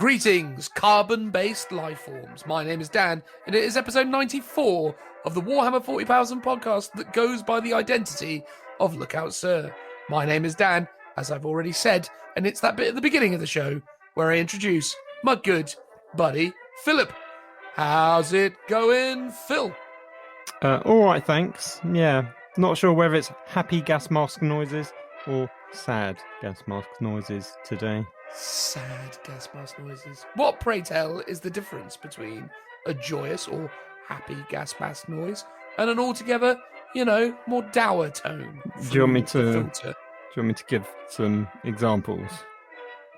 Greetings, carbon-based life forms. My name is Dan, and it is episode 94 of the Warhammer 40,000 podcast that goes by the identity of Lookout Sir. My name is Dan, as I've already said, and it's that bit at the beginning of the show where I introduce my good buddy, Philip. How's it going, Phil? All right, thanks. Yeah, not sure whether it's happy gas mask noises or sad gas mask noises today. Sad gas mask noises. What, pray tell, is the difference between a joyous or happy gas mask noise and an altogether, more dour tone? Do you want me to give some examples?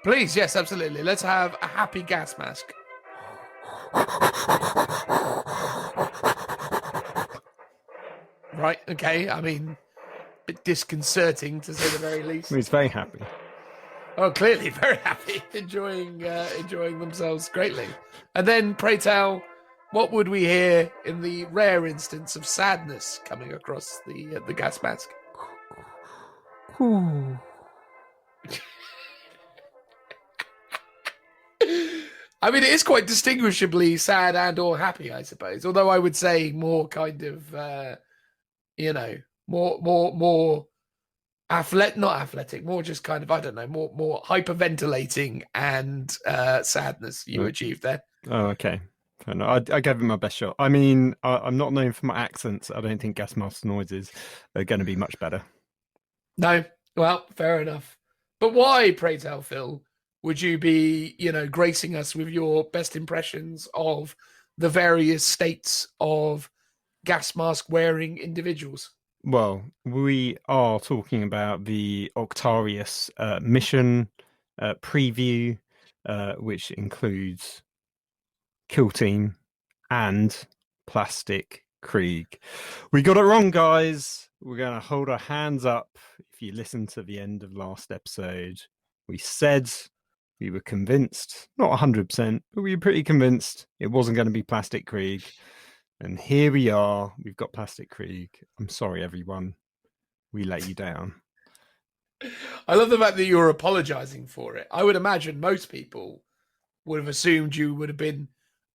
Please, yes, absolutely. Let's have a happy gas mask. Right, okay. I mean, a bit disconcerting to say the very least. He's very happy. Oh, clearly very happy, enjoying themselves greatly. And then, pray tell, what would we hear in the rare instance of sadness coming across the gas mask? I mean, it is quite distinguishably sad and or happy, I suppose. Although I would say more kind of, more not athletic, more just kind of, I don't know, more hyperventilating and sadness you achieved there. Oh, okay. I gave it my best shot. I mean, I'm not known for my accents. I don't think gas mask noises are going to be much better. No, well, fair enough. But why, pray tell, Phil, would you be, gracing us with your best impressions of the various states of gas mask wearing individuals? Well, we are talking about the Octarius mission preview, which includes Kill Team and Plastic Krieg. We got it wrong, guys. We're going to hold our hands up. If you listen to the end of last episode, we said we were convinced, not 100%, but we were pretty convinced it wasn't going to be Plastic Krieg. And here we are. We've got Plastic Krieg. I'm sorry, everyone. We let you down. I love the fact that you're apologizing for it. I would imagine most people would have assumed you would have been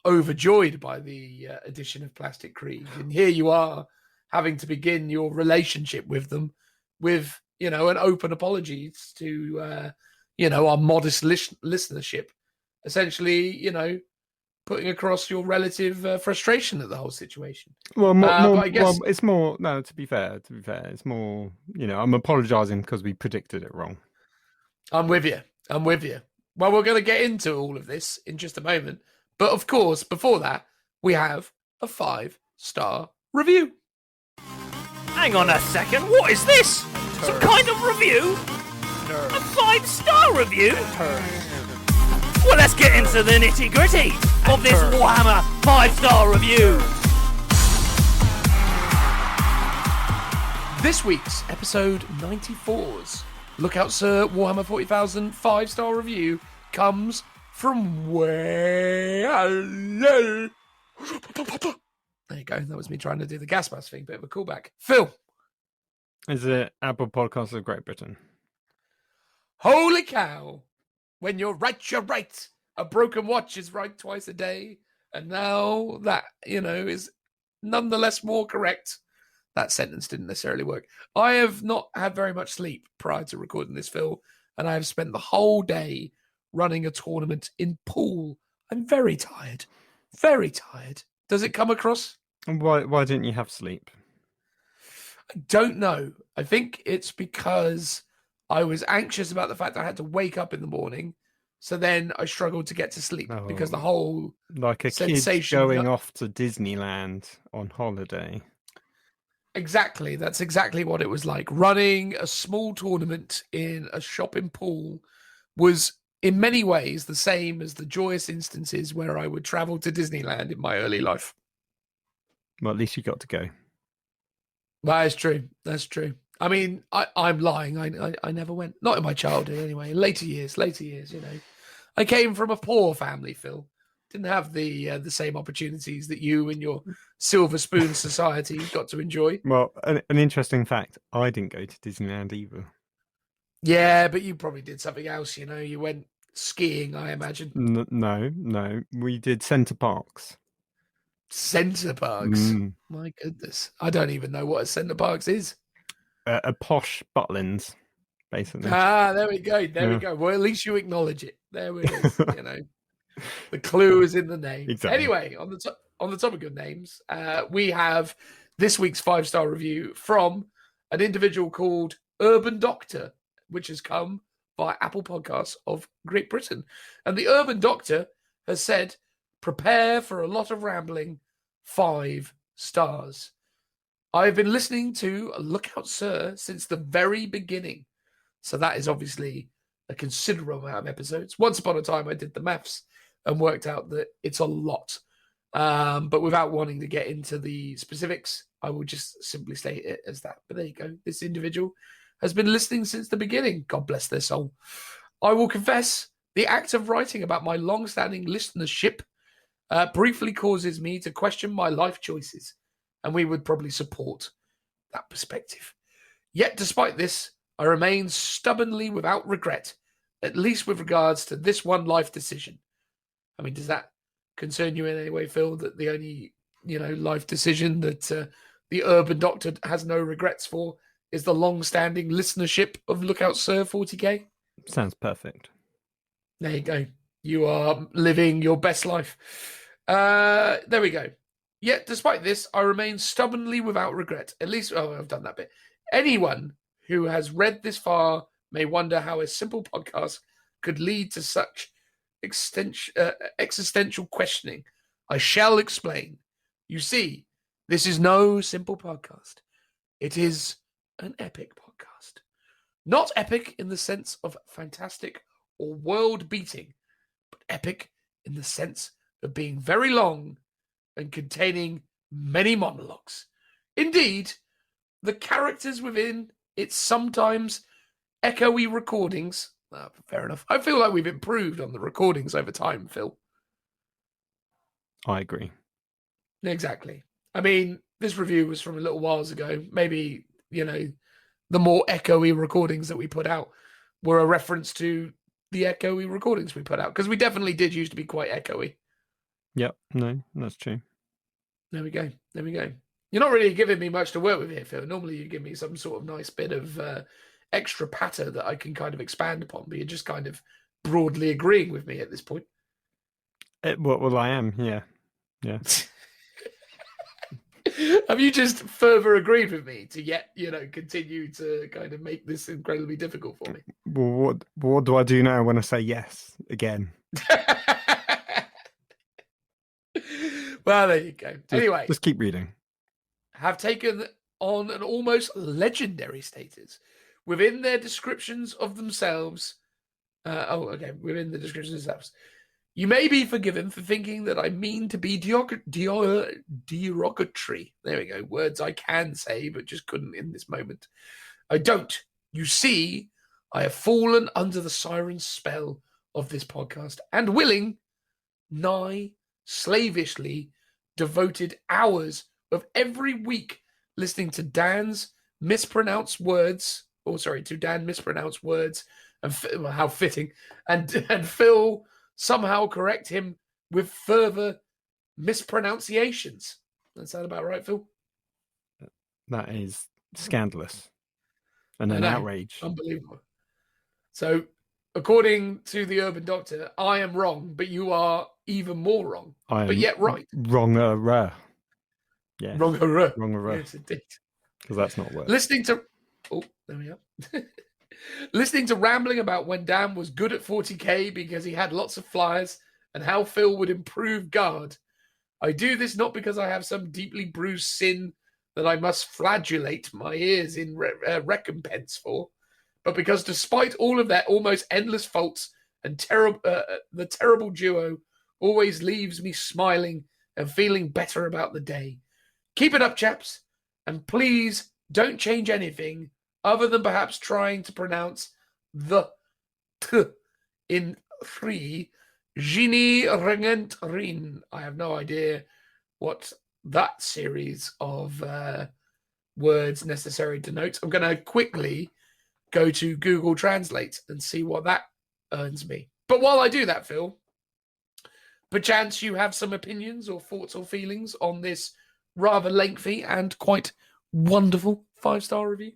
overjoyed by the addition of Plastic Krieg. And here you are having to begin your relationship with them with, an open apology to, our modest listenership. Essentially, putting across your relative frustration at the whole situation. Well, it's more. No, to be fair, it's more. I'm apologising because we predicted it wrong. I'm with you. Well, we're going to get into all of this in just a moment, but of course, before that, we have a 5-star review. Hang on a second. What is this? Some kind of review? A 5-star review? Well, let's get into the nitty-gritty of this Warhammer 5-star review. This week's episode 94's Lookout Sir Warhammer 40,000 5-star review comes from There you go. That was me trying to do the gas mask thing. Bit of a callback. Phil. Is it Apple Podcasts of Great Britain? Holy cow. When you're right, you're right. A broken watch is right twice a day. And now that, is nonetheless more correct. That sentence didn't necessarily work. I have not had very much sleep prior to recording this, Phil. And I have spent the whole day running a tournament in pool. I'm very tired. Very tired. Does it come across? Why didn't you have sleep? I don't know. I think it's because I was anxious about the fact that I had to wake up in the morning. So then I struggled to get to sleep because the whole like a kid going off to Disneyland on holiday. Exactly. That's exactly what it was like. Running a small tournament in a shopping pool was in many ways the same as the joyous instances where I would travel to Disneyland in my early life. Well, at least you got to go. That's true. I mean, I'm lying. I never went. Not in my childhood, anyway. Later years. I came from a poor family, Phil. Didn't have the same opportunities that you and your silver spoon society got to enjoy. Well, an interesting fact: I didn't go to Disneyland either. Yeah, but you probably did something else. You went skiing, I imagine. No. We did Centre Parks. Centre Parks. My goodness. I don't even know what a Centre Parks is. A posh Butlins, basically. There we go. There we go. Well, at least you acknowledge it. There it is. The clue is in the name. Exactly. Anyway, on the topic of names, we have this week's 5-star review from an individual called Urbandoctor, which has come by Apple Podcasts of Great Britain. And the Urbandoctor has said, prepare for a lot of rambling, 5 stars. I've been listening to Lookout Sir since the very beginning. So that is obviously a considerable amount of episodes. Once upon a time, I did the maths and worked out that it's a lot. But without wanting to get into the specifics, I will just simply state it as that. But there you go. This individual has been listening since the beginning. God bless their soul. I will confess, the act of writing about my long-standing listenership briefly causes me to question my life choices, and we would probably support that perspective. Yet, despite this, I remain stubbornly without regret, at least with regards to this one life decision. I mean, does that concern you in any way, Phil, that the only, life decision that the Urbandoctor has no regrets for is the long-standing listenership of Lookout Sir 40k? Sounds perfect. There you go. You are living your best life. There we go. Yet, despite this, I remain stubbornly without regret. At least, I've done that bit. Anyone who has read this far may wonder how a simple podcast could lead to such existential questioning. I shall explain. You see, this is no simple podcast. It is an epic podcast. Not epic in the sense of fantastic or world-beating, but epic in the sense of being very long and containing many monologues. Indeed, the characters within its sometimes echoey recordings. Fair enough. I feel like we've improved on the recordings over time, Phil. I agree. Exactly. I mean, this review was from a little whiles ago. Maybe, the more echoey recordings that we put out were a reference to the echoey recordings we put out, because we definitely did used to be quite echoey. Yep. No, that's true. There we go. You're not really giving me much to work with here, Phil. Normally you give me some sort of nice bit of extra patter that I can kind of expand upon, but you're just kind of broadly agreeing with me at this point. Well, I am, yeah. Have you just further agreed with me to yet, continue to kind of make this incredibly difficult for me? Well, what do I do now when I say yes again? Well, there you go. Anyway, just keep reading. Have taken on an almost legendary status within their descriptions of themselves. Within the descriptions of themselves. You may be forgiven for thinking that I mean to be derogatory. There we go. Words I can say, but just couldn't in this moment. I don't. You see, I have fallen under the siren spell of this podcast and willing, nigh slavishly, devoted hours of every week listening to Dan mispronounced words, and how fitting, and Phil somehow correct him with further mispronunciations. That sound about right, Phil? That is scandalous and an outrage. Unbelievable. So, according to the Urbandoctor, I am wrong, but you are even more wrong. But yet right. Wronger. Yeah. Wronger. Yes, indeed. Because that's not work. Listening to rambling about when Dan was good at 40k because he had lots of flyers and how Phil would improve guard. I do this not because I have some deeply bruised sin that I must flagellate my ears in recompense for, but because despite all of their almost endless faults and the terrible duo always leaves me smiling and feeling better about the day. Keep it up, chaps, and please don't change anything other than perhaps trying to pronounce the T in 3. Genie Regent Rin. I have no idea what that series of words necessary denotes. I'm going to quickly go to Google Translate and see what that earns me. But while I do that, Phil, perchance you have some opinions or thoughts or feelings on this rather lengthy and quite wonderful 5-star review.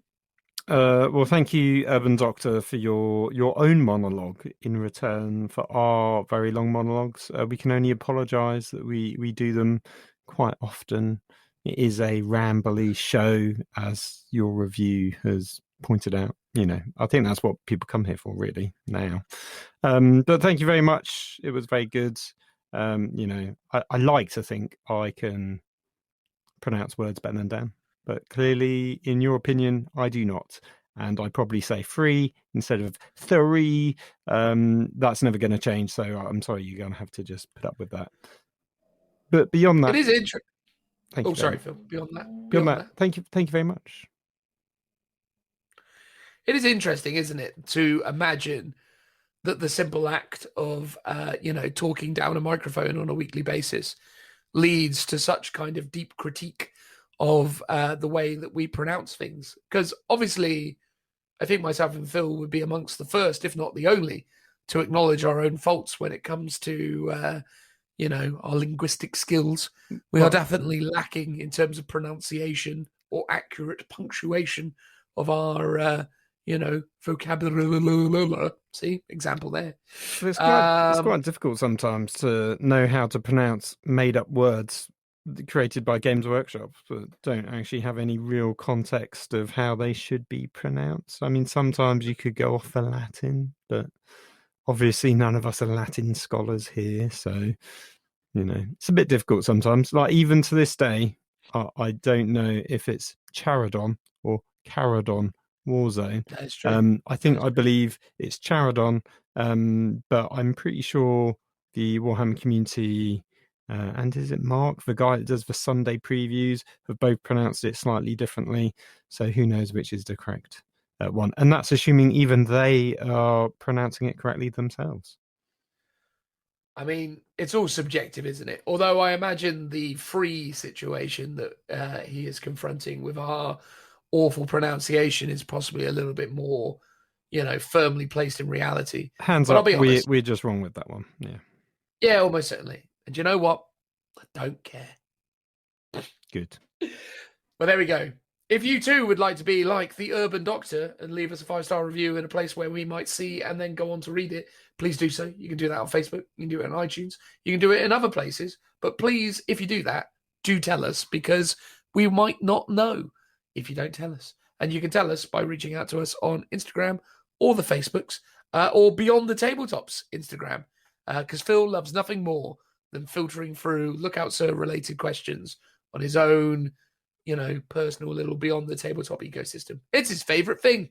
Well, thank you, Urbandoctor, for your own monologue in return for our very long monologues. We can only apologise that we do them quite often. It is a rambly show, as your review has pointed out. You know, I think that's what people come here for, really, now. But thank you very much. It was very good. You know, I like to think I can pronounce words better than Dan. But clearly, in your opinion, I do not. And I probably say 3 instead of 3. That's never going to change. So I'm sorry, you're going to have to just put up with that. But beyond that... It is interesting. Thank you. Sorry, Phil. Beyond that. Thank you very much. It is interesting, isn't it, to imagine that the simple act of, talking down a microphone on a weekly basis leads to such kind of deep critique of the way that we pronounce things. Because obviously, I think myself and Phil would be amongst the first, if not the only, to acknowledge our own faults when it comes to, our linguistic skills. We are definitely lacking in terms of pronunciation or accurate punctuation of our, vocabulary. See, example there. It's quite difficult sometimes to know how to pronounce made-up words created by Games Workshop, but don't actually have any real context of how they should be pronounced. I mean, sometimes you could go off for Latin, but obviously none of us are Latin scholars here, so, it's a bit difficult sometimes. Like, even to this day, I don't know if it's Charadon or Caradon Warzone. That is true. I believe it's Charadon, but I'm pretty sure the Warhammer community... and is it Mark, the guy that does the Sunday previews, have both pronounced it slightly differently. So who knows which is the correct one. And that's assuming even they are pronouncing it correctly themselves. I mean, it's all subjective, isn't it? Although I imagine the free situation that he is confronting with our awful pronunciation is possibly a little bit more, firmly placed in reality. Hands up, we're just wrong with that one. Yeah. Yeah, almost certainly. And you know what? I don't care. Good. Well, there we go. If you too would like to be like the Urbandoctor and leave us a 5-star review in a place where we might see and then go on to read it, please do so. You can do that on Facebook. You can do it on iTunes. You can do it in other places. But please, if you do that, do tell us, because we might not know if you don't tell us. And you can tell us by reaching out to us on Instagram or the Facebooks or Beyond the Tabletop's Instagram, because Phil loves nothing more than filtering through Lookout Sir related questions on his own, personal little Beyond the Tabletop ecosystem. It's his favorite thing.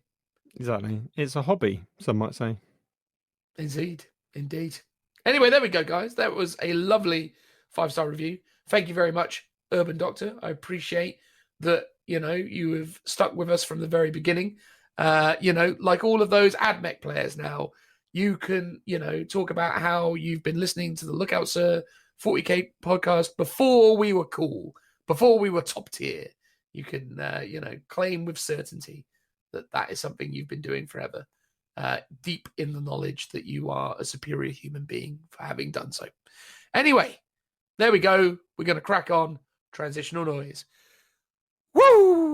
Exactly. It's a hobby, some might say. Indeed. Anyway, there we go, guys. That was a lovely 5-star review. Thank you very much, Urbandoctor. I appreciate that, you have stuck with us from the very beginning. Like all of those AdMech players now, you can, talk about how you've been listening to the Lookout Sir 40k podcast before we were cool, before we were top tier. You can, claim with certainty that is something you've been doing forever, deep in the knowledge that you are a superior human being for having done so. Anyway, there we go. We're going to crack on. Transitional noise. Woo!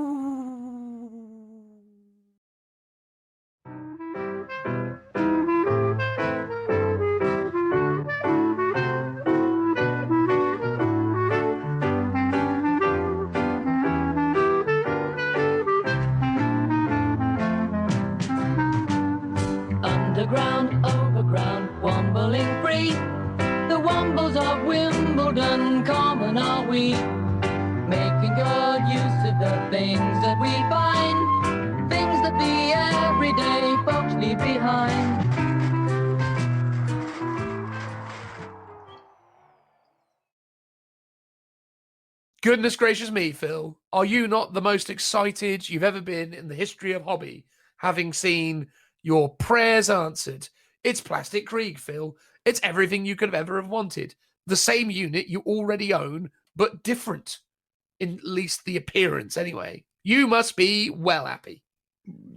Underground, overground, wombling free. The wombles of Wimbledon, common are we. Making good use of the things that we find. Things that the everyday folks leave behind. Goodness gracious me, Phil. Are you not the most excited you've ever been in the history of hobby, having seen your prayers answered? It's Plastic Krieg, Phil. It's everything you could have ever have wanted. The same unit you already own, but different. In at least the appearance, anyway. You must be well happy.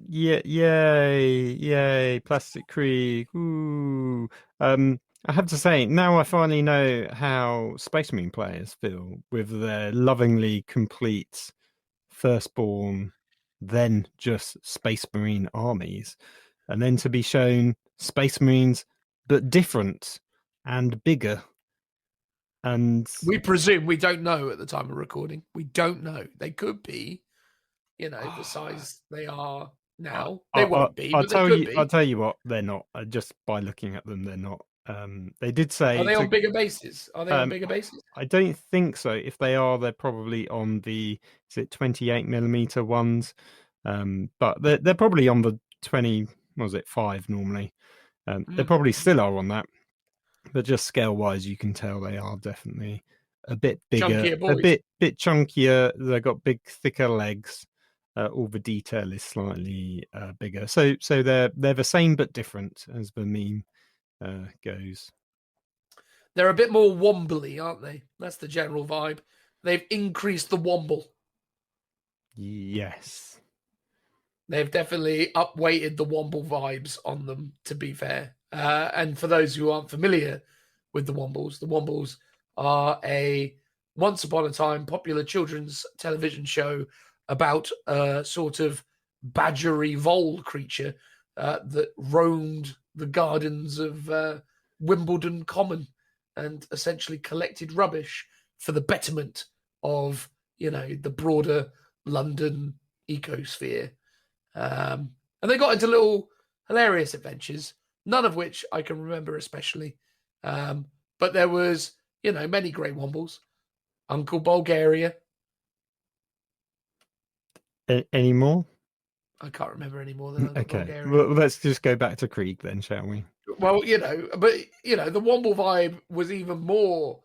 Yeah, yay, Plastic Krieg. Ooh. I have to say, now I finally know how Space Marine players feel with their lovingly complete firstborn, then just Space Marine armies, and then to be shown Space Marines but different and bigger. And we presume, we don't know at the time of recording. We don't know. They could be, the size they are now. They won't be, but they could be. I'll tell you what, they're not. Just by looking at them, they're not. They did say. Are they on bigger bases? Are they on bigger bases? I don't think so. If they are, they're probably on the 28mm ones. But they're probably on the 5 normally. They probably still are on that. But just scale wise, you can tell they are definitely a bit bigger, Chunkier a bit chunkier. They've got big, thicker legs. All the detail is slightly bigger. So they're the same but different, as the meme goes. They're a bit more wombly, aren't they? That's the general vibe. They've increased the womble. Yes. They've definitely upweighted the womble vibes on them, to be fair. And for those who aren't familiar with the Wombles are a once upon a time popular children's television show about a sort of badgery vole creature that roamed the gardens of Wimbledon Common and essentially collected rubbish for the betterment of, the broader London ecosphere. And they got into little hilarious adventures, none of which I can remember especially. But there was, many great Wombles. Uncle Bulgaria. Any more? I can't remember any more than Uncle Bulgaria. Well, let's just go back to Krieg then, shall we? Well, the Womble vibe was even more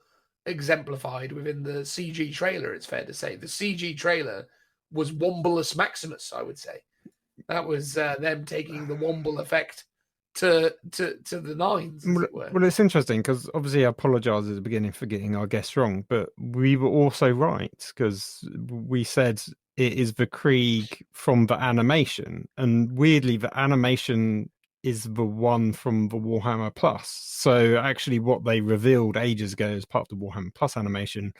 exemplified within the CG trailer, it's fair to say. The CG trailer was Wombleless Maximus, I would say. That was them taking the Womble effect to the nines, as it were. Well, it's interesting because obviously I apologise at the beginning for getting our guess wrong, but we were also right because we said it is the Krieg from the animation, and weirdly the animation is the one from the Warhammer Plus. So actually what they revealed ages ago as part of the Warhammer Plus animation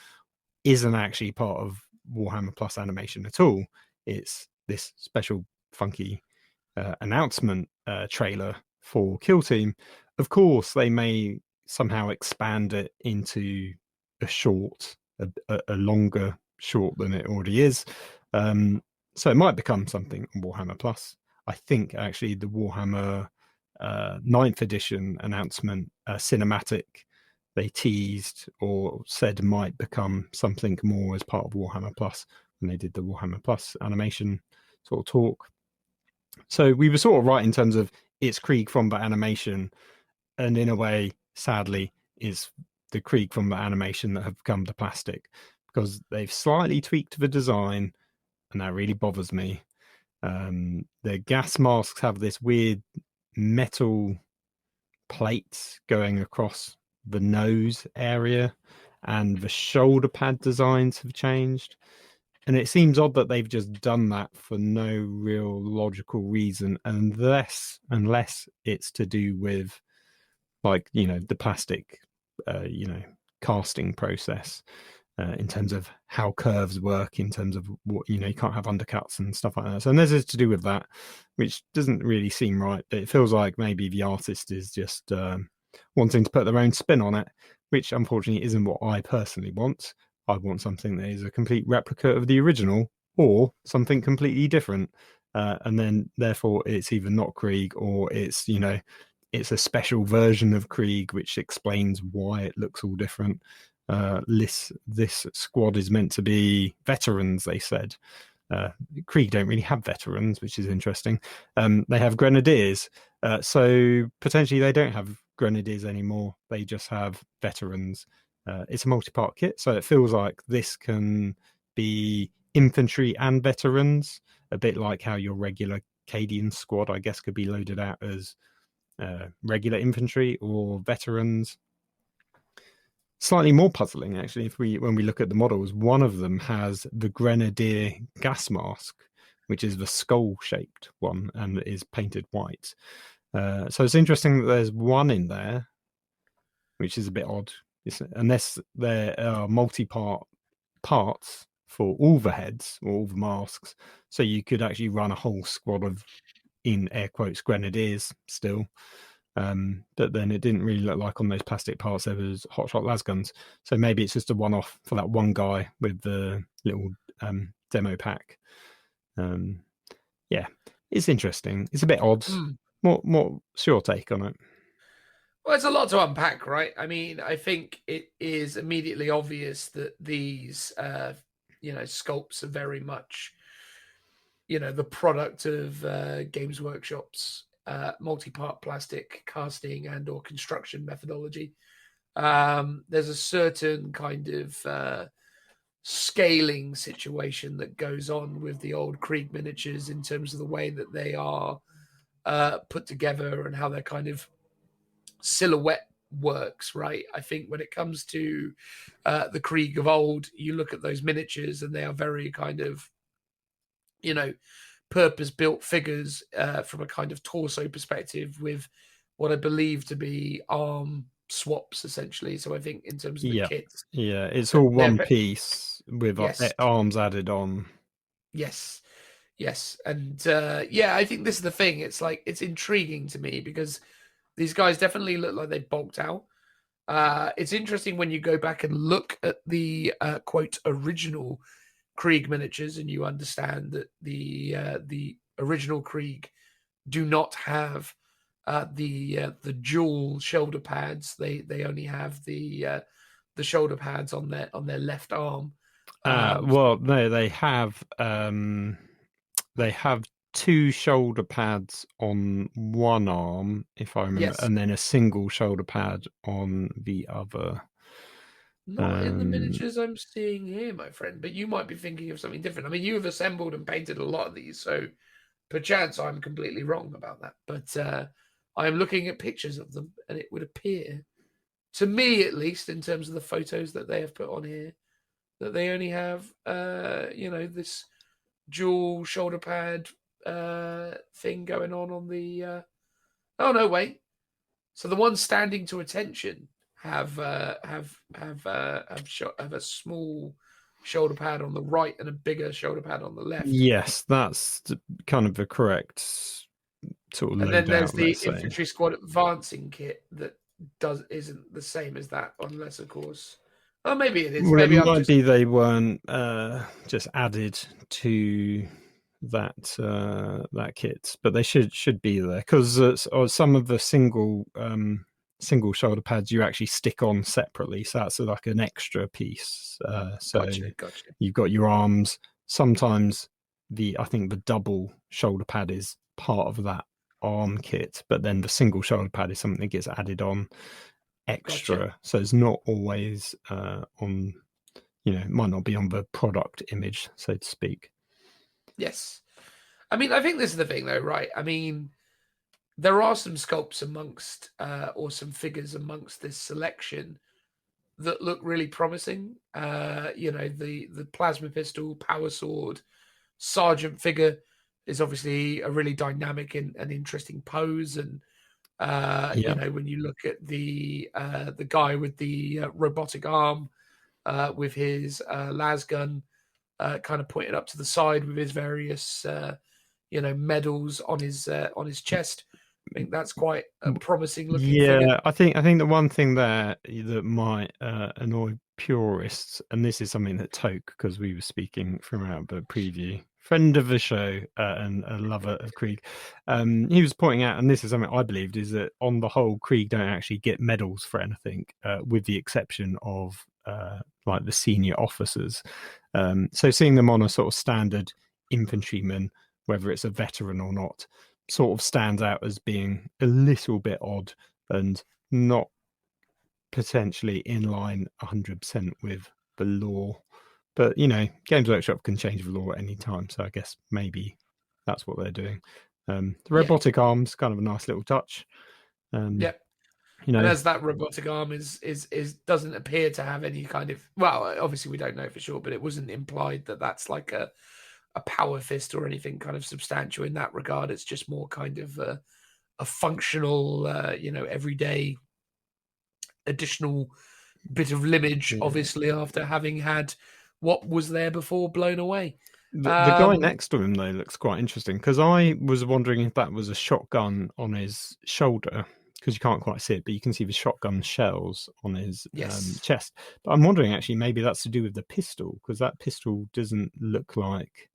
isn't actually part of Warhammer Plus animation at all. It's this special funky announcement trailer for Kill Team. Of course, they may somehow expand it into a short, a longer short than it already is. So it might become something on Warhammer Plus. I think actually the Warhammer 9th edition announcement cinematic they teased or said might become something more as part of Warhammer Plus when they did the Warhammer Plus animation sort of talk. So we were sort of right in terms of it's Krieg from the animation, and in a way, sadly, is the Krieg from the animation that have become the plastic, because they've slightly tweaked the design, and that really bothers me. The gas masks have this weird metal plates going across the nose area, and the shoulder pad designs have changed. And it seems odd that they've just done that for no real logical reason, unless it's to do with, like, the plastic, casting process in terms of how curves work, in terms of what, you can't have undercuts and stuff like that. So this is to do with that, which doesn't really seem right. But it feels like maybe the artist is just wanting to put their own spin on it, which unfortunately isn't what I personally want. I want something that is a complete replica of the original, or something completely different. And then therefore it's either not Krieg, or it's, it's a special version of Krieg, which explains why it looks all different. This squad is meant to be veterans, they said. Krieg don't really have veterans, which is interesting. They have grenadiers. So potentially they don't have grenadiers anymore. They just have veterans. It's a multi-part kit, so it feels like this can be infantry and veterans, a bit like how your regular Cadian squad, I guess, could be loaded out as regular infantry or veterans. Slightly more puzzling, actually, when we look at the models. One of them has the Grenadier gas mask, which is the skull-shaped one, and is painted white. So it's interesting that there's one in there which is a bit odd. Unless there are multi-part parts for all the heads or all the masks, so you could actually run a whole squad of, in air quotes, grenadiers still. But then it didn't really look like on those plastic parts there was hotshot las guns. So maybe it's just a one-off for that one guy with the little demo pack. Yeah, it's interesting. It's a bit odd. What's your take on it? Well, it's a lot to unpack, right? I mean, I think it is immediately obvious that these, sculpts are very much, the product of Games Workshop's multi-part plastic casting and or construction methodology. There's a certain kind of scaling situation that goes on with the old Krieg miniatures in terms of the way that they are put together and how they're kind of silhouette works, right? I think when it comes to the Krieg of old, you look at those miniatures and they are very kind of, purpose-built figures from a kind of torso perspective with what I believe to be arm swaps, essentially. So I think in terms of the kits. Yeah, it's all one piece with arms added on. Yes. And I think this is the thing. It's like, it's intriguing to me because these guys definitely look like they bulked out. It's interesting when you go back and look at the quote original Krieg miniatures, and you understand that the original Krieg do not have the dual shoulder pads. They only have the shoulder pads on their left arm. Well, no, they have two shoulder pads on one arm, if I remember, and then a single shoulder pad on the other. Not in the miniatures I'm seeing here, my friend, but you might be thinking of something different. I mean, you have assembled and painted a lot of these, so perchance I'm completely wrong about that. But I'm looking at pictures of them, and it would appear, to me at least, in terms of the photos that they have put on here, that they only have, this dual shoulder pad thing going on the. Oh no! Wait. So the ones standing to attention have a small shoulder pad on the right and a bigger shoulder pad on the left. Yes, that's kind of the correct sort of layout. And then there's the infantry squad advancing kit that isn't the same as that, unless of course. Oh, maybe it is. Well, maybe it might be they weren't just added to that kit, but they should be there because some of the single shoulder pads you actually stick on separately, so that's like an extra piece. Gotcha. You've got your arms. Sometimes I think the double shoulder pad is part of that arm kit, but then the single shoulder pad is something that gets added on extra. Gotcha. So it's not always on, might not be on the product image, so to speak. Yes. I mean, I think this is the thing though, right? I mean, there are some sculpts amongst, or some figures amongst this selection that look really promising. The plasma pistol, power sword, sergeant figure is obviously a really dynamic and interesting pose. And, when you look at the guy with the robotic arm with his las gun kind of pointed up to the side with his various, medals on his chest. I think that's quite a promising looking figure. Yeah, I think the one thing there that might annoy purists, and this is something that Toke, because we were speaking throughout the preview, friend of the show and a lover of Krieg, he was pointing out, and this is something I believed, is that on the whole, Krieg don't actually get medals for anything, with the exception of like the senior officers. So seeing them on a sort of standard infantryman, whether it's a veteran or not, sort of stands out as being a little bit odd and not potentially in line 100% with the law. But, Games Workshop can change the law at any time, so I guess maybe that's what they're doing. The robotic arm's kind of a nice little touch. And as that robotic arm is doesn't appear to have any kind of, well, obviously we don't know for sure, but it wasn't implied that that's like a power fist or anything kind of substantial in that regard. It's just more kind of a functional, everyday additional bit of limage, Yeah. obviously, after having had what was there before blown away. The guy next to him, though, looks quite interesting, because I was wondering if that was a shotgun on his shoulder, because you can't quite see it, but you can see the shotgun shells on his Yes. chest. But I'm wondering, actually, maybe that's to do with the pistol, because that pistol doesn't look like...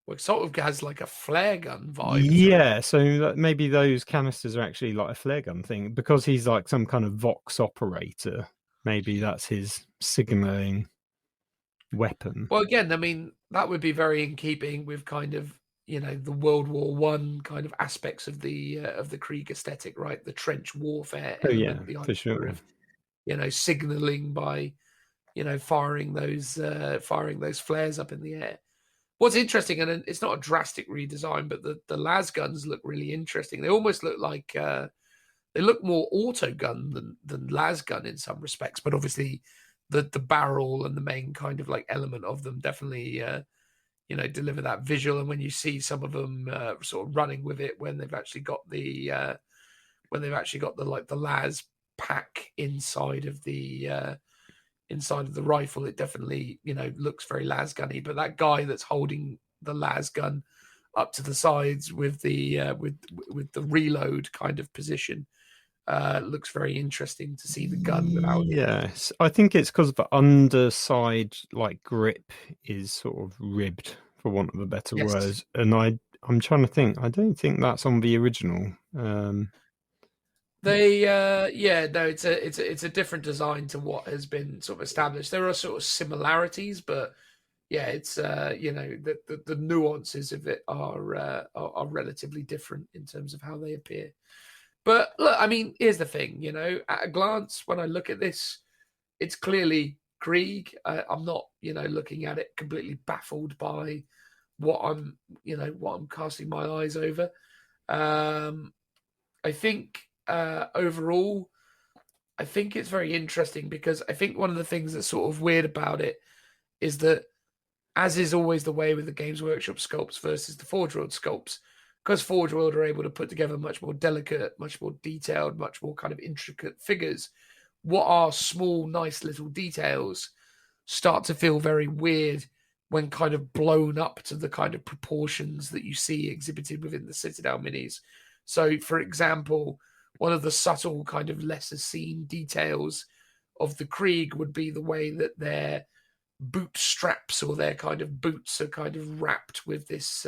Well, it sort of has like a flare gun vibe. to it. Yeah, so that maybe those canisters are actually like a flare gun thing, because he's like some kind of Vox operator. Maybe that's his signaling weapon. Well, again, I mean, that would be very in keeping with kind of, you know, the World War One kind of aspects of the Krieg aesthetic, right? The trench warfare Oh, yeah, element, the for idea sure. of, you know, signaling by, you know, firing those flares up in the air. What's interesting, and it's not a drastic redesign, but the las guns look really interesting. They almost look like they look more auto gun than las gun in some respects, but obviously the barrel and the main kind of like element of them definitely you know, deliver that visual. And when you see some of them sort of running with it when they've actually got the like the las pack inside of the rifle, it definitely, you know, looks very las gunny. But that guy that's holding the las gun up to the sides with the with the reload kind of position looks very interesting to see the gun without it. Yes, I think it's because the underside like grip is sort of ribbed, for want of a better Yes. word. And I'm trying to think. I don't think that's on the original. They yeah, no, it's a different design to what has been sort of established. There are sort of similarities, but yeah, it's you know, the nuances of it are relatively different in terms of how they appear. But look, I mean, here's the thing, you know, at a glance, when I look at this, it's clearly Krieg. I'm not, you know, looking at it completely baffled by what I'm casting my eyes over. I think overall, I think it's very interesting, because I think one of the things that's sort of weird about it is that, as is always the way with the Games Workshop sculpts versus the Forge World sculpts, because Forge World are able to put together much more delicate, much more detailed, much more kind of intricate figures, what are small, nice little details start to feel very weird when kind of blown up to the kind of proportions that you see exhibited within the Citadel minis. So, for example, one of the subtle kind of lesser seen details of the Krieg would be the way that their boot straps or their kind of boots are kind of wrapped with this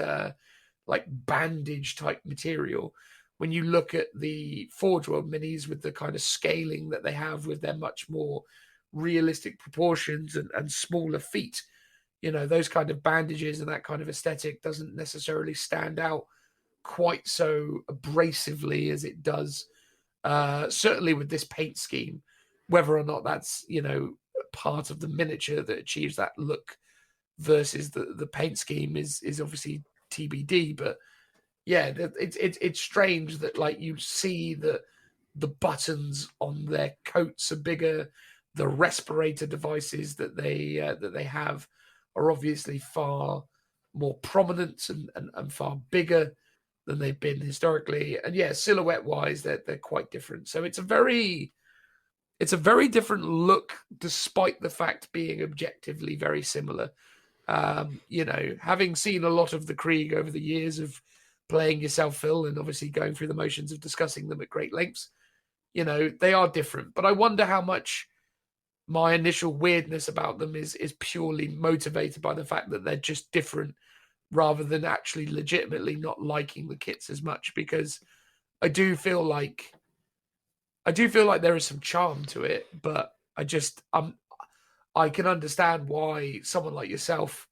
like bandage type material. When you look at the Forge World minis with the kind of scaling that they have with their much more realistic proportions and smaller feet, you know, those kind of bandages and that kind of aesthetic doesn't necessarily stand out quite so abrasively as it does certainly with this paint scheme. Whether or not that's, you know, part of the miniature that achieves that look versus the paint scheme is obviously TBD. But yeah, it's strange that, like, you see that the buttons on their coats are bigger, the respirator devices that they have are obviously far more prominent and far bigger than they've been historically. And yeah, silhouette wise, they're quite different. So it's a very different look, despite the fact being objectively very similar. You know, having seen a lot of the Krieg over the years of playing yourself, Phil, and obviously going through the motions of discussing them at great lengths, you know, they are different. But I wonder how much my initial weirdness about them is purely motivated by the fact that they're just different, rather than actually legitimately not liking the kits as much, because I do feel like there is some charm to it, but I can understand why someone like yourself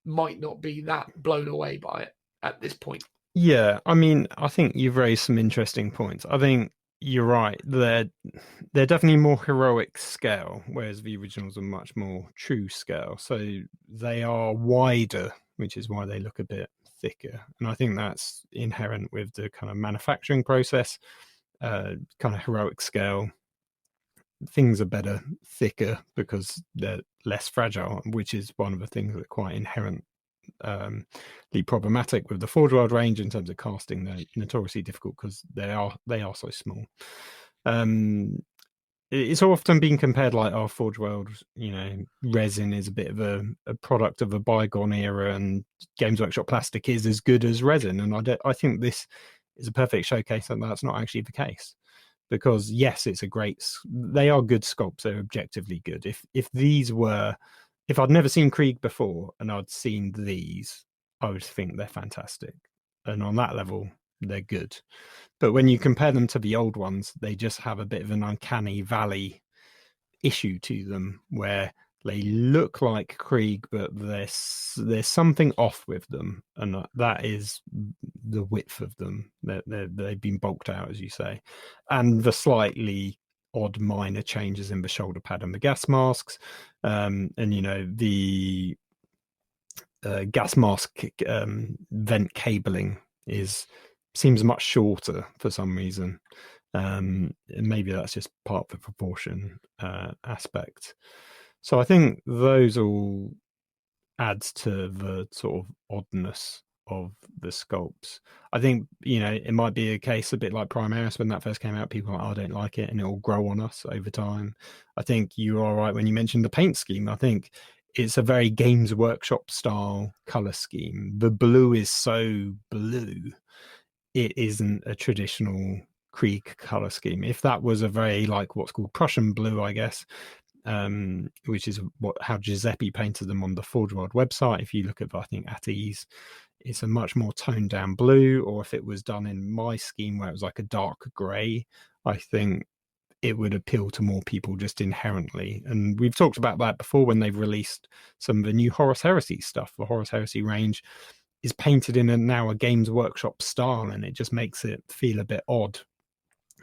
might not be that blown away by it at this point. Yeah, I mean, I think you've raised some interesting points. I think you're right. They're definitely more heroic scale, whereas the originals are much more true scale. So they are wider, which is why they look a bit thicker. And I think that's inherent with the kind of manufacturing process, kind of heroic scale. Things are better, thicker, because they're less fragile, which is one of the things that are quite inherently problematic with the Forge World range in terms of casting. They're notoriously difficult because they are so small. it's often been compared like our Forge World, resin is a bit of a product of a bygone era, and Games Workshop plastic is as good as resin. And I think this is a perfect showcase that that's not actually the case, because yes, they are good sculpts. They're objectively good. If I'd never seen Krieg before and I'd seen these, I would think they're fantastic. And on that level, they're good. But when you compare them to the old ones, they just have a bit of an uncanny valley issue to them, where they look like Krieg, but there's something off with them, and that is the width of them. They've been bulked out, as you say, and the slightly odd minor changes in the shoulder pad and the gas masks, and the gas mask vent cabling seems much shorter for some reason. Maybe that's just part of the proportion aspect. So I think those all adds to the sort of oddness of the sculpts. I think, it might be a case a bit like Primaris when that first came out. People are like, I don't like it, and it will grow on us over time. I think you are right when you mentioned the paint scheme. I think it's a very Games Workshop style color scheme. The blue is so blue. It isn't a traditional Krieg color scheme. If that was a very like what's called Prussian blue, I guess, which is how Giuseppe painted them on the Forge World website. If you look at, I think, At Ease, it's a much more toned down blue. Or if it was done in my scheme where it was like a dark grey, I think it would appeal to more people just inherently. And we've talked about that before when they've released some of the new Horus Heresy stuff. The Horus Heresy range is painted in now a Games Workshop style, and it just makes it feel a bit odd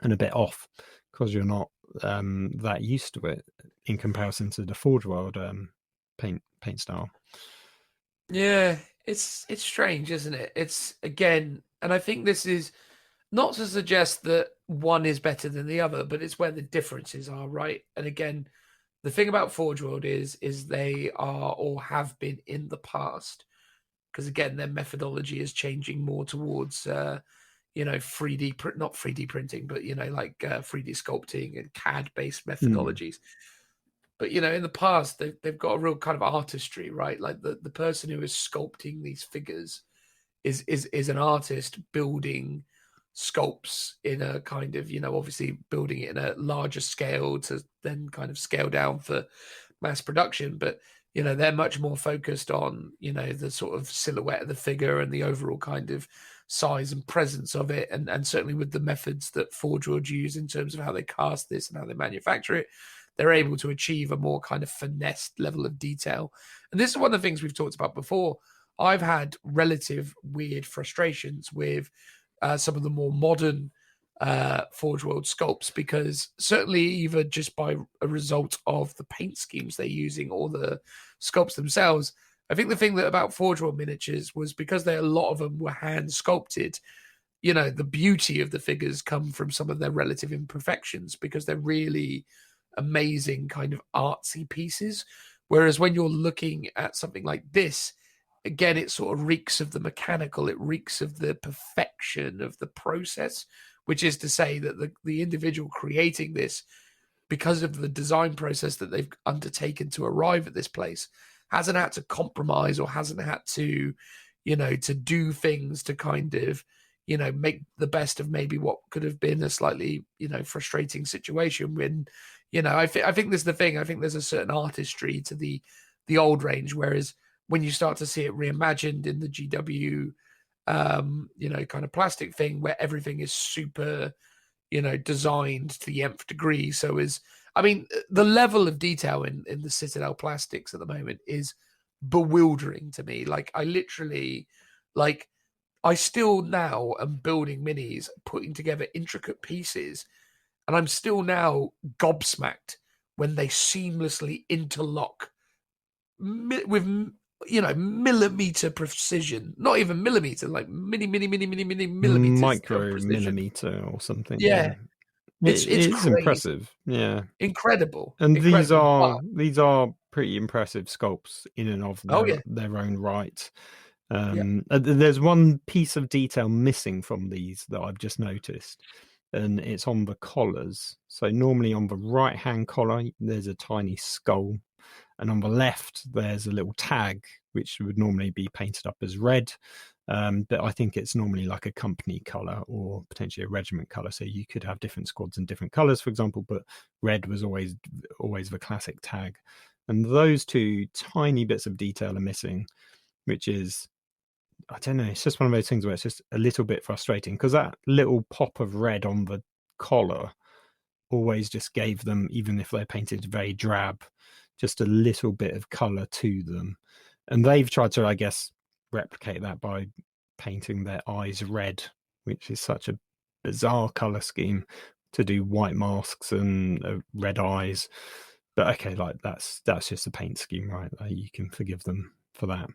and a bit off because you're not that used to it in comparison to the Forge World paint style. Yeah, it's strange, isn't it? It's, again, and I think this is not to suggest that one is better than the other, but it's where the differences are, right? And again, the thing about Forge World is they are or have been in the past, because again, their methodology is changing more towards 3D, not 3D printing, but 3D sculpting and CAD based methodologies. But in the past, they've got a real kind of artistry, right? Like the person who is sculpting these figures is an artist building sculpts in a kind of, obviously building it in a larger scale to then kind of scale down for mass production. But they're much more focused on, the sort of silhouette of the figure and the overall kind of size and presence of it. And certainly with the methods that Forge World use in terms of how they cast this and how they manufacture it, they're able to achieve a more kind of finessed level of detail. And this is one of the things we've talked about before. I've had relative weird frustrations with some of the more modern Forge World sculpts, because certainly either just by a result of the paint schemes they're using or the sculpts themselves, I think the thing that about Forge World miniatures was because a lot of them were hand sculpted, the beauty of the figures come from some of their relative imperfections because they're really amazing kind of artsy pieces. Whereas when you're looking at something like this, again, it sort of reeks of the mechanical, it reeks of the perfection of the process, which is to say that the individual creating this, because of the design process that they've undertaken to arrive at this place, hasn't had to compromise or hasn't had to, to do things to kind of, make the best of maybe what could have been a slightly, frustrating situation when, I think this is the thing. I think there's a certain artistry to the old range, whereas when you start to see it reimagined in the GW, kind of plastic thing where everything is super, designed to the nth degree. So the level of detail in the Citadel plastics at the moment is bewildering to me. Like I still now am building minis, putting together intricate pieces, and I'm still now gobsmacked when they seamlessly interlock with millimeter precision, not even millimeter, like millimeters, micro millimeter or something. Yeah. It's impressive. Yeah, incredible. And incredible. these are pretty impressive sculpts in and of their own right. There's one piece of detail missing from these that I've just noticed, and it's on the collars. So normally on the right hand collar there's a tiny skull, and on the left there's a little tag which would normally be painted up as red, but I think it's normally like a company color or potentially a regiment color. So you could have different squads in different colors, for example, but red was always the classic tag. And those two tiny bits of detail are missing, which is, I don't know, it's just one of those things where it's just a little bit frustrating, because that little pop of red on the collar always just gave them, even if they're painted very drab, just a little bit of color to them. And they've tried to, I guess, replicate that by painting their eyes red, which is such a bizarre color scheme to do white masks and red eyes. But okay, like that's just a paint scheme, right? Like, you can forgive them for that.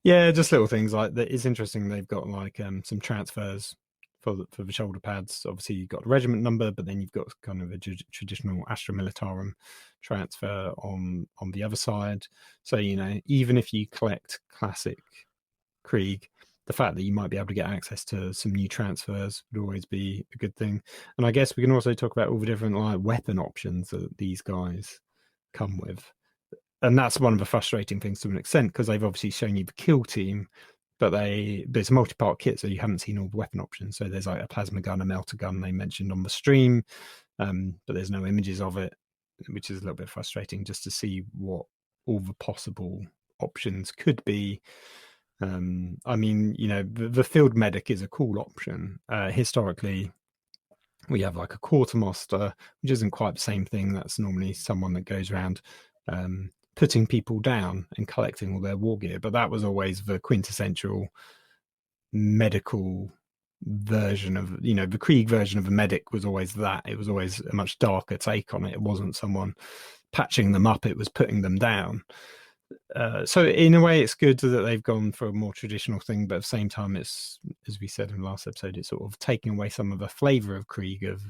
Yeah, just little things like that. It's interesting. They've got like some transfers for the shoulder pads. Obviously, you've got a regiment number, but then you've got kind of a traditional Astra Militarum transfer on the other side. So, you know, even if you collect classic Krieg, the fact that you might be able to get access to some new transfers would always be a good thing. And I guess we can also talk about all the different like weapon options that these guys come with. And that's one of the frustrating things to an extent, because they've obviously shown you the kill team, but it's a multi-part kit, so you haven't seen all the weapon options. So there's like a plasma gun, a melter gun they mentioned on the stream, but there's no images of it, which is a little bit frustrating just to see what all the possible options could be. I mean, you know, the field medic is a cool option. Historically, we have like a quartermaster, which isn't quite the same thing. That's normally someone that goes around putting people down and collecting all their war gear, but that was always the quintessential medical version of, you know, the Krieg version of a medic was always that. It was always a much darker take on it. It wasn't someone patching them up, it was putting them down. So in a way it's good that they've gone for a more traditional thing, but at the same time it's, as we said in the last episode, it's sort of taking away some of the flavor of Krieg of,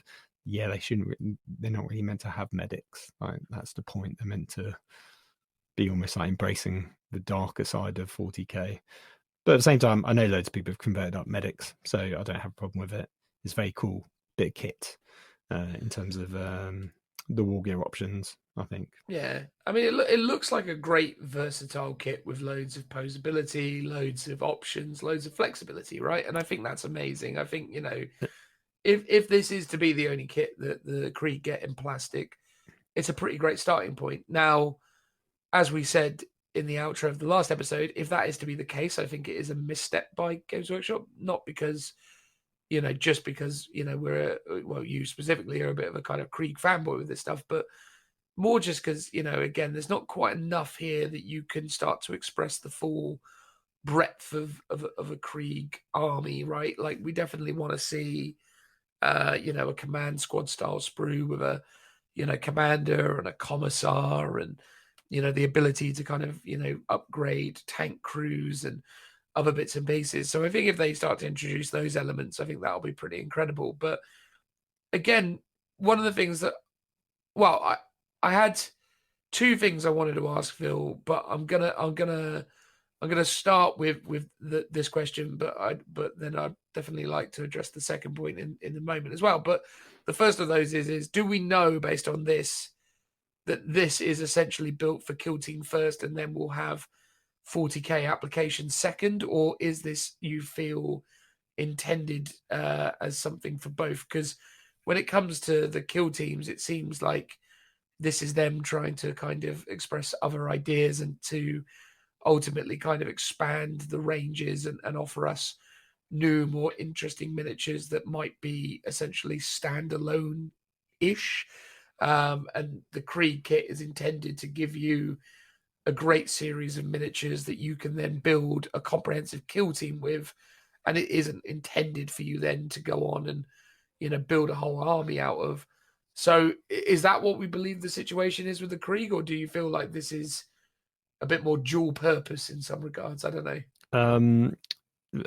yeah, they're not really meant to have medics. Like, that's the point. They're meant to be almost like embracing the darker side of 40k. But at the same time, I know loads of people have converted up medics, so I don't have a problem with it. It's very cool bit of kit in terms of the war gear options, I think. Yeah, I mean, it looks like a great versatile kit with loads of posability, loads of options, loads of flexibility, right? And I think that's amazing. I think, you know, if this is to be the only kit that the Krieg get in plastic, it's a pretty great starting point. Now, as we said in the outro of the last episode, if that is to be the case, I think it is a misstep by Games Workshop, not because, you know, just because, you know, you specifically are a bit of a kind of Krieg fanboy with this stuff, but more just because, you know, again, there's not quite enough here that you can start to express the full breadth of a Krieg army, right? Like, we definitely want to see, you know, a command squad style sprue with a, you know, commander and a commissar, and, you know, the ability to kind of, you know, upgrade tank crews and other bits and pieces. So I think if they start to introduce those elements, I think that'll be pretty incredible. But again, one of the things that, well, I had two things I wanted to ask Phil, but I'm gonna start with this question, but then I'd definitely like to address the second point in a moment as well. But the first of those is do we know, based on this, that this is essentially built for Kill Team first, and then we'll have 40k applications second, or is this, you feel, intended as something for both? Because when it comes to the Kill Teams, it seems like this is them trying to kind of express other ideas and to ultimately kind of expand the ranges and offer us new, more interesting miniatures that might be essentially standalone-ish. And the Krieg kit is intended to give you a great series of miniatures that you can then build a comprehensive kill team with, and it isn't intended for you then to go on and, you know, build a whole army out of. So is that what we believe the situation is with the Krieg, or do you feel like this is a bit more dual purpose in some regards? I don't know.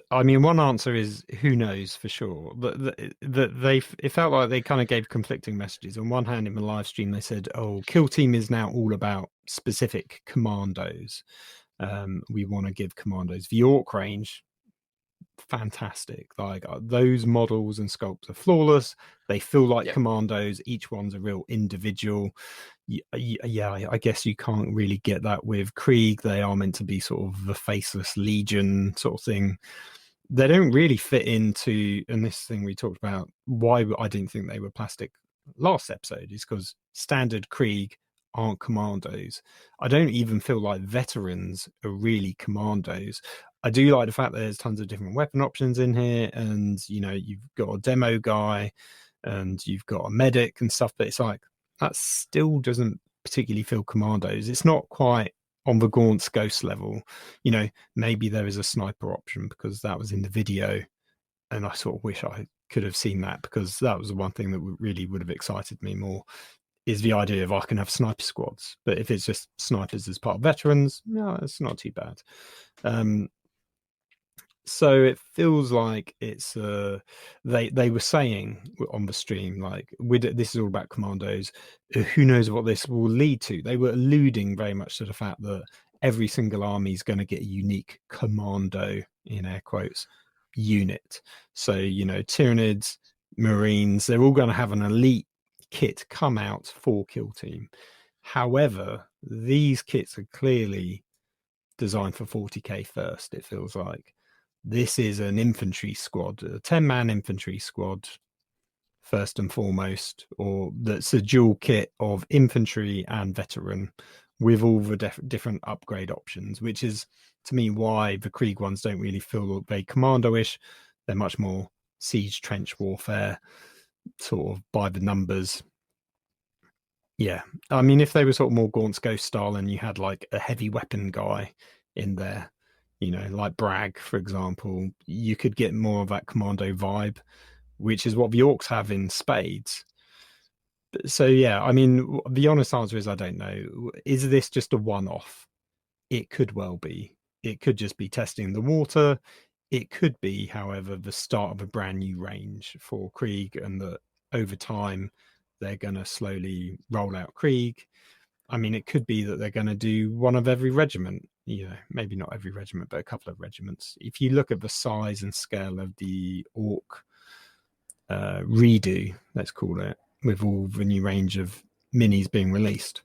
I mean, one answer is who knows for sure. But it felt like they kind of gave conflicting messages. On one hand, in the live stream, they said, "Oh, Kill Team is now all about specific commandos. We want to give commandos the orc range, fantastic. Like those models and sculpts are flawless. They feel like Yep. commandos. Each one's a real individual. Yeah, I guess you can't really get that with Krieg. They are meant to be sort of the faceless legion sort of thing. They don't really fit into, and this thing we talked about, why I didn't think they were plastic last episode, is because standard Krieg aren't commandos. I don't even feel like veterans are really commandos. I do like the fact that there's tons of different weapon options in here, and you know, you've got a demo guy and you've got a medic and stuff, but it's like that still doesn't particularly feel commandos. It's not quite on the Gaunt's Ghost level. You know, maybe there is a sniper option because that was in the video, and I sort of wish I could have seen that, because that was the one thing that really would have excited me more, is the idea of I can have sniper squads. But if it's just snipers as part of veterans, no, it's not too bad. So it feels like it's they were saying on the stream, like, this is all about commandos, who knows what this will lead to. They were alluding very much to the fact that every single army is going to get a unique commando, in air quotes, unit. So, you know, Tyranids, Marines, they're all going to have an elite kit come out for Kill Team. However, these kits are clearly designed for 40k first, it feels like. This is an infantry squad, a 10-man infantry squad, first and foremost, or that's a dual kit of infantry and veteran with all the different upgrade options, which is, to me, why the Krieg ones don't really feel very commando-ish. They're much more siege trench warfare, sort of by the numbers. Yeah, I mean, if they were sort of more Gaunt's Ghost style and you had like a heavy weapon guy in there, you know, like Bragg, for example, you could get more of that commando vibe, which is what the Orcs have in spades. So, yeah, I mean, the honest answer is I don't know. Is this just a one-off? It could well be. It could just be testing the water. It could be, however, the start of a brand new range for Krieg, and that over time they're going to slowly roll out Krieg. I mean, it could be that they're going to do one of every regiment, you know, maybe not every regiment, but a couple of regiments. If you look at the size and scale of the Orc redo, let's call it, with all the new range of minis being released,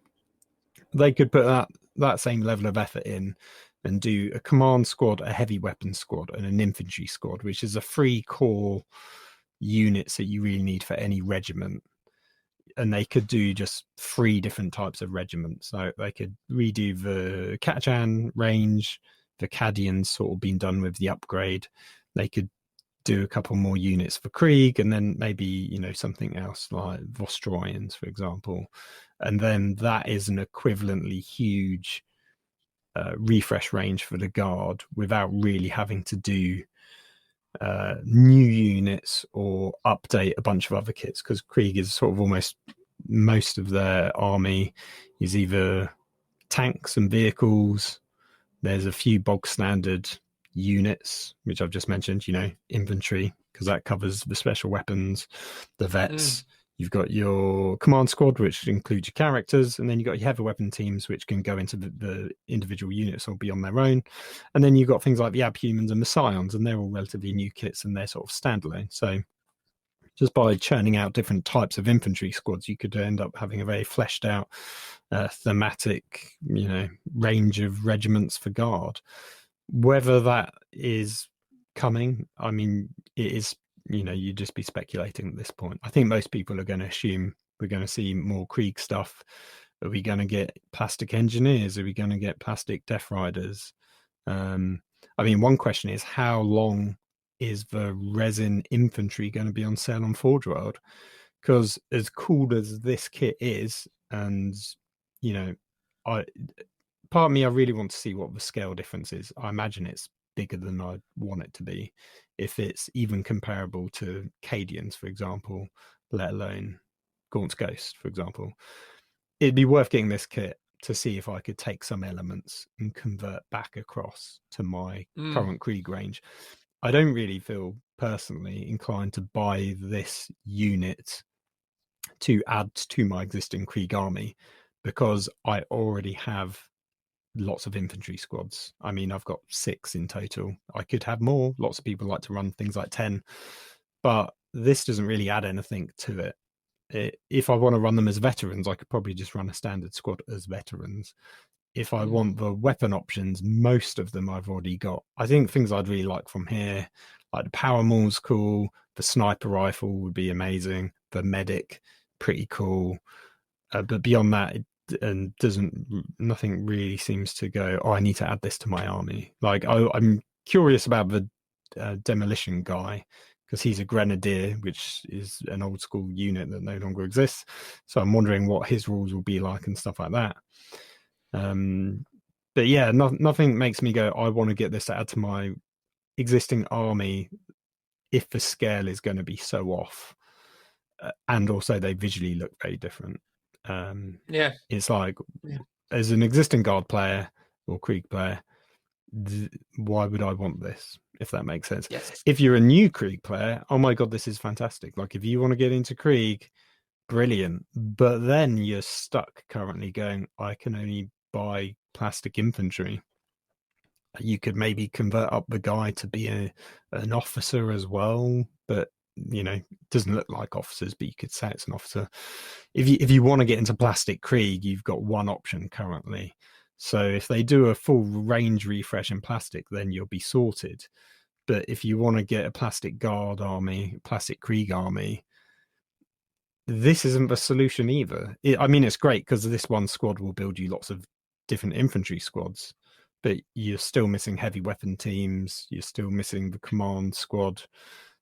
they could put that same level of effort in and do a command squad, a heavy weapon squad, and an infantry squad, which is a 3 core units that you really need for any regiment. And they could do just 3 different types of regiments. So they could redo the Kachan range, the Cadians sort of been done with the upgrade. They could do a couple more units for Krieg, and then maybe, you know, something else like Vostroyans, for example. And then that is an equivalently huge refresh range for the Guard without really having to do new units or update a bunch of other kits, because Krieg is sort of almost, most of their army is either tanks and vehicles. There's a few bog standard units, which I've just mentioned, you know, infantry, because that covers the special weapons, the vets. You've got your command squad, which includes your characters, and then you've got your heavy weapon teams, which can go into the individual units or be on their own. And then you've got things like the Abhumans and the Scions, and they're all relatively new kits, and they're sort of standalone. So just by churning out different types of infantry squads, you could end up having a very fleshed out thematic, you know, range of regiments for Guard. Whether that is coming, I mean, it is, you know, you'd just be speculating at this point. I think most people are going to assume we're going to see more Krieg stuff. Are we going to get plastic engineers? Are we going to get plastic Death Riders? I mean, one question is, how long is the resin infantry going to be on sale on Forge World? Because as cool as this kit is, and, you know, part of me, I really want to see what the scale difference is. I imagine it's bigger than I want it to be, if it's even comparable to Cadians, for example, let alone Gaunt's Ghost, for example. It'd be worth getting this kit to see if I could take some elements and convert back across to my current Krieg range. I don't really feel personally inclined to buy this unit to add to my existing Krieg army, because I already have lots of infantry squads. I mean, I've got 6 in total. I could have more. Lots of people like to run things like 10, but this doesn't really add anything to it. If I want to run them as veterans, I could probably just run a standard squad as veterans. If I want the weapon options, most of them I've already got. I think things I'd really like from here, like the power maul's cool, the sniper rifle would be amazing, the medic, pretty cool. But beyond that, nothing really seems to go, oh, I need to add this to my army. Like, I'm curious about the demolition guy, because he's a grenadier, which is an old school unit that no longer exists. So I'm wondering what his rules will be like and stuff like that. But yeah, nothing makes me go, I want to get this to add to my existing army if the scale is going to be so off. And also they visually look very different. It's like, as an existing Guard player or Krieg player, why would I want this, if that makes sense? Yes. If you're a new Krieg player, oh my god, this is fantastic. Like, if you want to get into Krieg, brilliant. But then you're stuck currently going, I can only buy plastic infantry. You could maybe convert up the guy to be an officer as well, but you know, it doesn't look like officers, but you could say it's an officer. If you want to get into plastic Krieg, you've got one option currently. So if they do a full range refresh in plastic, then you'll be sorted. But if you want to get a plastic Guard army, plastic Krieg army, this isn't the solution either. I mean, it's great because this one squad will build you lots of different infantry squads, but you're still missing heavy weapon teams. You're still missing the command squad.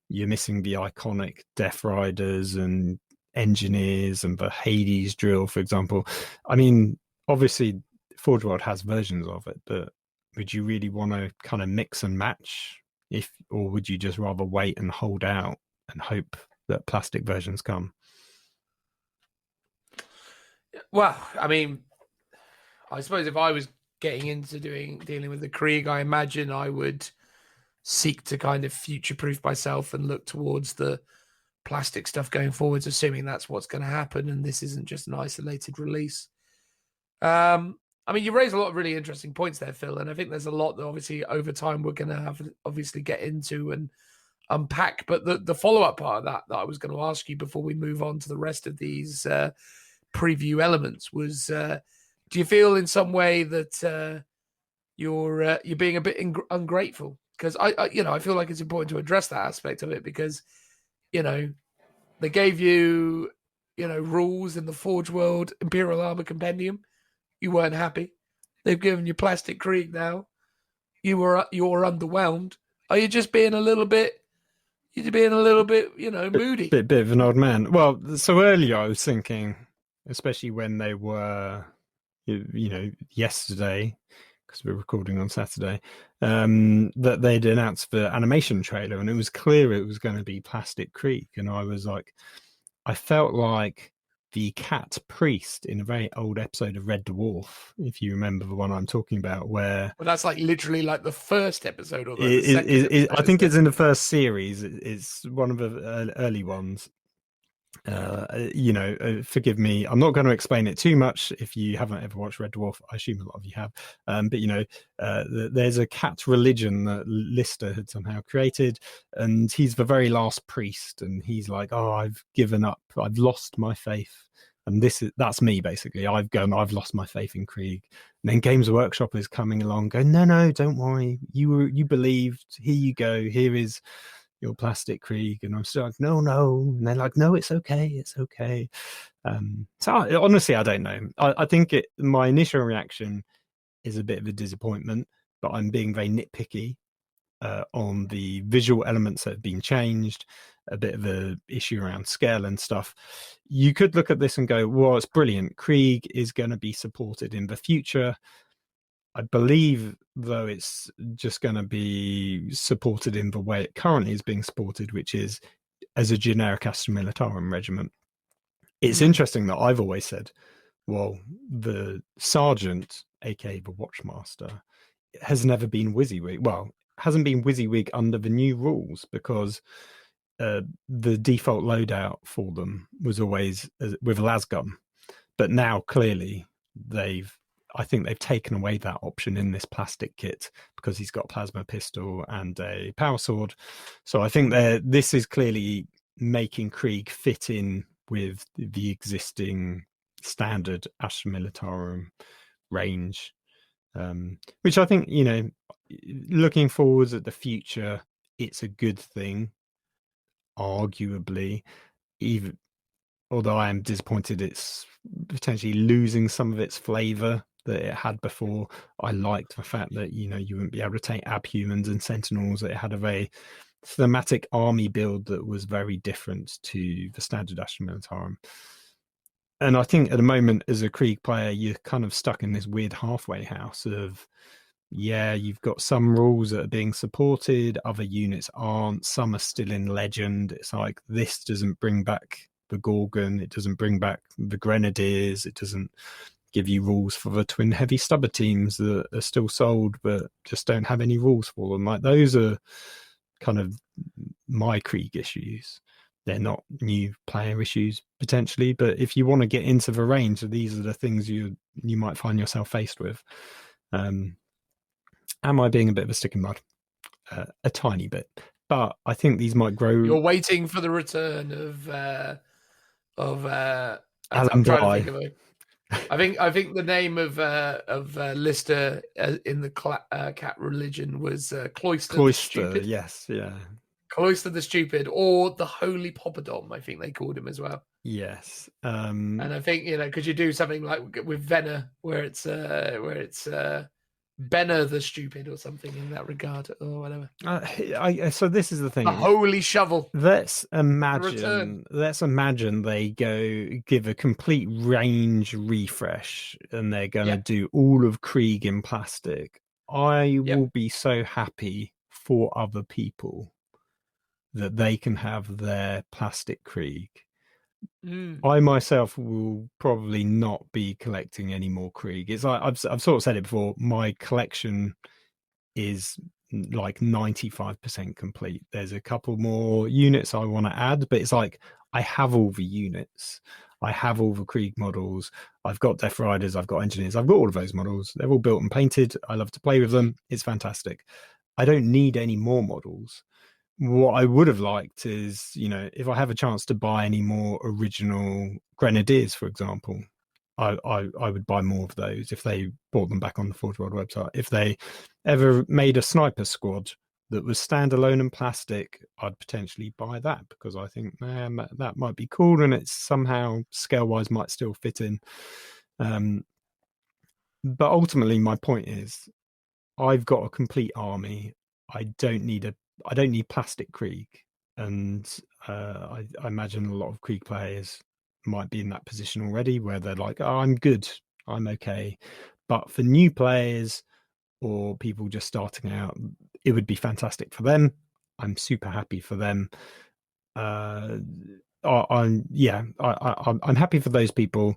You're missing the iconic Death Riders and engineers and the Hades drill, for example. I mean, obviously, Forge World has versions of it, but would you really want to kind of mix and match, or would you just rather wait and hold out and hope that plastic versions come? Well, I mean, I suppose if I was getting into dealing with the Krieg, I imagine I would seek to kind of future-proof myself and look towards the plastic stuff going forwards, assuming that's what's going to happen and this isn't just an isolated release. I mean, you raised a lot of really interesting points there, Phil, and I think there's a lot that obviously over time we're going to have obviously get into and unpack. But the follow-up part of that I was going to ask you before we move on to the rest of these preview elements was, do you feel in some way that you're being a bit ungrateful? Because I feel like it's important to address that aspect of it, because they gave you rules in the Forge World Imperial Armor Compendium. You weren't happy. They've given you Plastic Krieg now. You're underwhelmed. Are you just being a little bit? You're being a little bit, moody. Bit of an odd man. Well, so earlier I was thinking, especially when they were, yesterday, because we're recording on Saturday, that they'd announced the animation trailer, and it was clear it was going to be Plastic Krieg, and I was like, I felt like the cat priest in a very old episode of Red Dwarf, if you remember the one I'm talking about, where... Well, that's like literally like the first episode, or the second episode, I think it's in the first series. It's one of the early ones. Forgive me, I'm not going to explain it too much if you haven't ever watched Red Dwarf. I assume a lot of you have. But there's a cat religion that Lister had somehow created, and he's the very last priest, and he's like, oh, I've given up, I've lost my faith. And that's me, basically. I've lost my faith in Krieg. And then Games Workshop is coming along going, no, don't worry, you believed, here you go, here is your Plastic Krieg. And I'm still like, no, and they're like, no, it's okay. Honestly, I don't know. I think my initial reaction is a bit of a disappointment, but I'm being very nitpicky on the visual elements that have been changed, a bit of a issue around scale and stuff. You could look at this and go, well, it's brilliant, Krieg is going to be supported in the future. I believe, though, it's just going to be supported in the way it currently is being supported, which is as a generic Astra Militarum regiment. It's interesting that I've always said, well, the sergeant, aka the Watchmaster, has never been WYSIWYG. Well, hasn't been WYSIWYG under the new rules, because the default loadout for them was always with a lasgun. But now, clearly, they've I think they've taken away that option in this plastic kit because he's got a plasma pistol and a power sword. So I think this is clearly making Krieg fit in with the existing standard Astra Militarum range, which I think, you know, looking forwards at the future, it's a good thing, arguably, even although I am disappointed it's potentially losing some of its flavor that it had before. I liked the fact that, you know, you wouldn't be able to take abhumans and sentinels. It had a very thematic army build that was very different to the standard Astra Militarum. And I think at the moment, as a Krieg player, you're kind of stuck in this weird halfway house of, yeah, you've got some rules that are being supported, other units aren't, some are still in legend. It's like, this doesn't bring back the Gorgon, it doesn't bring back the Grenadiers, it doesn't give you rules for the twin heavy stubber teams that are still sold but just don't have any rules for them. Like, those are kind of my Krieg issues. They're not new player issues potentially, but if you want to get into the range, these are the things you might find yourself faced with. Am I being a bit of a stick in mud? A tiny bit, but I think these might grow. You're waiting for the return of Alan I'm trying Bly. to think of it. I think the name of Lister in the cat religion was Cloister the Stupid. Yes, yeah. Cloister the Stupid, or the Holy Poppadom, I think they called him as well. Yes. And I think, you know, because you do something like with Venner, where it's Benner the Stupid or something in that regard, or whatever. So this is the thing. A holy shovel. Let's imagine they go give a complete range refresh and they're going to do all of Krieg in plastic. I will be so happy for other people that they can have their plastic Krieg. I myself will probably not be collecting any more Krieg. It's like I've sort of said it before. My collection is like 95% complete. There's a couple more units I want to add, but it's like I have all the units. I have all the Krieg models. I've got Death Riders. I've got Engineers. I've got all of those models. They're all built and painted. I love to play with them. It's fantastic. I don't need any more models. What I would have liked is, you know, if I have a chance to buy any more original Grenadiers, for example, I would buy more of those if they bought them back on the Forge World website. If they ever made a sniper squad that was standalone and plastic, I'd potentially buy that because I think, man, that might be cool and it's somehow scale-wise might still fit in. But ultimately, my point is, I've got a complete army. I don't need plastic Krieg, and I imagine a lot of Krieg players might be in that position already where they're like, oh, I'm good, I'm okay. But for new players or people just starting out, it would be fantastic for them. I'm super happy for them. I'm happy for those people,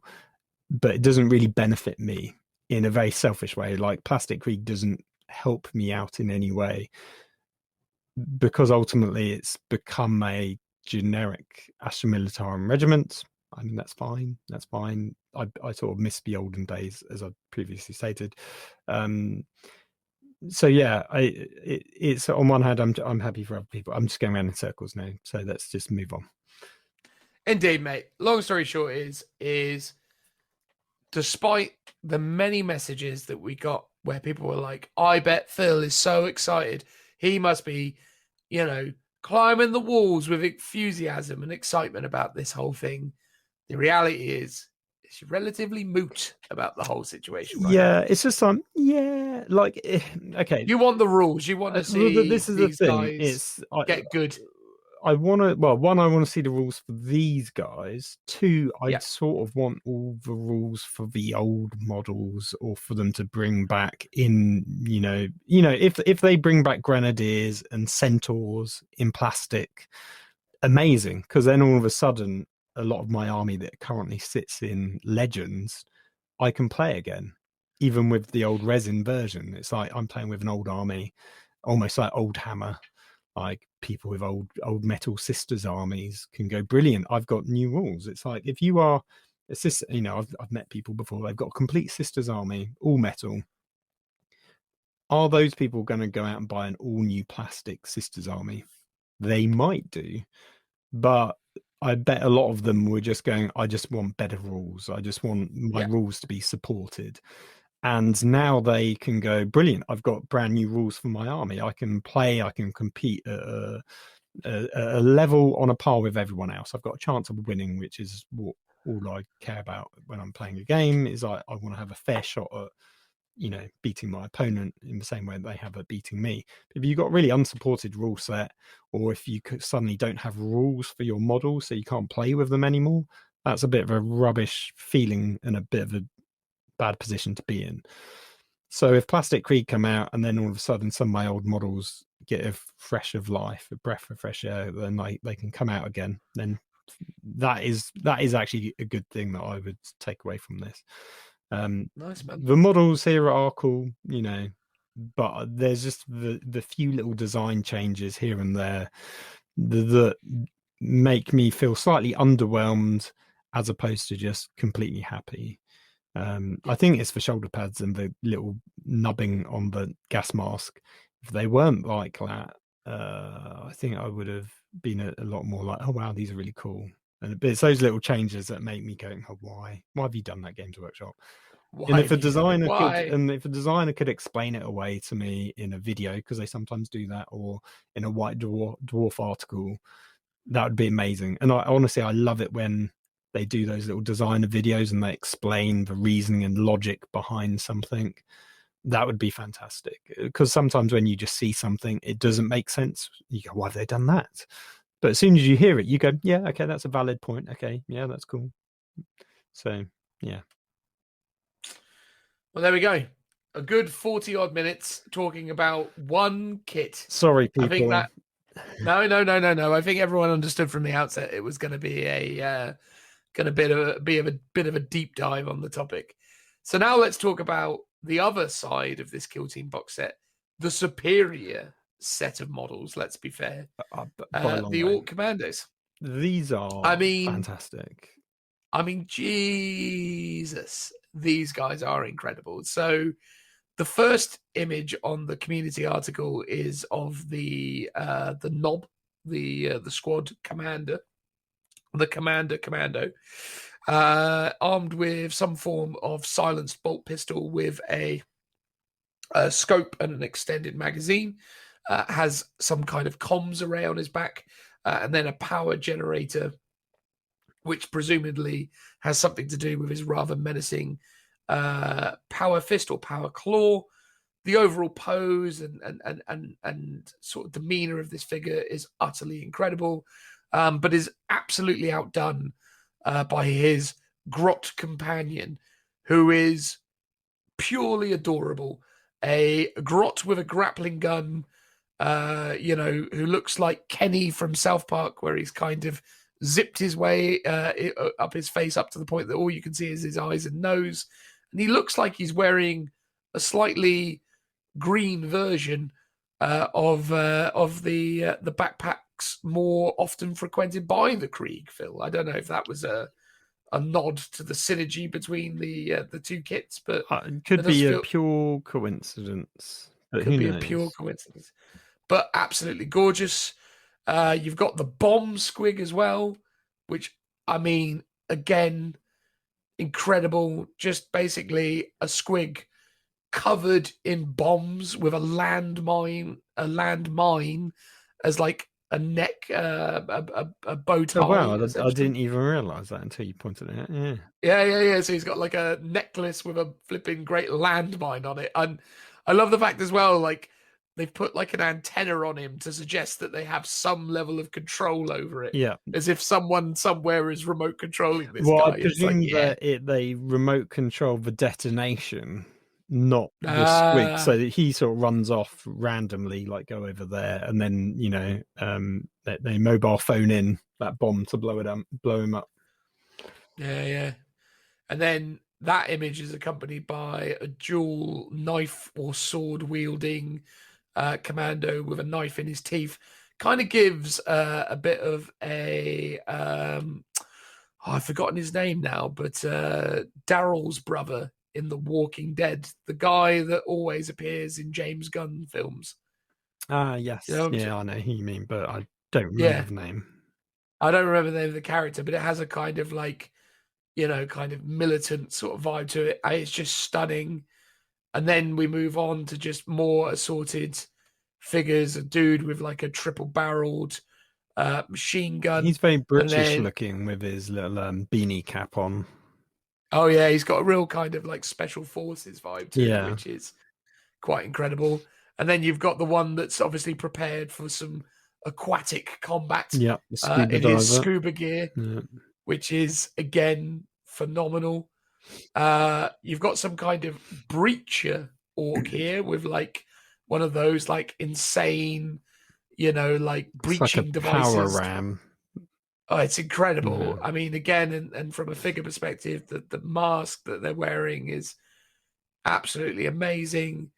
but it doesn't really benefit me in a very selfish way. Like, plastic Krieg doesn't help me out in any way, because ultimately it's become a generic Astra Militarum regiment. I mean, that's fine. I sort of miss the olden days, as I previously stated. So yeah, it's on one hand, I'm happy for other people. I'm just going around in circles now, so let's just move on. Indeed, mate. Long story short is despite the many messages that we got where people were like, I bet Phil is so excited. He must be, you know, climbing the walls with enthusiasm and excitement about this whole thing. The reality is, it's relatively moot about the whole situation. Right now. It's just okay. You want the rules. You want to see this is these the thing. guys get good. I want to. Well, one, I want to see the rules for these guys. Two, I sort of want all the rules for the old models, or for them to bring back in. You know, if they bring back Grenadiers and Centaurs in plastic, amazing. Because then all of a sudden, a lot of my army that currently sits in Legends, I can play again, even with the old resin version. It's like I'm playing with an old army, almost like Old Hammer. Like, people with old Metal Sisters armies can go brilliant. I've got new rules. It's like, if you are I've met people before. They've got a complete Sisters army, all metal. Are those people going to go out and buy an all new plastic Sisters army? They might do, but I bet a lot of them were just going, I just want better rules. I just want my rules to be supported. And now they can go, brilliant, I've got brand new rules for my army. I can play, I can compete at a level on a par with everyone else. I've got a chance of winning, which is what all I care about when I'm playing a game. Is I want to have a fair shot at beating my opponent in the same way they have at beating me. If you've got really unsupported rule set, or if you suddenly don't have rules for your models so you can't play with them anymore, that's a bit of a rubbish feeling and a bit of a bad position to be in. So if Plastic Krieg come out and then all of a sudden some of my old models get a fresh of life, a breath of fresh air, then they can come out again, then that is actually a good thing that I would take away from this. Nice, man. The models here are cool, but there's just the few little design changes here and there that make me feel slightly underwhelmed as opposed to just completely happy. I think it's the shoulder pads and the little nubbing on the gas mask. If they weren't like that, I think I would have been a lot more like, oh wow, these are really cool. And it's those little changes that make me go, oh, why have you done that, Games Workshop? And if a designer could explain it away to me in a video, because they sometimes do that, or in a White Dwarf article, that would be amazing. And I love it when they do those little designer videos and they explain the reasoning and logic behind something. That would be fantastic, because sometimes when you just see something, it doesn't make sense. You go, why have they done that? But as soon as you hear it, you go, yeah, okay, that's a valid point. Okay, yeah, that's cool. So, yeah. Well, there we go. A good 40 odd minutes talking about one kit. Sorry, people. I think that no. I think everyone understood from the outset it was going to be a bit of a deep dive on the topic. So now let's talk about the other side of this Kill Team box set, the superior set of models. Let's be fair, the Orc Commandos. These are, fantastic. I mean, Jesus, these guys are incredible. So the first image on the community article is of the Nob, the squad commander, the commando, armed with some form of silenced bolt pistol with a scope and an extended magazine. Has some kind of comms array on his back, and then a power generator, which presumably has something to do with his rather menacing power fist or power claw. The overall pose and sort of demeanor of this figure is utterly incredible, but is absolutely outdone by his grot companion, who is purely adorable. A grot with a grappling gun, who looks like Kenny from South Park, where he's kind of zipped his way up his face up to the point that all you can see is his eyes and nose. And he looks like he's wearing a slightly green version of the backpacks more often frequented by the Krieg, Phil. I don't know if that was a nod to the synergy between the two kits, but it could be a pure coincidence. It could be a pure coincidence, but absolutely gorgeous. You've got the bomb squig as well, which, I mean, again, incredible. Just basically a squig covered in bombs with a landmine as like a neck, a bow tie. Oh, wow, I didn't even realise that until you pointed it out. Yeah. So he's got like a necklace with a flipping great landmine on it. And I love the fact as well, like, they've put like an antenna on him to suggest that they have some level of control over it. Yeah. As if someone somewhere is remote controlling this guy. I presume that they remote control the detonation, not the squig, so that he sort of runs off randomly, like go over there, and then, they mobile phone in that bomb to blow him up. Yeah. And then that image is accompanied by a dual knife or sword wielding commando with a knife in his teeth. Kind of gives a bit of a I've forgotten his name now, but Daryl's brother in The Walking Dead, the guy that always appears in James Gunn films. Yes. You know, Yeah, I know who you mean, but I don't remember Yeah. the name. I don't remember the name of the character, but it has a kind of like, you know, kind of militant sort of vibe to it. It's just stunning. And then we move on to just more assorted figures. A dude with like a triple-barreled machine gun. He's very British then- looking with his little beanie cap on. Oh yeah, he's got a real kind of like special forces vibe to Yeah. it, which is quite incredible. And then you've got the one that's obviously prepared for some aquatic combat Yep, the scuba in his diver. scuba gear, Yeah. which is again phenomenal. You've got some kind of breacher orc here with like one of those like insane, you know, like It's like a breaching power devices. ram. Oh, it's incredible. Yeah. I mean, again, and from a figure perspective, the mask that they're wearing is absolutely amazing.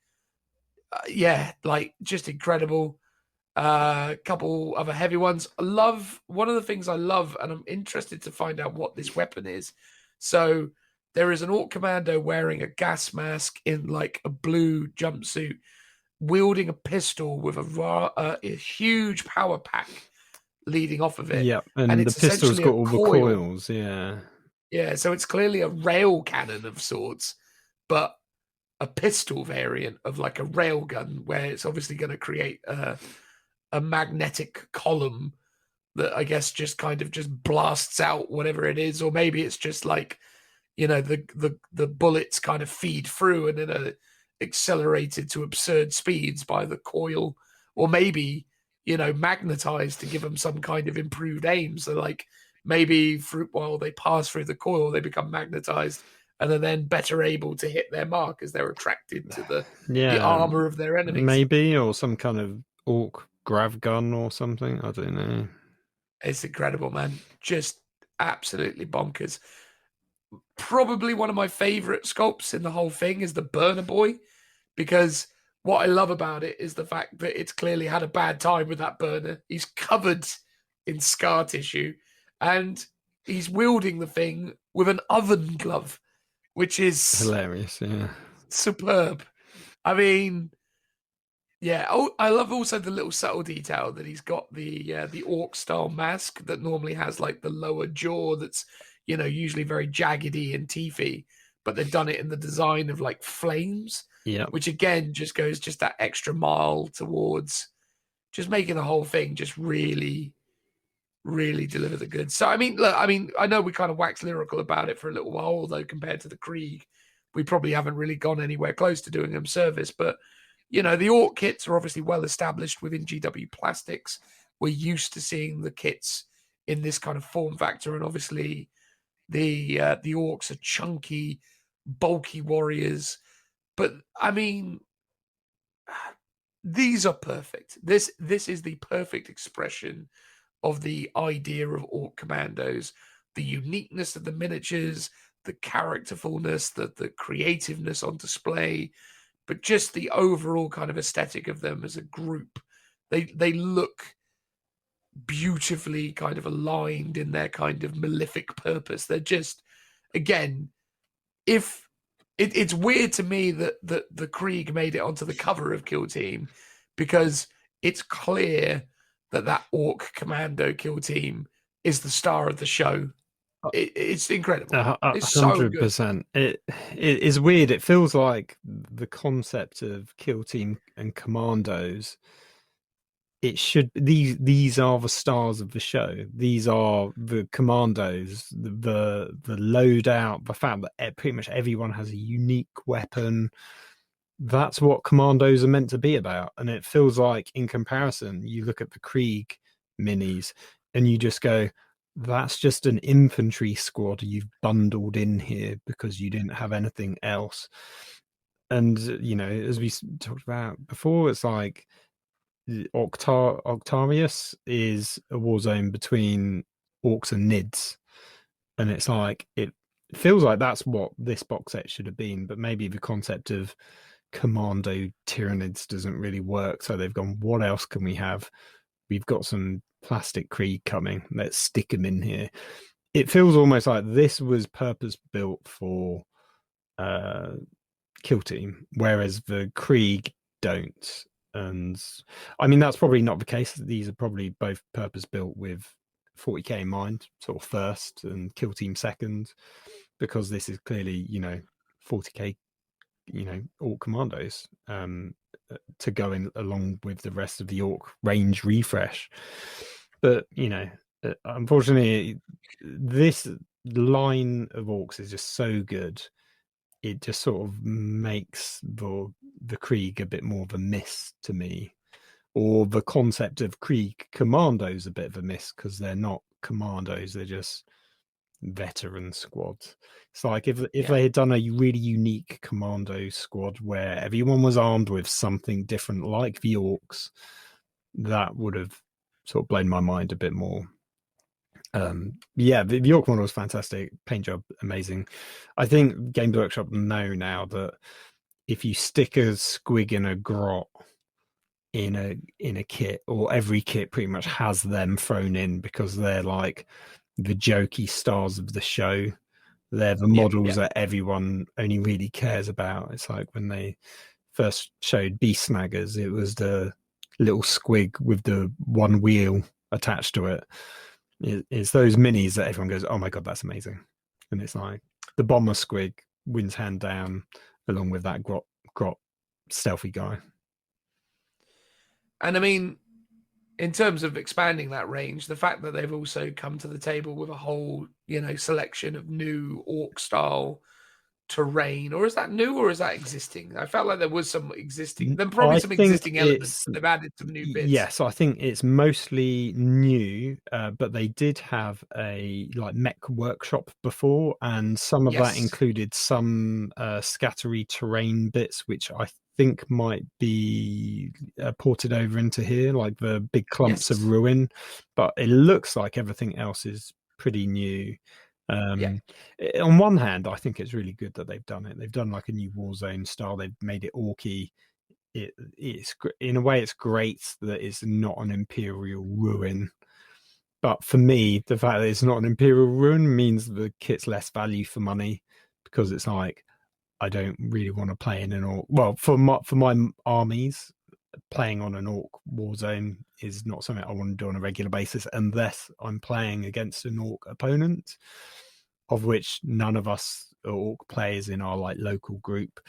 Yeah, like just incredible. A couple other heavy ones. One of the things I love, and I'm interested to find out what this weapon is. So there is an orc commando wearing a gas mask in like a blue jumpsuit, wielding a pistol with a huge power pack leading off of it. Yep, and And the it's pistol's essentially got a all the coil. coils. Yeah. Yeah, so it's clearly a rail cannon of sorts, but a pistol variant of like a rail gun, where it's obviously going to create a magnetic column that I guess just kind of just blasts out whatever it is, or maybe it's just like, you know, the bullets kind of feed through and then are accelerated to absurd speeds by the coil, or maybe, you know, magnetized to give them some kind of improved aim. So like maybe while they pass through the coil, they become magnetized and are then better able to hit their mark as they're attracted to the armor of their enemies. Maybe, or some kind of orc grav gun or something. I don't know. It's incredible, man. Just absolutely bonkers. Probably one of my favorite sculpts in the whole thing is the Burner Boy, because what I love about it is the fact that it's clearly had a bad time with that burner. He's covered in scar tissue and he's wielding the thing with an oven glove, which is Hilarious, yeah. superb. I mean, yeah. Oh, I love also the little subtle detail that he's got the orc style mask that normally has like the lower jaw that's, you know, usually very jaggedy and teethy, but they've done it in the design of like flames, Yeah. which again just goes just that extra mile towards just making the whole thing just really, really deliver the goods. So I mean, look, I know we kind of waxed lyrical about it for a little while, although compared to the Krieg, we probably haven't really gone anywhere close to doing them service. But you know, the orc kits are obviously well established within GW Plastics. We're used to seeing the kits in this kind of form factor, and obviously the orcs are chunky, bulky warriors. But I mean, these are perfect. This is the perfect expression of the idea of orc commandos, the uniqueness of the miniatures, the characterfulness, the creativeness on display, but just the overall kind of aesthetic of them as a group. They look beautifully kind of aligned in their kind of malefic purpose. They're just, again, if it's weird to me that the Krieg made it onto the cover of Kill Team, because it's clear that orc commando Kill Team is the star of the show. It's incredible. It's so good. 100%. It is weird. It feels like the concept of Kill Team and Commandos. It should these are the stars of the show. These are the commandos, the loadout, the fact that pretty much everyone has a unique weapon. That's what commandos are meant to be about. And it feels like, in comparison, you look at the Krieg minis and you just go, that's just an infantry squad you've bundled in here because you didn't have anything else. And, you know, as we talked about before, it's like Octarius is a war zone between orcs and nids. And it's like, it feels like that's what this box set should have been, but maybe the concept of commando Tyranids doesn't really work. So they've gone, what else can we have? We've got some plastic Krieg coming. Let's stick them in here. it feels almost like this was purpose built for Kill Team, whereas the Krieg don't. And I mean, that's probably not the case. These are probably both purpose built with 40k in mind, sort of first, and Kill Team second, because this is clearly, 40k, Orc commandos to go in along with the rest of the Orc range refresh. But unfortunately, this line of Orcs is just so good. It just sort of makes the Krieg a bit more of a miss to me, or the concept of Krieg commandos a bit of a miss, because they're not commandos, they're just veteran squads. It's like if they had done a really unique commando squad where everyone was armed with something different, like the Orcs, that would have sort of blown my mind a bit more. The Orc model was fantastic, paint job amazing. I think Games Workshop know now that if you stick a squig in a grot in a kit, or every kit pretty much has them thrown in, because they're like the jokey stars of the show. They're the models that everyone only really cares about. It's like when they first showed Beast Snaggers, it was the little squig with the one wheel attached to it. It's those minis that everyone goes, oh my god, that's amazing. And it's like the bomber squig wins hand down along with that grot stealthy guy. And I mean, in terms of expanding that range, the fact that they've also come to the table with a whole, selection of new Orc style terrain, or is that new, or is that existing? I felt like there was some existing, then probably some existing elements, but they've added some new bits. Yes, I think it's mostly new, but they did have a mech workshop before, and some of that included some scattery terrain bits, which I think might be ported over into here, like the big clumps of ruin, but it looks like everything else is pretty new. On one hand, I think it's really good that they've done it. They've done like a new Warzone style. They've made it orky. It's in a way, it's great that it's not an Imperial ruin. But for me, the fact that it's not an Imperial ruin means the kit's less value for money, because it's like, I don't really want to play in an Orc. Well, for my armies, playing on an Orc Warzone is not something I want to do on a regular basis, unless I'm playing against an Orc opponent, of which none of us are Orc players in our local group.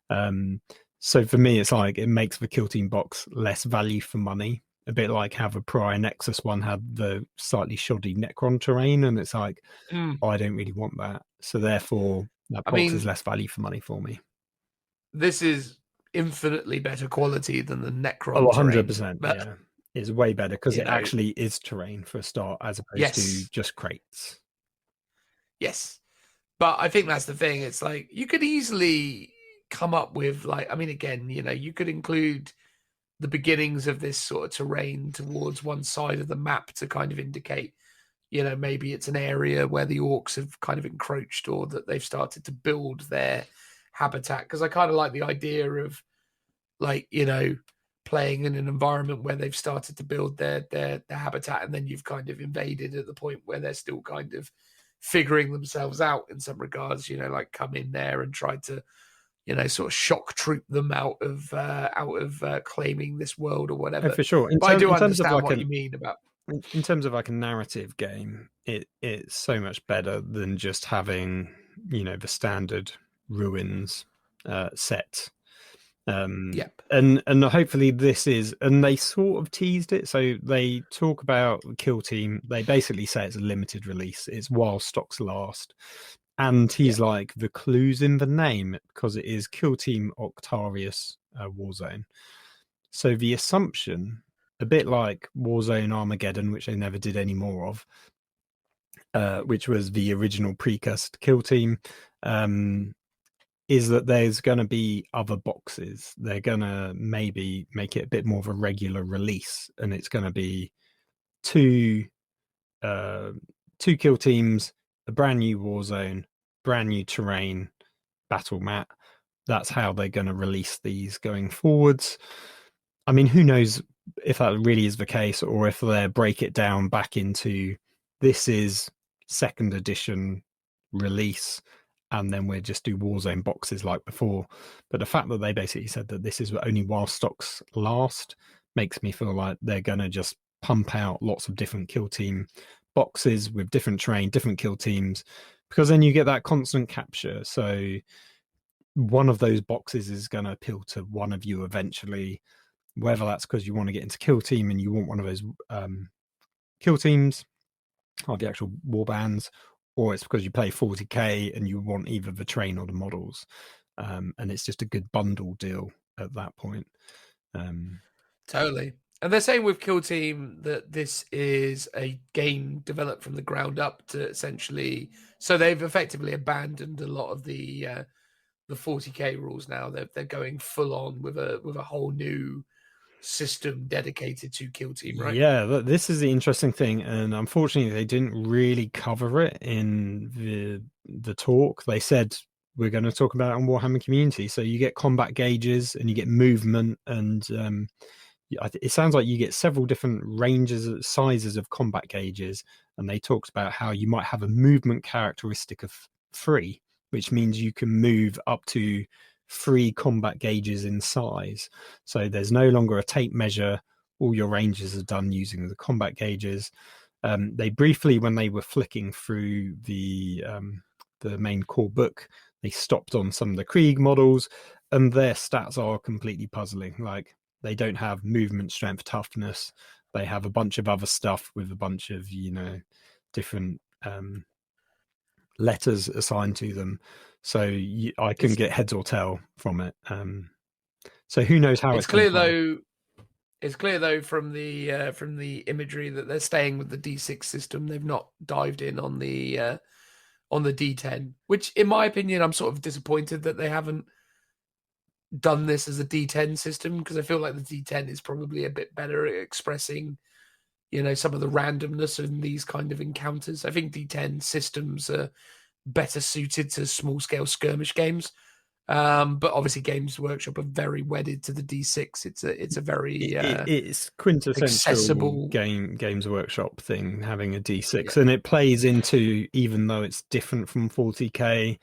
So for me, it's like it makes the Kill Team box less value for money, a bit like how the prior Nexus one had the slightly shoddy Necron terrain, and it's like, I don't really want that. So therefore, that box is less value for money for me. This is infinitely better quality than the Necron. Oh, 100%. Yeah, it's way better because it actually is terrain for a start, as opposed to just crates. Yes, but I think that's the thing. It's like you could easily come up with again, you could include the beginnings of this sort of terrain towards one side of the map to kind of indicate, maybe it's an area where the Orcs have kind of encroached, or that they've started to build their habitat. Because I kind of like the idea of playing in an environment where they've started to build their habitat, and then you've kind of invaded at the point where they're still kind of figuring themselves out in some regards, come in there and try to, sort of shock troop them out of claiming this world or whatever. Oh, for sure. I do understand what you mean about. In terms of a narrative game, it's so much better than just having, the standard ruins set. And hopefully this is, and they sort of teased it. So they talk about Kill Team. They basically say it's a limited release. It's while stocks last. And he's like, the clues in the name, because it is Kill Team Octarius Warzone. So the assumption, a bit like Warzone Armageddon, which they never did any more of, which was the original precursor to Kill Team, is that there's going to be other boxes. They're going to maybe make it a bit more of a regular release, and it's going to be two Kill Teams, a brand new Warzone, brand new terrain, battle mat. That's how they're going to release these going forwards. I mean, who knows if that really is the case, or if they break it down back into, this is second edition release, and then we'll just do Warzone boxes like before. But the fact that they basically said that this is only while stocks last makes me feel like they're going to just pump out lots of different kill team boxes with different terrain, different kill teams, because then you get that constant capture. So one of those boxes is going to appeal to one of you eventually, whether that's because you want to get into kill team and you want one of those kill teams or the actual war bands, or it's because you play 40k and you want either the terrain or the models, and it's just a good bundle deal at that point. Totally. And they're saying with Kill Team that this is a game developed from the ground up to essentially, so they've effectively abandoned a lot of the 40k rules now. They're going full on with a whole new system dedicated to Kill Team, right? Yeah, this is the interesting thing, and unfortunately they didn't really cover it in the talk. They said we're going to talk about it on Warhammer Community. So you get combat gauges and you get movement, and it sounds like you get several different ranges, sizes of combat gauges, and they talked about how you might have a movement characteristic of 3, which means you can move up to 3 combat gauges in size. So there's no longer a tape measure. All your ranges are done using the combat gauges. They briefly, when they were flicking through the main core book, they stopped on some of the Krieg models, and their stats are completely puzzling. Like, they don't have movement, strength, toughness. They have a bunch of other stuff with a bunch of, different letters assigned to them. So I couldn't get heads or tail from it. So who knows how it's clear though. It's clear though from the imagery that they're staying with the D6 system. They've not dived in on the D10, which, in my opinion, I'm sort of disappointed that they haven't done this as a D10 system, because I feel like the D10 is probably a bit better at expressing, some of the randomness in these kind of encounters. I think D10 systems are better suited to small scale skirmish games. But obviously Games Workshop are very wedded to the D6. It's a very it's quintessential accessible Games Workshop thing, having a D6, and it plays into, even though it's different from 40k,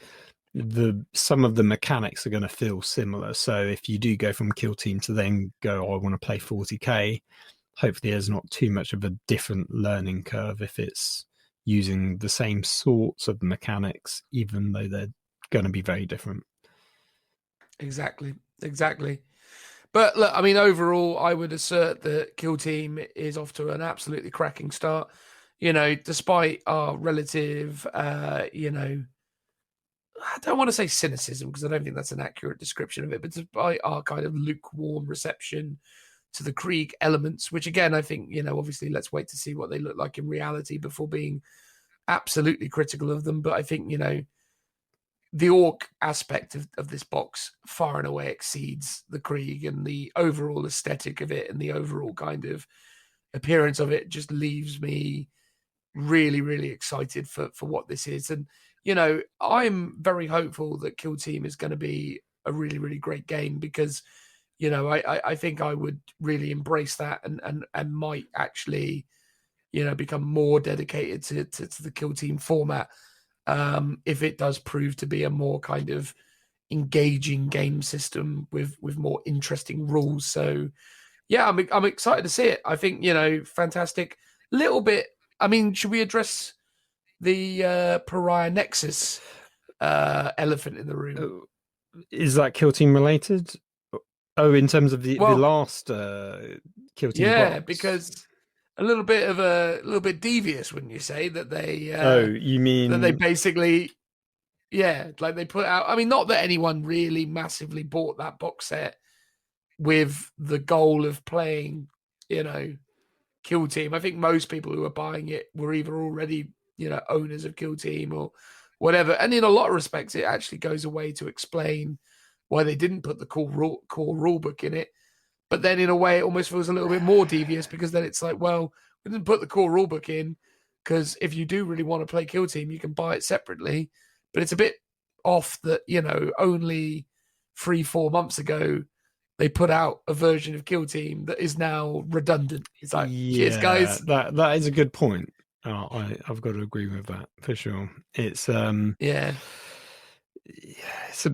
some of the mechanics are going to feel similar. So if you do go from Kill Team to then go, I want to play 40k, hopefully there's not too much of a different learning curve if it's using the same sorts of mechanics, even though they're going to be very different. Exactly. But look, I mean, overall, I would assert that Kill Team is off to an absolutely cracking start. Despite our relative, I don't want to say cynicism, because I don't think that's an accurate description of it, but despite our kind of lukewarm reception to the Krieg elements, which again, I think, obviously let's wait to see what they look like in reality before being absolutely critical of them. But I think, the orc aspect of this box far and away exceeds the Krieg, and the overall aesthetic of it and the overall kind of appearance of it just leaves me really, really excited for what this is. And, I'm very hopeful that Kill Team is going to be a really, really great game, because, I think I would really embrace that and might actually, become more dedicated to the Kill Team format. If it does prove to be a more kind of engaging game system with more interesting rules. So yeah, I'm excited to see it. I think, fantastic. Little bit, I mean, should we address the Pariah Nexus elephant in the room? Is that Kill Team related? Oh, in terms of the last Kill Team box? Because a little bit devious, wouldn't you say, that they you mean that they basically like they put out, I mean, not that anyone really massively bought that box set with the goal of playing, Kill Team. I think most people who were buying it were either already, owners of Kill Team or whatever. And in a lot of respects, it actually goes away to explain why they didn't put the core rule book in it. But then in a way, it almost feels a little bit more devious, because then it's like, well, we didn't put the core rule book in because if you do really want to play Kill Team, you can buy it separately. But it's a bit off that, only 3-4 months ago, they put out a version of Kill Team that is now redundant. It's like, cheers, guys. That is a good point. I've got to agree with that for sure. It's Yeah. it's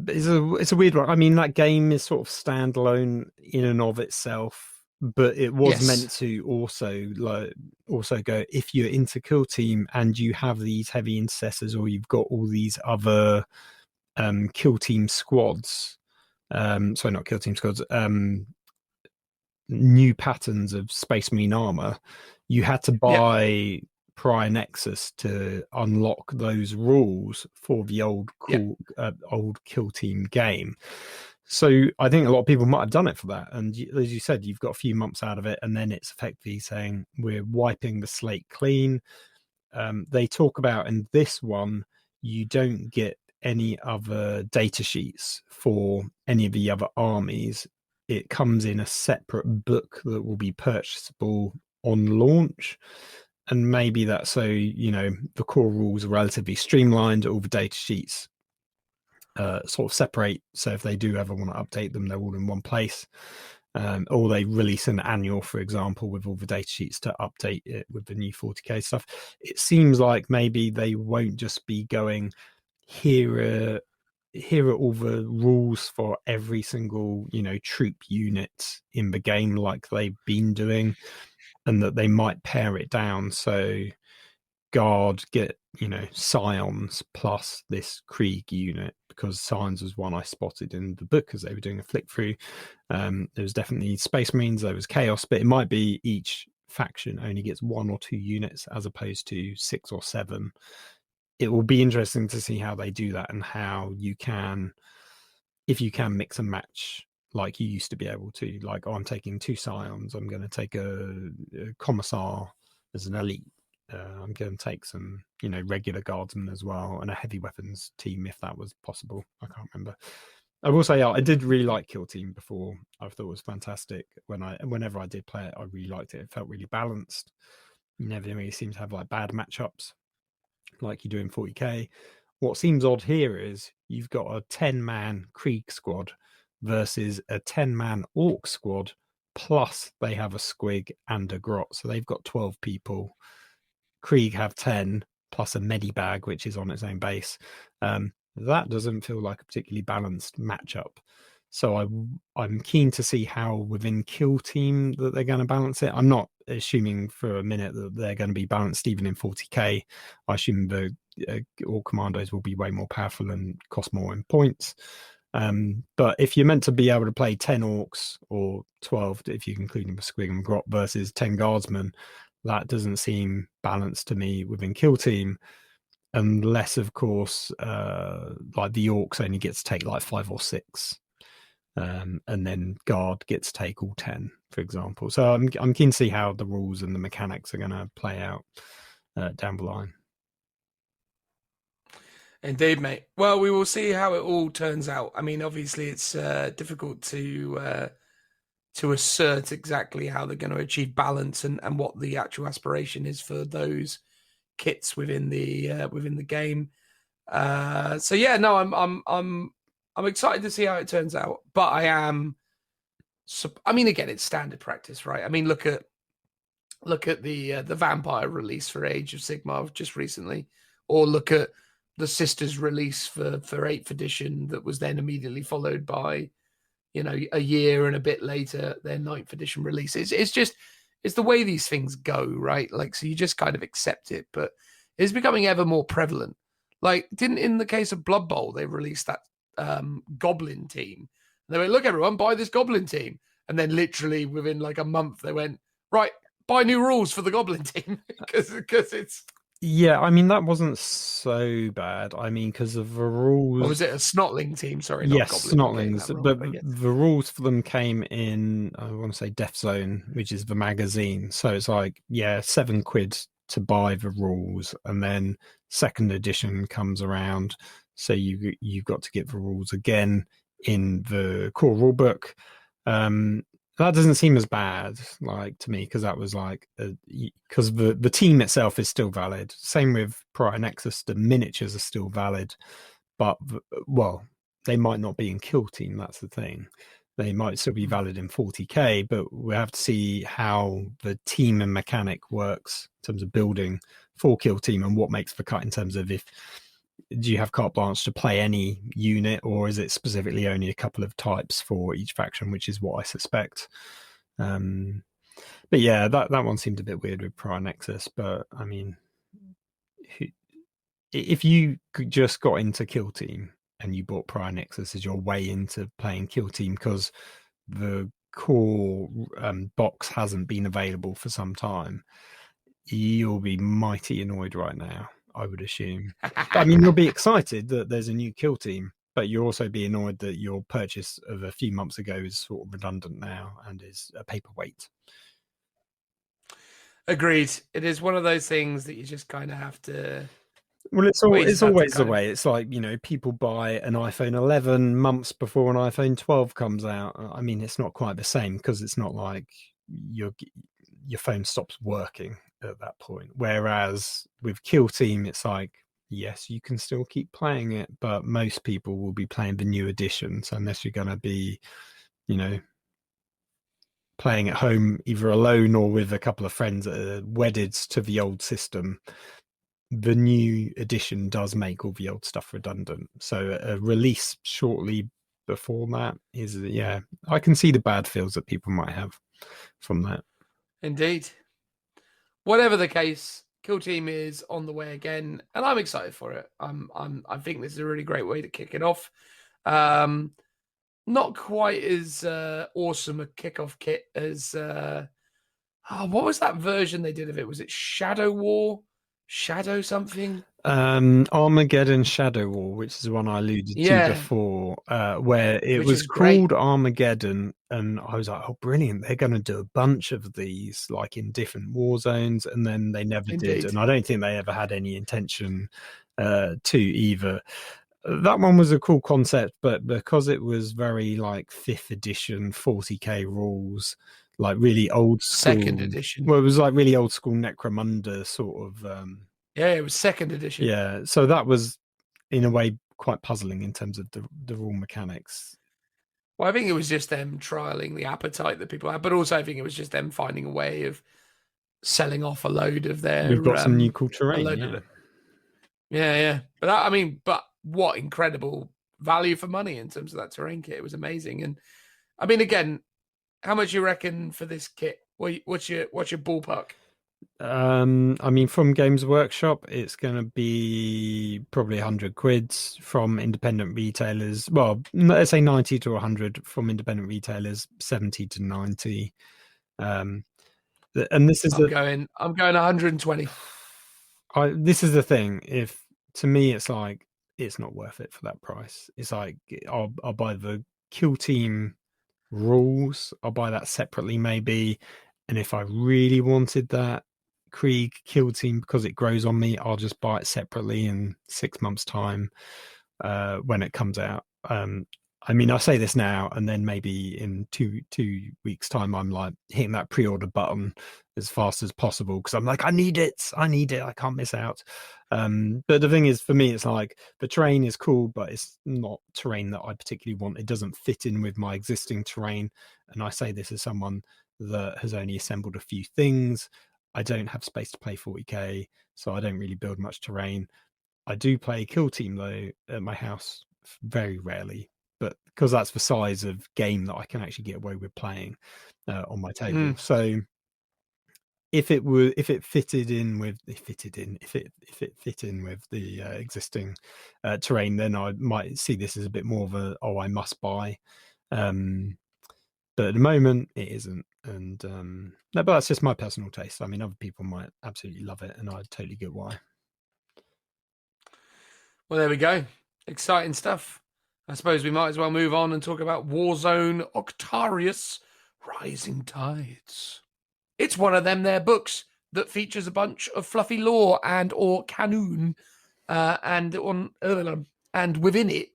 a weird one. I mean, that game is sort of standalone in and of itself, but it was Yes. meant to also go, if you're into Kill Team and you have these heavy intercessors, or you've got all these other Kill Team squads, sorry, not Kill Team squads, new patterns of Space Marine armor, you had to buy Prior Nexus to unlock those rules for the old Kill Team game. So I think a lot of people might have done it for that. And as you said, you've got a few months out of it, and then it's effectively saying we're wiping the slate clean. They talk about in this one, you don't get any other data sheets for any of the other armies. It comes in a separate book that will be purchasable on launch. And maybe that's so, the core rules are relatively streamlined, all the data sheets sort of separate. So if they do ever want to update them, they're all in one place. Or they release an annual, for example, with all the data sheets to update it with the new 40k stuff. It seems like maybe they won't just be going, here are all the rules for every single, troop unit in the game like they've been doing, and that they might pare it down. So Guard get, Scions plus this Krieg unit, because Scions was one I spotted in the book as they were doing a flick through. There was definitely Space Marines, there was Chaos, but it might be each faction only gets 1 or 2 units as opposed to 6 or 7. It will be interesting to see how they do that, and how you can, if you can mix and match like you used to be able to. Like, I'm taking 2 Scions, I'm going to take a Commissar as an elite. I'm going to take some, regular guardsmen as well, and a heavy weapons team if that was possible. I can't remember. I will say, I did really like Kill Team before. I thought it was fantastic. Whenever I did play it, I really liked it. It felt really balanced. You never really seem to have like bad matchups like you do in 40k. What seems odd here is you've got a 10-man Krieg squad versus a 10-man Orc squad, plus they have a Squig and a Grot, so they've got 12 people. Krieg have 10 plus a Medibag, which is on its own base. That doesn't feel like a particularly balanced matchup. So I'm keen to see how within Kill Team that they're going to balance it. I'm not assuming for a minute that they're going to be balanced even in 40k. I assume the all commandos will be way more powerful and cost more in points. But if you're meant to be able to play 10 Orcs or 12, if you include them with Squig and Grot, versus 10 Guardsmen, that doesn't seem balanced to me within Kill Team. Unless, of course, like the Orcs only gets to take like 5 or 6. And then Guard gets to take all 10, for example. So I'm keen to see how the rules and the mechanics are going to play out down the line. Indeed, mate. Well, we will see how it all turns out. I mean, obviously, it's difficult to assert exactly how they're going to achieve balance and what the actual aspiration is for those kits within the game. So yeah, no, I'm excited to see how it turns out, but I mean, again, it's standard practice, right? I mean, look at the Vampire release for Age of Sigmar just recently, or look at the Sisters release for 8th edition that was then immediately followed by, a year and a bit later, their 9th edition release. It's the way these things go, right? Like, so you just kind of accept it, but it's becoming ever more prevalent. Like, in the case of Blood Bowl, they released that Goblin team. They went, look, everyone, buy this Goblin team. And then literally within like a month, they went, right, buy new rules for the Goblin team. because it's... Yeah, I mean, that wasn't so bad. I mean, because of the rules... Or was it a Snotling team? Sorry, yes, Goblin. Snotlings. But the rules for them came in, I want to say Death Zone, which is the magazine. So it's like, yeah, £7 to buy the rules. And then 2nd edition comes around. So you've got to get the rules again in the core rule book. That doesn't seem as bad, like, to me, because that was like, because the team itself is still valid. Same with Prior Nexus, the miniatures are still valid, but well, they might not be in Kill Team. That's the thing. They might still be valid in 40k, but we have to see how the team and mechanic works in terms of building for kill team and what makes the cut in terms of if do you have carte blanche to play any unit, or is it specifically only a couple of types for each faction, which is what I suspect. But yeah, that one seemed a bit weird with Prior Nexus. But I mean, if you just got into Kill Team and you bought Prior Nexus as your way into playing Kill Team because the core box hasn't been available for some time, you'll be mighty annoyed right now, I would assume. I mean, you'll be excited that there's a new Kill Team, but you'll also be annoyed that your purchase of a few months ago is sort of redundant now and is a paperweight. Agreed. It is one of those things that you just kind of have to. Well, it's always the way. It's like, you know, people buy an iPhone 11 months before an iPhone 12 comes out. I mean, it's not quite the same because it's not like your phone stops working at that point. Whereas with Kill Team, it's like, yes, you can still keep playing it, but most people will be playing the new editions unless you're going to be, you know, playing at home either alone or with a couple of friends that are wedded to the old system. The new edition does make all the old stuff redundant. So a release shortly before that is, yeah, I can see the bad feels that people might have from that. Indeed. Whatever the case, Kill Team is on the way again, and I'm excited for it. I think this is a really great way to kick it off. Not quite as awesome a kickoff kit as what was that version they did of it? Was it Shadow War? Shadow something? Armageddon Shadow War, which is the one I alluded to before, where it was called Armageddon, and I was like, oh, brilliant, they're going to do a bunch of these like in different war zones, and then they never did, and I don't think they ever had any intention to either. That one was a cool concept, but because it was very like 5th edition 40k rules, like really old school, 2nd edition. Well, it was like really old school Necromunda sort of. Yeah, it was 2nd edition. Yeah, so that was in a way quite puzzling in terms of the rule mechanics. Well, I think it was just them trialing the appetite that people had, but also I think it was just them finding a way of selling off a load of their. We've got some new cool terrain. Yeah. But what incredible value for money in terms of that terrain kit. It was amazing. And I mean, again, how much you reckon for this kit? What's your ballpark? I mean, from Games Workshop, it's going to be probably 100 quids from independent retailers. Well, let's say 90 to 100 from independent retailers, 70 to 90. And this is I'm going 120. This is the thing. If to me, it's like it's not worth it for that price. It's like I'll buy the Kill Team rules. I'll buy that separately, maybe. And if I really wanted that Krieg Kill Team because it grows on me, I'll just buy it separately in 6 months' time when it comes out. I mean, I say this now, and then maybe in two weeks' time, I'm like hitting that pre-order button as fast as possible because I'm like, I need it, I can't miss out. But the thing is, for me, it's like the terrain is cool, but it's not terrain that I particularly want. It doesn't fit in with my existing terrain, and I say this as someone that has only assembled a few things. I don't have space to play 40k, so I don't really build much terrain. I do play Kill Team though at my house very rarely, but because that's the size of game that I can actually get away with playing on my table. So if it fit in with the existing terrain, then I might see this as a bit more of I must buy. But at the moment it isn't, and no, but that's just my personal taste. I mean, other people might absolutely love it, and I totally get why. Well, there we go. Exciting stuff. I suppose we might as well move on and talk about Warzone Octarius Rising Tides. It's one of them there books that features a bunch of fluffy lore and or canon, and within it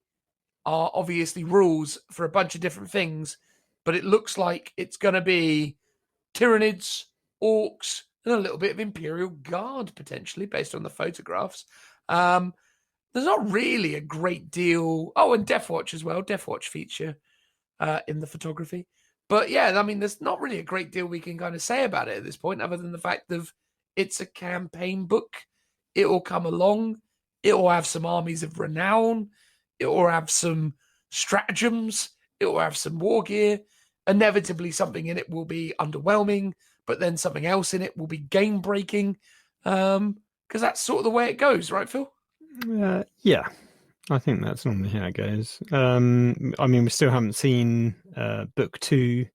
are obviously rules for a bunch of different things. But it looks like it's going to be Tyranids, Orcs, and a little bit of Imperial Guard, potentially, based on the photographs. There's not really a great deal. Oh, and Death Watch as well. Death Watch feature. in the photography. But yeah, I mean, there's not really a great deal we can kind of say about it at this point, other than the fact of it's a campaign book. It will come along. It will have some armies of renown. It will have some stratagems. It will have some war gear. Inevitably, something in it will be underwhelming, but then something else in it will be game breaking. Because that's sort of the way it goes, right, Phil? Yeah. I think that's normally how it goes. I mean, we still haven't seen book 2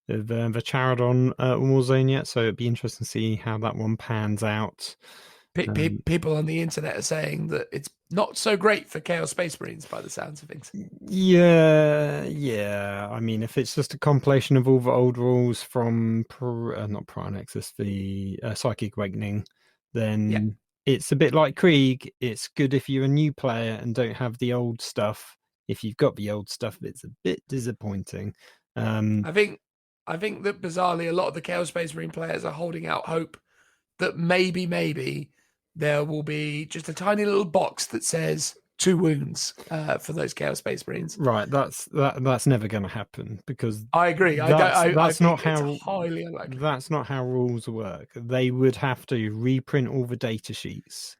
of the Charadon Warzone yet, so it'd be interesting to see how that one pans out. People on the internet are saying that it's not so great for Chaos Space Marines by the sounds of things. Yeah. I mean, if it's just a compilation of all the old rules from not Pronexus, the Psychic Awakening, then it's a bit like Krieg. It's good if you're a new player and don't have the old stuff. If you've got the old stuff, it's a bit disappointing. I think that bizarrely a lot of the Chaos Space Marine players are holding out hope that maybe there will be just a tiny little box that says 2 wounds for those Chaos Space Marines. Right, that's never going to happen, because I agree. That's not how it's highly unlikely. That's not how rules work. They would have to reprint all the data sheets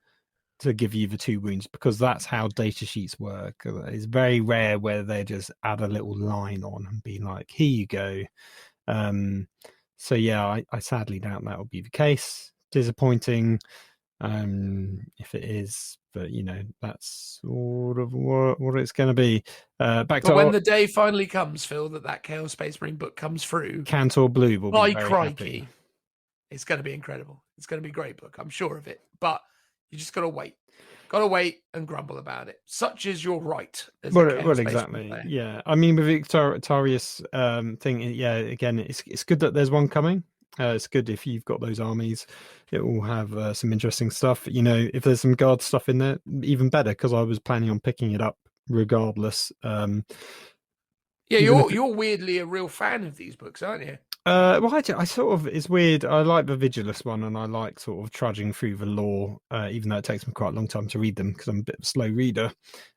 to give you the 2 wounds, because that's how data sheets work. It's very rare where they just add a little line on and be like, here you go. So yeah, I sadly doubt that will be the case. Disappointing if it is, but that's sort of what it's going to be. Back to when the day finally comes, Phil, that Chaos Space Marine book comes through, Cantor Blue will be very crikey, happy. It's going to be incredible. It's going to be a great book, I'm sure of it. But you just got to wait and grumble about it. Such is your right. Well, exactly. Yeah, I mean, with the Octarius thing, yeah, again, it's good that there's one coming. It's good if you've got those armies. It will have some interesting stuff. If there's some guard stuff in there, even better, because I was planning on picking it up regardless. Yeah, you're weirdly a real fan of these books, aren't you? Well, I sort of, it's weird. I like the Vigilus one, and I like sort of trudging through the lore, even though it takes me quite a long time to read them because I'm a bit of a slow reader.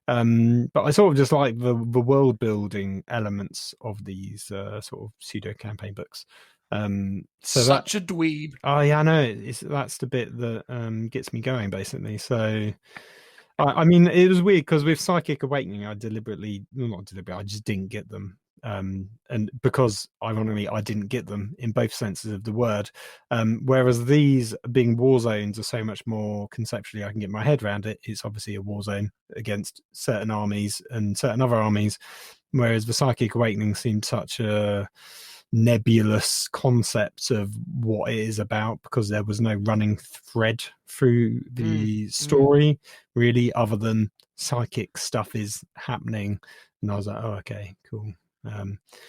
But I sort of just like the world building elements of these sort of pseudo campaign books. Such a dweeb. Oh yeah, I know. That's the bit that gets me going, basically. So, I mean, it was weird because with Psychic Awakening, I just didn't get them. And because ironically I didn't get them in both senses of the word, whereas these being war zones are so much more conceptually I can get my head around it. It's obviously a war zone against certain armies and certain other armies, whereas the Psychic Awakening seemed such a nebulous concept of what it is about, because there was no running thread through the story really, other than psychic stuff is happening, and I was like, oh, okay, cool.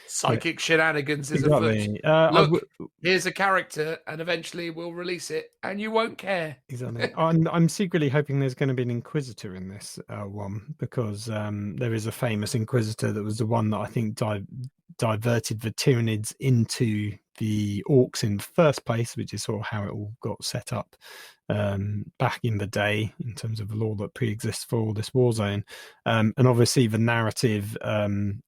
Psychic shenanigans is exactly. Look, here's a character, and eventually we'll release it, and you won't care. Exactly. I'm secretly hoping there's going to be an Inquisitor in this one, because there is a famous Inquisitor that was the one that I think diverted the Tyranids into the Orcs in the first place, which is sort of how it all got set up back in the day in terms of the lore that pre-exists for all this war zone. And obviously the narrative animatic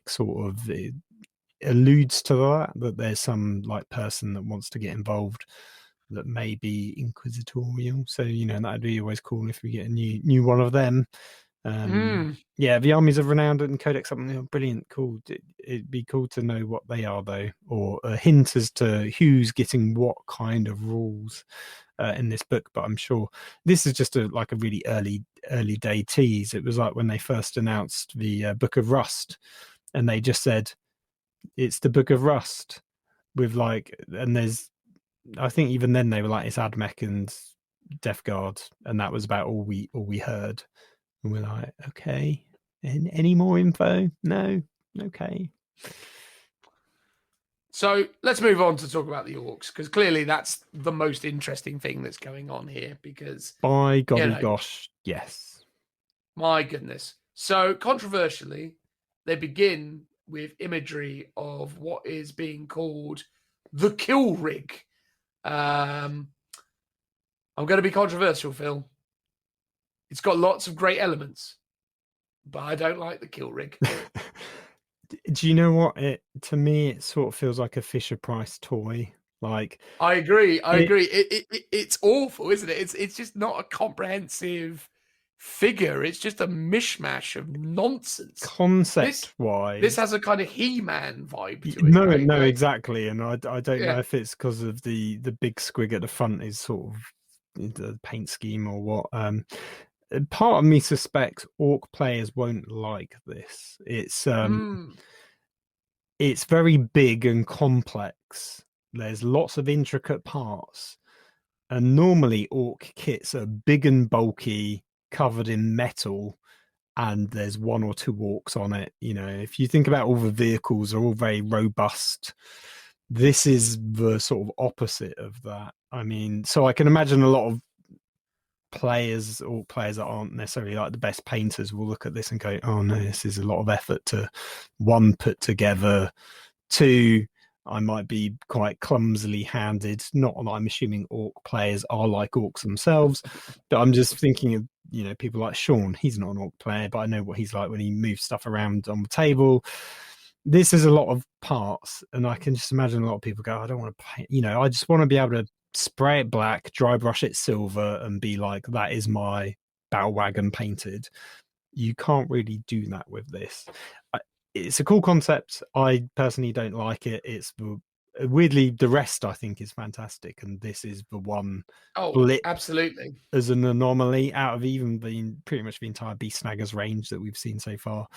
sort of alludes to that there's some like person that wants to get involved that may be inquisitorial. So, that'd be always cool if we get a new one of them. Yeah, the armies of renowned and codex something brilliant, cool. It'd be cool to know what they are though, or a hint as to who's getting what kind of rules in this book. But I'm sure this is just a really early day tease. It was like when they first announced the Book of Rust, and they just said it's the Book of Rust with and there's, I think even then they were like, it's Admech and Death Guard, and that was about all we heard. And we're like, okay, any more info? No, okay. So let's move on to talk about the Orcs, because clearly that's the most interesting thing that's going on here. Because by golly gosh, yes, my goodness. So controversially, they begin with imagery of what is being called the Kill Rig. I'm going to be controversial, Phil. It's got lots of great elements, but I don't like the kill rig. Do you know what? To me, it sort of feels like a Fisher Price toy. Like, I agree. It's awful, isn't it? It's just not a comprehensive figure. It's just a mishmash of nonsense. concept-wise, This has a kind of He-Man vibe to it. no, right? no, Like, exactly. And I don't Yeah. know if it's because of the big squig at the front is sort of the paint scheme or what. Part of me suspects orc players won't like this. It's very big and complex. There's lots of intricate parts, and normally orc kits are big and bulky, covered in metal, and there's one or two orcs on it. You know, if you think about all the vehicles, are all very robust. This is the sort of opposite of that. I mean, so I can imagine a lot of players or players that aren't necessarily like the best painters will look at this and go, oh no, this is a lot of effort to, one, put together, two, I might be quite clumsily handed. Not that I'm assuming orc players are like orcs themselves, but I'm just thinking of, you know, people like Sean. He's not an orc player, but I know what he's like when he moves stuff around on the table. This is a lot of parts, and I can just imagine a lot of people go, I don't want to paint, you know, I just want to be able to spray it black, dry brush it silver, and be like, that is my battle wagon painted. You can't really do that with this. It's a cool concept. I personally don't like it. It's weirdly, the rest I think is fantastic, and this is the one blip absolutely as an anomaly out of even pretty much the entire Beast Snaggers range that we've seen so far.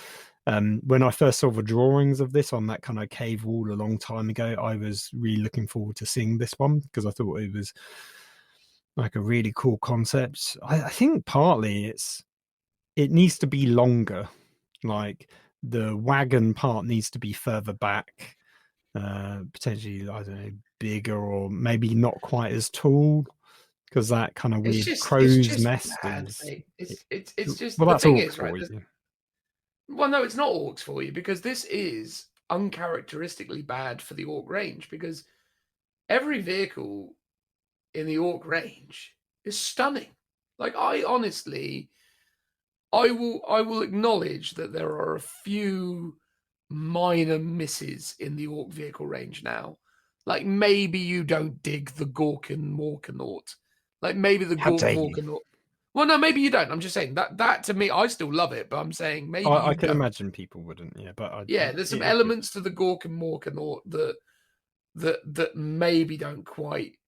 When I first saw the drawings of this on that kind of cave wall a long time ago, I was really looking forward to seeing this one because I thought it was like a really cool concept. I think partly it needs to be longer. Like the wagon part needs to be further back, potentially, I don't know, bigger or maybe not quite as tall, because that kind of weird crow's nest is. It's just Well, the that's thing all is, right? for you. Well, no, it's not orcs for you, because this is uncharacteristically bad for the orc range, because every vehicle in the orc range is stunning. Like, I will acknowledge that there are a few minor misses in the orc vehicle range now. Like, maybe you don't dig the Gorkin Morkanaut. Like, maybe the Gork Morkanaut. Well, no, maybe you don't. I'm just saying that to me, I still love it, but I'm saying maybe I you can don't. imagine people wouldn't, yeah. But there's some elements to the Gorkin Morkanaut that maybe don't quite,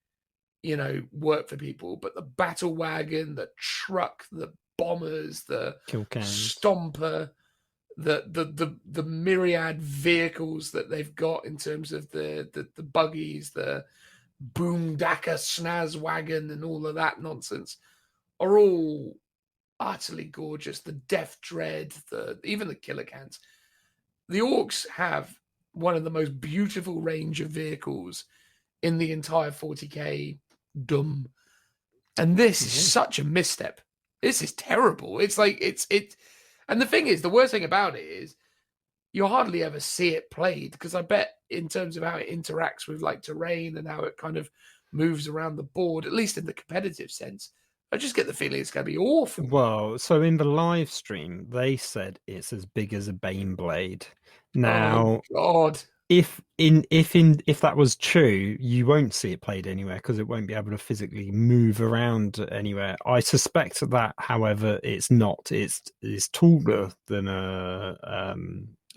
you know, work for people. But the battle wagon, the truck, the bombers, the stomper, the myriad vehicles that they've got in terms of the buggies, the boomdaka snaz wagon, and all of that nonsense are all utterly gorgeous. The Death Dread, even the Killer Cans. The orcs have one of the most beautiful range of vehicles in the entire 40k dumb, and this is such a misstep. This is terrible. It's like it. And the thing is, the worst thing about it is you hardly ever see it played, because I bet in terms of how it interacts with like terrain and how it kind of moves around the board, at least in the competitive sense, I just get the feeling it's going to be awful. Well, so in the live stream, they said it's as big as a Baneblade. Now, oh, God. If that was true, you won't see it played anywhere because it won't be able to physically move around anywhere. I suspect that, however, it's not. It's taller than a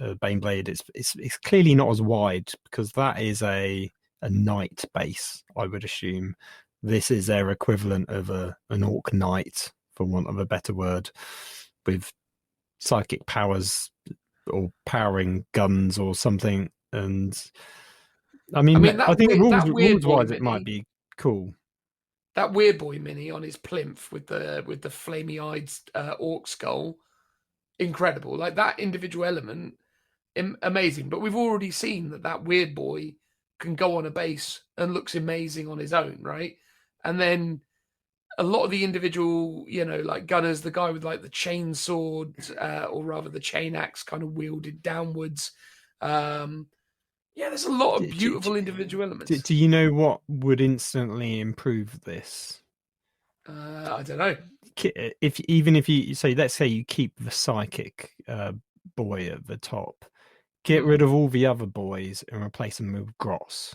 Baneblade. It's clearly not as wide, because that is a knight base, I would assume. This is their equivalent of an orc knight, for want of a better word, with psychic powers or powering guns or something. And I mean I think rules-wise it might be cool. That Weird Boy mini on his plinth with the flamey-eyed orc skull, incredible. Like, that individual element, amazing. But we've already seen that Weird Boy can go on a base and looks amazing on his own, right? And then a lot of the individual, you know, like gunners, the guy with like the chain sword, or rather the chain axe kind of wielded downwards. Yeah, there's a lot of beautiful individual elements. Do you know what would instantly improve this? I don't know. If you say, let's say you keep the psychic boy at the top, get rid of all the other boys and replace them with Gross,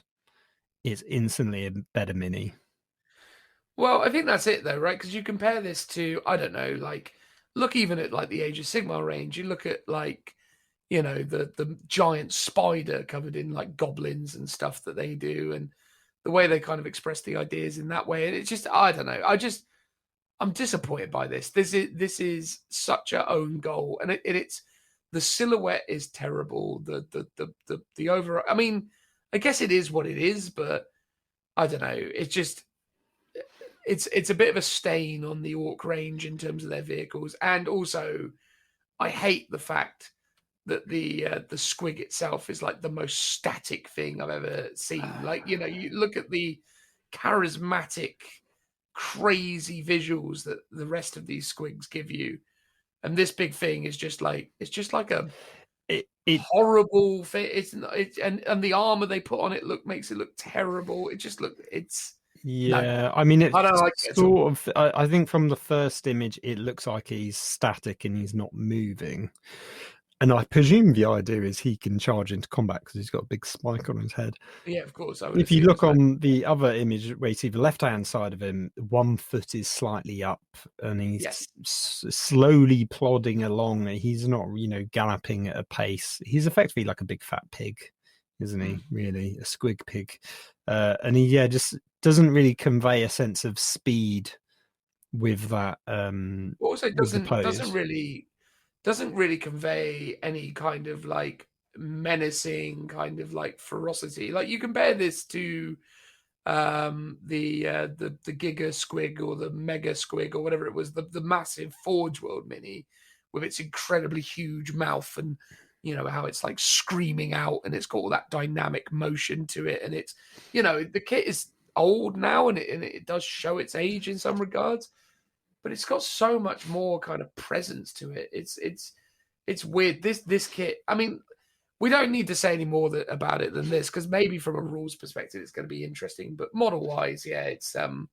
it's instantly a better mini. Well, I think that's it though, right? Because you compare this to, I don't know, like look even at like the Age of Sigmar range. You look at like, you know, the giant spider covered in like goblins and stuff that they do, and the way they kind of express the ideas in that way. And it's just, I don't know. I'm disappointed by this. This is such a own goal, and it's the silhouette is terrible. The overall. I mean, I guess it is what it is, but I don't know. It's just it's a bit of a stain on the Orc range in terms of their vehicles, and also I hate the fact that the squig itself is like the most static thing I've ever seen. Like, you know, you look at the charismatic, crazy visuals that the rest of these squigs give you, and this big thing is just like a horrible thing. It's not, and the armor they put on it makes it look terrible. Yeah, I mean, it's I don't like it sort of. I think from the first image, it looks like he's static and he's not moving. And I presume the idea is he can charge into combat because he's got a big spike on his head. Yeah, of course. If you look on the other image where you see the left-hand side of him, one foot is slightly up and he's slowly plodding along. He's not, galloping at a pace. He's effectively like a big fat pig, isn't he? Really, a squig pig. And he, just doesn't really convey a sense of speed with that. Also, doesn't really convey any kind of like menacing kind of like ferocity. Like you compare this to the Giga Squig or the Mega Squig or whatever it was, the massive Forge World mini with its incredibly huge mouth, and how it's like screaming out, and it's got all that dynamic motion to it, and it's the kit is old now, and it does show its age in some regards. But it's got so much more kind of presence to it. It's weird. This kit. I mean, we don't need to say any more about it than this, because maybe from a rules perspective, it's going to be interesting. But model wise, it's too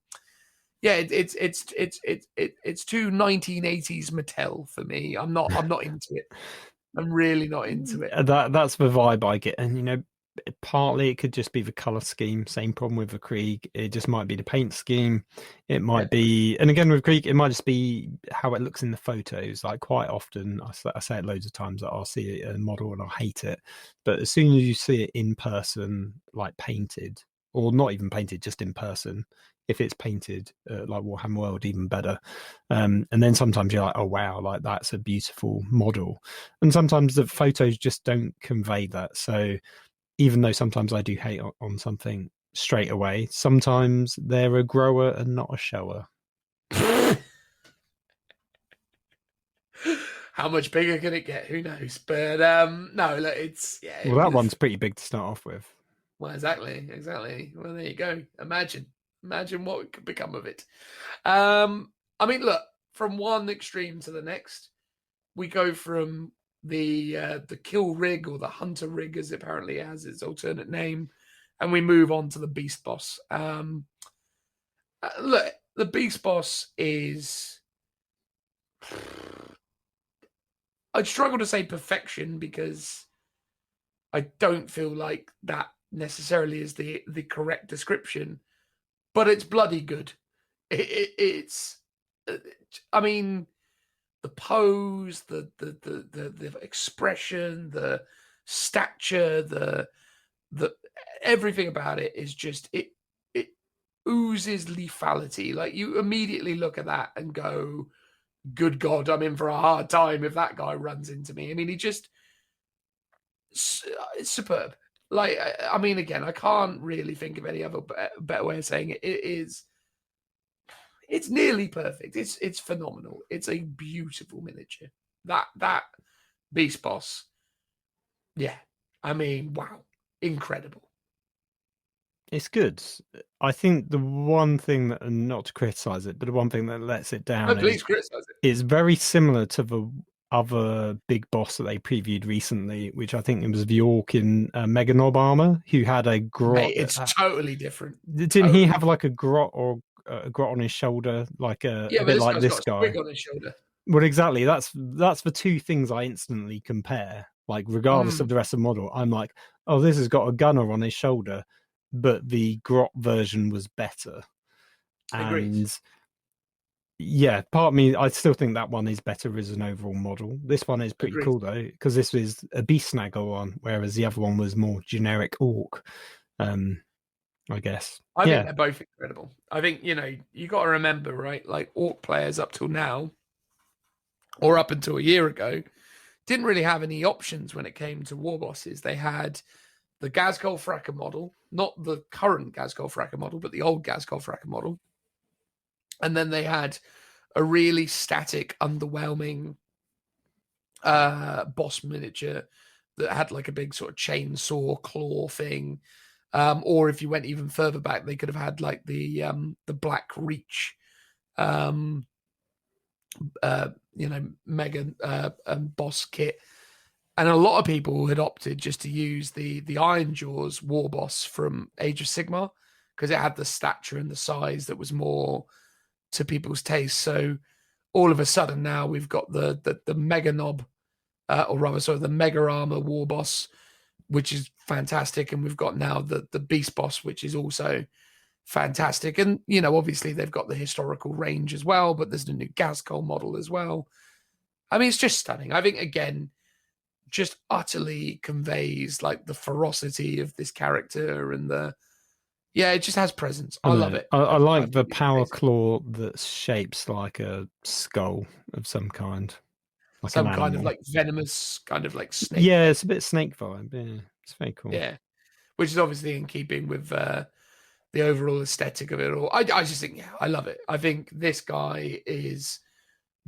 1980s Mattel for me. I'm not into it. I'm really not into it. That's the vibe I get, and partly it could just be the color scheme. Same problem with the Krieg. It just might be the paint scheme. It might be, and again with Krieg, it might just be how it looks in the photos. Like quite often, I say it loads of times, that I'll see a model and I'll hate it, but as soon as you see it in person, like painted, or not even painted, just in person, if it's painted like Warhammer World, even better. And then sometimes you're like, oh wow, like that's a beautiful model. And sometimes the photos just don't convey that. So even though sometimes I do hate on something straight away, sometimes they're a grower and not a shower. How much bigger can it get? Who knows? But no, look, it's Well, that one's pretty big to start off with. Well, exactly. Well, there you go. Imagine what could become of it. I mean, look, from one extreme to the next, we go from the kill rig, or the hunter rig, as it apparently has its alternate name, and we move on to the beast boss. Look, the beast boss is, I'd struggle to say perfection, because I don't feel like that necessarily is the correct description, but it's bloody good. It's I mean, the pose, the expression, the stature, the everything about it is just it oozes lethality. Like you immediately look at that and go, good God, I'm in for a hard time if that guy runs into me. I mean, it's superb. Like, I mean, again, I can't really think of any other better way of saying it. It's nearly perfect. It's phenomenal. It's a beautiful miniature. That beast boss, yeah. I mean, wow, incredible. It's good. I think the one thing that, and not to criticize it, but the one thing that lets it down Please criticize it. Is very similar to the other big boss that they previewed recently, which I think it was the Orc in Mega Nob armor, who had a grot. Mate, it's totally different. Didn't he have like a grot or a grot on his shoulder, like a Yeah, but bit like guy's this got a guy. squig on his shoulder. Well, exactly. That's the two things I instantly compare. Like, regardless of the rest of the model, I'm like, oh, this has got a gunner on his shoulder, but the grot version was better. Agreed. And yeah, part of me, I still think that one is better as an overall model. This one is pretty Agreed. cool though, because this was a beast snagger one, whereas the other one was more generic orc. I guess. I think they're both incredible. I think, you got to remember, right? Like, orc players up till now, or up until a year ago, didn't really have any options when it came to war bosses. They had the Ghazghkull Fracker model, not the current Ghazghkull Fracker model, but the old Ghazghkull Fracker model. And then they had a really static, underwhelming boss miniature that had like a big sort of chainsaw claw thing. Or if you went even further back, they could have had like the Black Reach, mega boss kit. And a lot of people had opted just to use the Iron Jaws war boss from Age of Sigmar because it had the stature and the size that was more to people's taste. So all of a sudden now we've got the Mega Knob, or rather, sorry, the Mega Armor war boss, which is fantastic. And we've got now the Beast boss, which is also fantastic. And, obviously they've got the historical range as well, but there's the new Ghazghkull model as well. I mean, it's just stunning. I think, again, just utterly conveys like the ferocity of this character and it just has presence. I love it. I like the power claw that shapes like a skull of some kind. Like some kind of like venomous kind of like snake. Yeah, it's a bit snake vibe. Yeah, it's very cool. Yeah, which is obviously in keeping with the overall aesthetic of it all. I just think, I love it. I think this guy is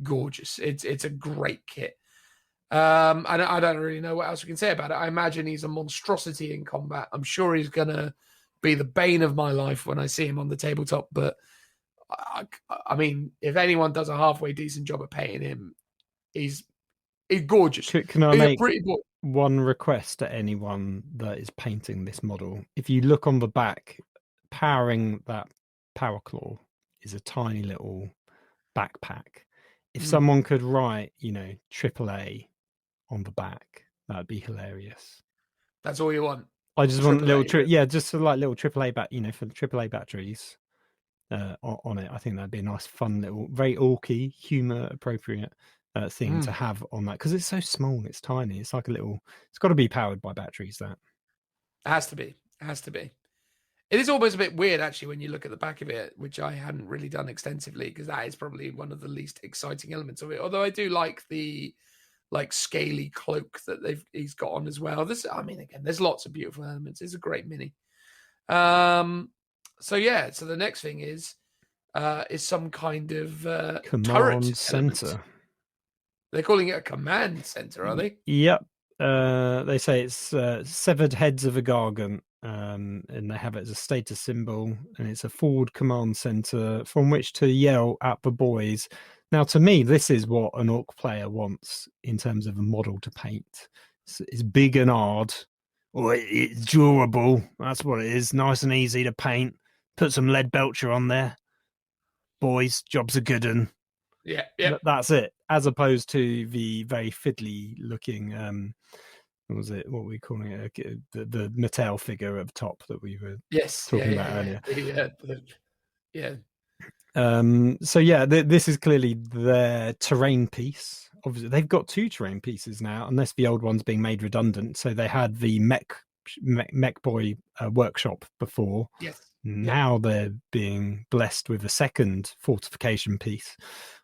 gorgeous. It's a great kit. And I don't really know what else we can say about it. I imagine he's a monstrosity in combat. I'm sure he's gonna be the bane of my life when I see him on the tabletop. But I mean, if anyone does a halfway decent job of painting him, he's gorgeous. Can I make one request to anyone that is painting this model? If you look on the back, powering that power claw is a tiny little backpack. If someone could write, AAA on the back, that'd be hilarious. That's all you want. I just want little just like little AAA for the AAA batteries on it. I think that'd be a nice, fun little, very orky, humor appropriate thing to have on that, because it's so small, it's tiny. It's like a little. It's got to be powered by batteries. That it has to be. It has to be. It is almost a bit weird, actually, when you look at the back of it, which I hadn't really done extensively, because that is probably one of the least exciting elements of it. Although I do like the scaly cloak that he's got on as well. Again, there's lots of beautiful elements. It's a great mini. So the next thing is some kind of command center. They're calling it a command center, are they? Yep. They say it's severed heads of a gargant. And they have it as a status symbol, and it's a forward command center from which to yell at the boys. Now, to me, this is what an orc player wants in terms of a model to paint. It's big and hard, or it's durable. That's what it is. Nice and easy to paint. Put some lead belcher on there. Boys, job's a good one. Yeah. That's it. As opposed to the very fiddly looking what were we calling it? The Mattel figure up top that we were talking about earlier. This is clearly their terrain piece. Obviously, they've got two terrain pieces now, unless the old one's being made redundant. So they had the Mech Boy workshop before. Yes. Now they're being blessed with a second fortification piece.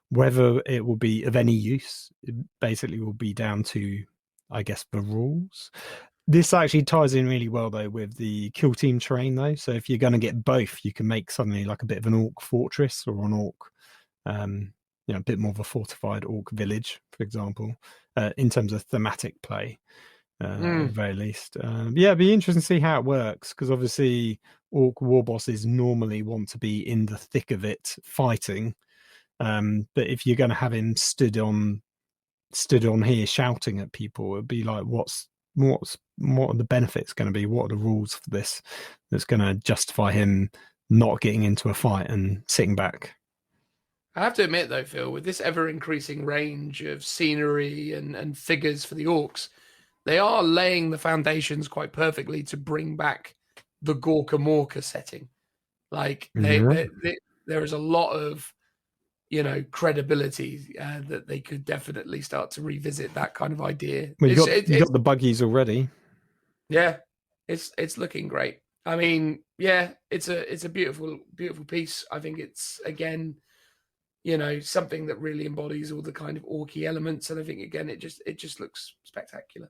Whether it will be of any use, it basically will be down to, I guess, the rules. This actually ties in really well though with the kill team terrain though. So if you're going to get both, you can make suddenly like a bit of an orc fortress or an orc, a bit more of a fortified orc village, for example, in terms of thematic play, at the very least. It'd be interesting to see how it works, because obviously orc war bosses normally want to be in the thick of it fighting. But if you're going to have him stood on here shouting at people, it'd be like, what are the benefits going to be? What are the rules for this that's going to justify him not getting into a fight and sitting back. I have to admit, though, Phil, with this ever-increasing range of scenery and figures for the orcs, they are laying the foundations quite perfectly to bring back the Gorka Morka setting. Like, there is a lot of, credibility that they could definitely start to revisit that kind of idea. Well, you got the buggies already. Yeah, it's looking great. I mean, yeah, it's a beautiful, beautiful piece. I think it's, again, something that really embodies all the kind of orky elements. And I think, again, it just looks spectacular.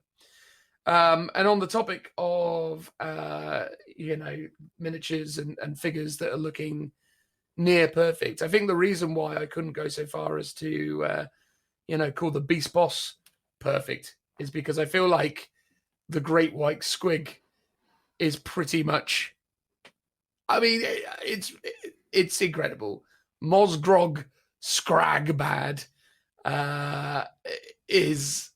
And on the topic of, miniatures and figures that are looking near perfect, I think the reason why I couldn't go so far as to, call the Beast Boss perfect is because I feel like the Great White Squig is pretty much, I mean, it's incredible. Mosgrog Scragbad is,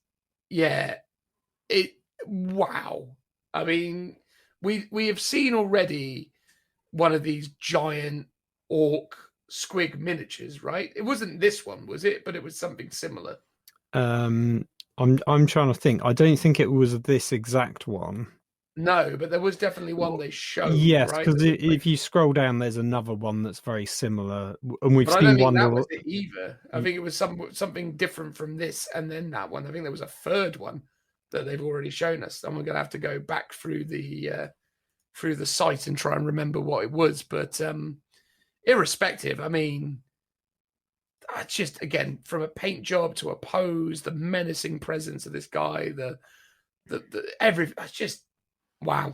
wow. I mean, we have seen already one of these giant orc squig miniatures, right? It wasn't this one, was it? But it was something similar. I'm trying to think. I don't think it was this exact one. No, but there was definitely one they showed. Yes, right? because if you scroll down, there's another one that's very similar, and we've but seen I don't think one. That was it either. I think it was something different from this, and then that one. I think there was a third one that they've already shown us, and we're going to have to go back through the site and try and remember what it was. But irrespective, I mean, just, again, from a paint job to a pose, the menacing presence of this guy, it's just. Wow.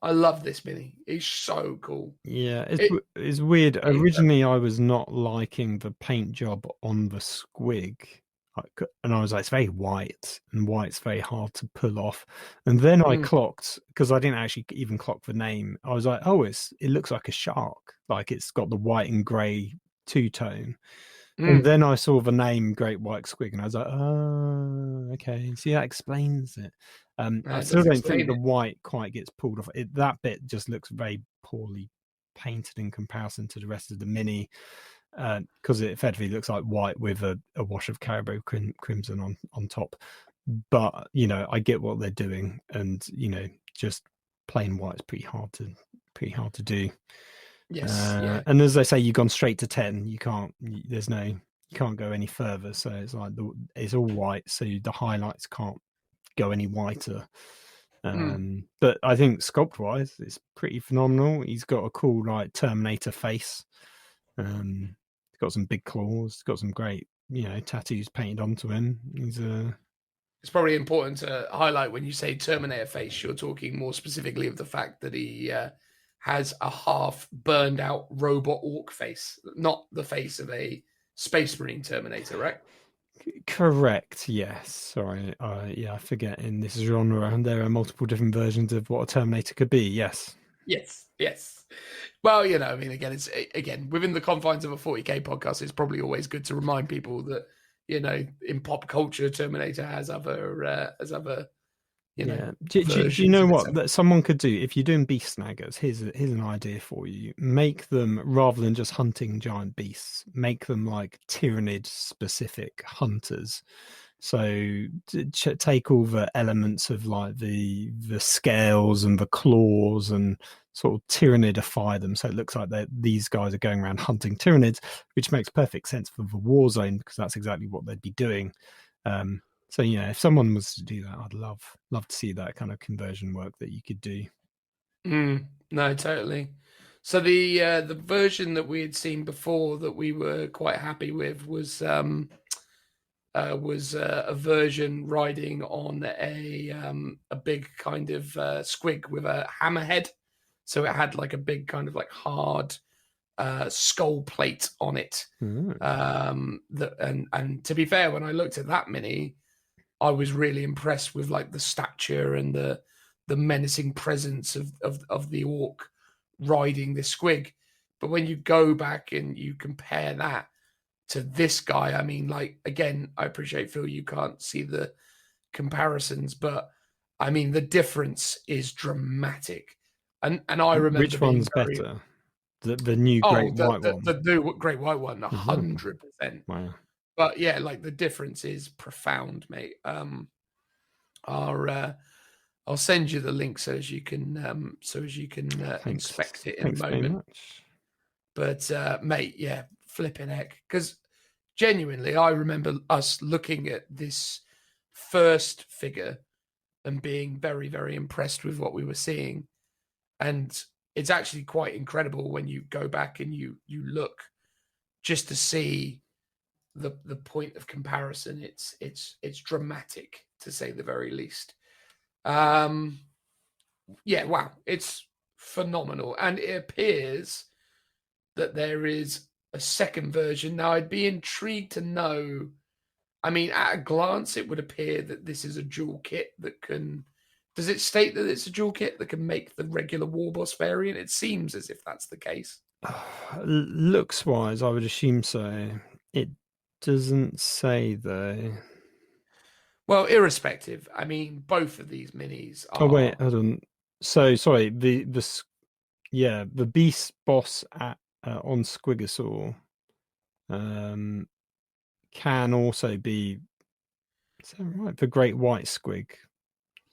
I love this mini. It's so cool. Yeah, it's weird. Originally, I was not liking the paint job on the squig. And I was like, it's very white, and white's very hard to pull off. And then I clocked, because I didn't actually even clock the name. I was like, oh, it looks like a shark. Like, it's got the white and grey two-tone. And then I saw the name Great White Squig, and I was like, oh, okay. See, that explains it. I still don't think the white quite gets pulled off. That bit just looks very poorly painted in comparison to the rest of the mini, because it effectively looks like white with a wash of caribou crimson on top. But, I get what they're doing, and, just plain white is pretty hard to do. Yes. And as they say, you've gone straight to 10. You can't go any further. So it's like it's all white, so the highlights can't go any whiter. But I think sculpt wise, it's pretty phenomenal. He's got a cool Terminator face. He's got some big claws. He's got some great tattoos painted onto him. It's probably important to highlight when you say Terminator face, you're talking more specifically of the fact that he has a half burned out robot orc face, not the face of a Space Marine Terminator, right? Correct. Yes. Sorry. I forget in this genre there are multiple different versions of what a Terminator could be. Yes. Yes. Well, I mean, it's within the confines of a 40k podcast, it's probably always good to remind people that in pop culture, Terminator has other Do you know what that someone could do if you're doing beast snaggers? Here's an idea for you. Make them, rather than just hunting giant beasts, make them like Tyrannid specific hunters. So take all the elements of like the scales and the claws and sort of Tyrannidify them, so it looks like these guys are going around hunting Tyrannids, which makes perfect sense for the war zone, because that's exactly what they'd be doing. So if someone was to do that, I'd love to see that kind of conversion work that you could do. No, totally. So the version that we had seen before that we were quite happy with was a version riding on a big kind of squig with a hammerhead. So it had like a big kind of like hard skull plate on it. And to be fair, when I looked at that mini, I was really impressed with like the stature and the menacing presence of the orc riding this squig. But when you go back and you compare that to this guy, I mean, like, again, I appreciate, Phil, you can't see the comparisons, but I mean, the difference is dramatic. And I remember which one's better? The new great white one. The new great white one, Mhm. 100%. Wow. But yeah, like the difference is profound, mate. I'll send you the link so as you can inspect it in a Thanks very moment. much. But mate, yeah, flipping heck. Because genuinely, I remember us looking at this first figure and being very, very impressed with what we were seeing. And it's actually quite incredible when you go back and you look just to see the point of comparison. It's dramatic, to say the very least. Yeah, wow, it's phenomenal. And it appears that there is a second version. Now, I'd be intrigued to know. I mean, at a glance, it would appear that this is a dual kit that can. Does it state that it's a dual kit that can make the regular Warboss variant? It seems as if that's the case. Looks wise, I would assume so. It doesn't say though. Well, irrespective, I mean, both of these minis are. Oh wait, hold on. So sorry, the beast boss at on Squigosaur can also be, is that right? The Great White Squig.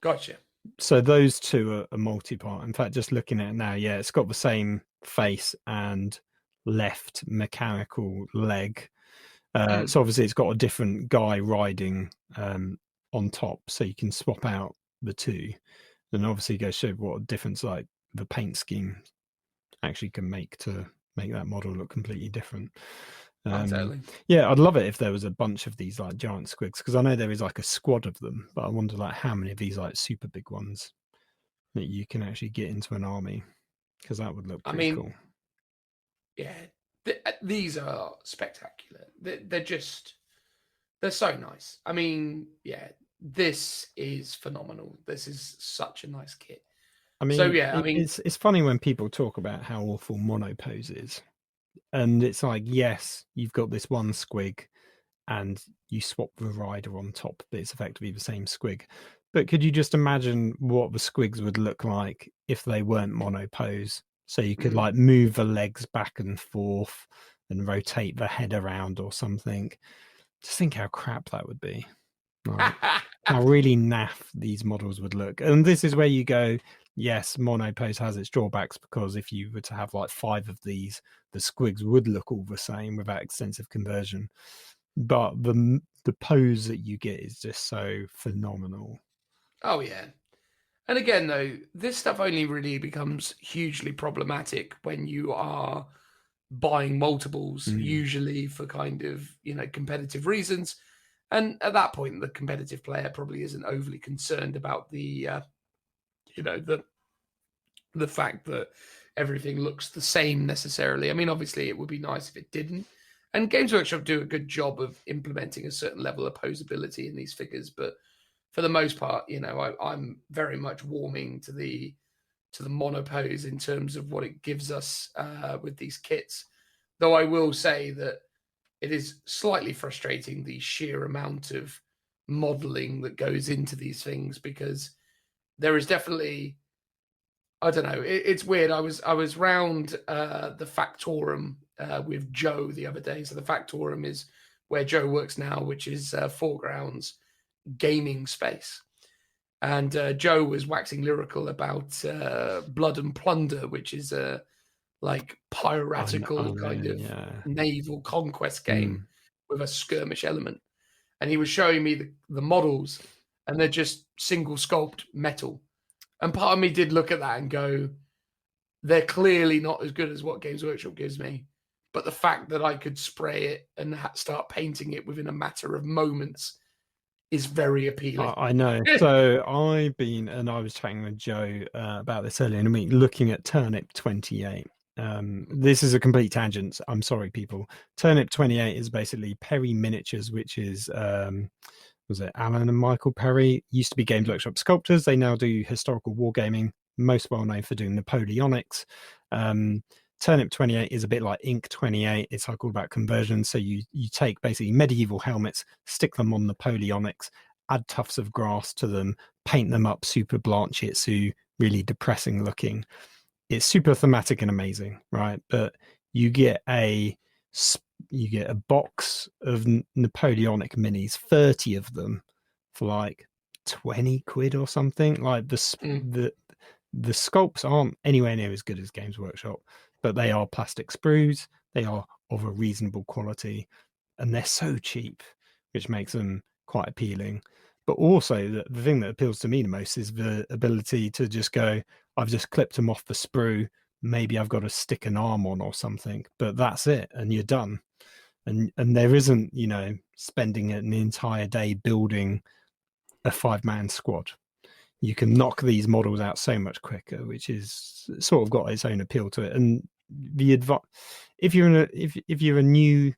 Gotcha. So those two are multi-part. In fact, just looking at it now, yeah, it's got the same face and left mechanical leg. So obviously it's got a different guy riding on top, so you can swap out the two. And obviously go show what a difference like the paint scheme actually can make to make that model look completely different. Totally. Yeah, I'd love it if there was a bunch of these like giant squigs, because I know there is like a squad of them, but I wonder like how many of these like super big ones that you can actually get into an army, because that would look pretty cool. Yeah, these are spectacular. They're so nice. I mean, yeah, this is phenomenal. This is such a nice kit. I mean, so yeah, I mean, it's funny when people talk about how awful monopose is. And it's like, yes, you've got this one squig and you swap the rider on top, but it's effectively the same squig. But could you just imagine what the squigs would look like if they weren't monopose? So you could like move the legs back and forth and rotate the head around or something. Just think how crap that would be. Like, how really naff these models would look. And this is where you go, yes, monopose has its drawbacks, because if you were to have like 5 of these, the squigs would look all the same without extensive conversion. But the pose that you get is just so phenomenal. Oh yeah. And again, though, this stuff only really becomes hugely problematic when you are buying multiples, usually for kind of, competitive reasons. And at that point, the competitive player probably isn't overly concerned about the fact that everything looks the same necessarily. I mean, obviously, it would be nice if it didn't. And Games Workshop do a good job of implementing a certain level of posability in these figures. But for the most part, I'm very much warming to the monopose in terms of what it gives us with these kits. Though I will say that it is slightly frustrating, the sheer amount of modeling that goes into these things, because there is definitely, I don't know, it's weird. I was round the Factorum with Joe the other day. So the Factorum is where Joe works now, which is Foreground's gaming space. And Joe was waxing lyrical about Blood and Plunder, which is a like piratical kind of naval conquest game with a skirmish element. And he was showing me the models, and they're just single sculpt metal. And part of me did look at that and go, they're clearly not as good as what Games Workshop gives me. But the fact that I could spray it and start painting it within a matter of moments is very appealing. I know. So I was chatting with Joe about this earlier in the week, looking at Turnip 28. This is a complete tangent. I'm sorry, people. Turnip 28 is basically Perry Miniatures, which is was it Alan and Michael Perry? Used to be Games Workshop sculptors. They now do historical wargaming, most well known for doing Napoleonics. Turnip 28 is a bit like Ink 28. It's like all about conversion. So you take basically medieval helmets, stick them on Napoleonics, add tufts of grass to them, paint them up super Blanchet, so really depressing looking. it's super thematic and amazing, right? But you get a box of Napoleonic minis, 30 of them, for like 20 quid or something. Like the sculpts aren't anywhere near as good as Games Workshop, but they are plastic sprues. They are of a reasonable quality, and they're so cheap, which makes them quite appealing. But also the thing that appeals to me the most is the ability to just go, I've just clipped them off the sprue. Maybe I've got to stick an arm on or something, but that's it, and you're done. And there isn't, spending an entire day building a 5-man squad. You can knock these models out so much quicker, which is sort of got its own appeal to it. And if you're a new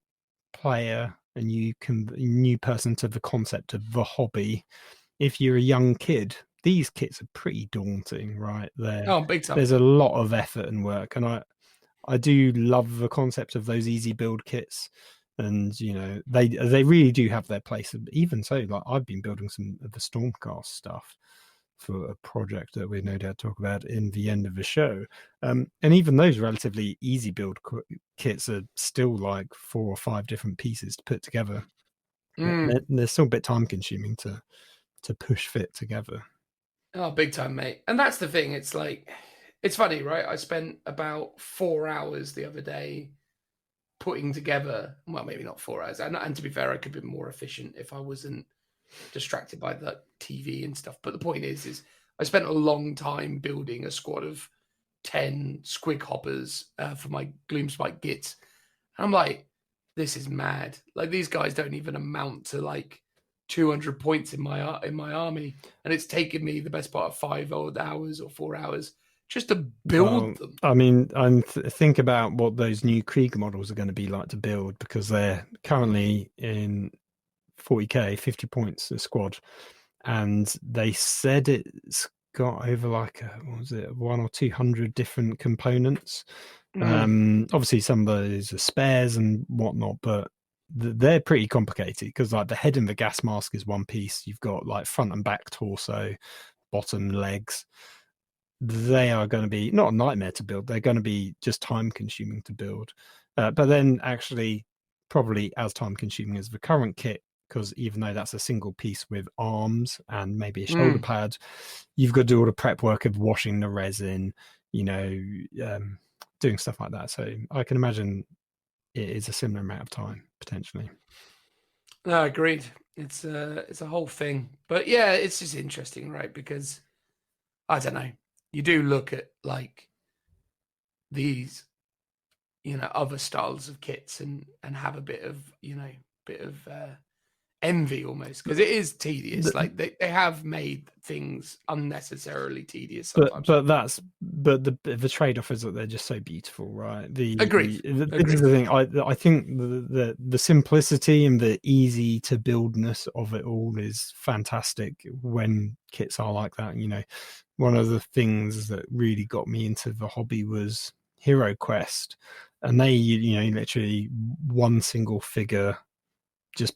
player and new person to the concept of the hobby, if you're a young kid, these kits are pretty daunting, right? Big time. There's a lot of effort and work, and I do love the concept of those easy build kits, and they really do have their place. Even so, like I've been building some of the Stormcast stuff for a project that we're no doubt talk about in the end of the show, and even those relatively easy build kits are still like 4 or 5 different pieces to put together. They're still a bit time consuming to push fit together. Oh, big time, mate. And that's the thing. It's like, it's funny, right? I spent about 4 hours the other day putting together, well, maybe not 4 hours. And to be fair, I could be more efficient if I wasn't distracted by the TV and stuff. But the point is I spent a long time building a squad of 10 squig hoppers for my Gloomspike gits. And I'm like, this is mad. Like, these guys don't even amount to like 200 points in my army, and it's taken me the best part of 5 hours or 4 hours just to build them. I mean, think about what those new Krieg models are going to be like to build, because they're currently in 40k, 50 points a squad, and they said it's got over like 100 or 200 different components. Obviously some of those are spares and whatnot, but they're pretty complicated, because like the head and the gas mask is one piece. You've got like front and back torso, bottom legs. They are going to be not a nightmare to build. They're going to be just time consuming to build, but then actually probably as time consuming as the current kit, because even though that's a single piece with arms and maybe a shoulder pad, you've got to do all the prep work of washing the resin, doing stuff like that. So I can imagine it is a similar amount of time potentially. No, agreed. It's a whole thing, but yeah, it's just interesting, right? Because I don't know, you do look at like these, other styles of kits and have a bit of envy almost, because it is tedious. Like they have made things unnecessarily tedious sometimes. But the trade-off is that they're just so beautiful, right? Agreed. This is the thing. I think the simplicity and the easy to buildness of it all is fantastic when kits are like that. One of the things that really got me into the hobby was Hero Quest, and they literally one single figure, just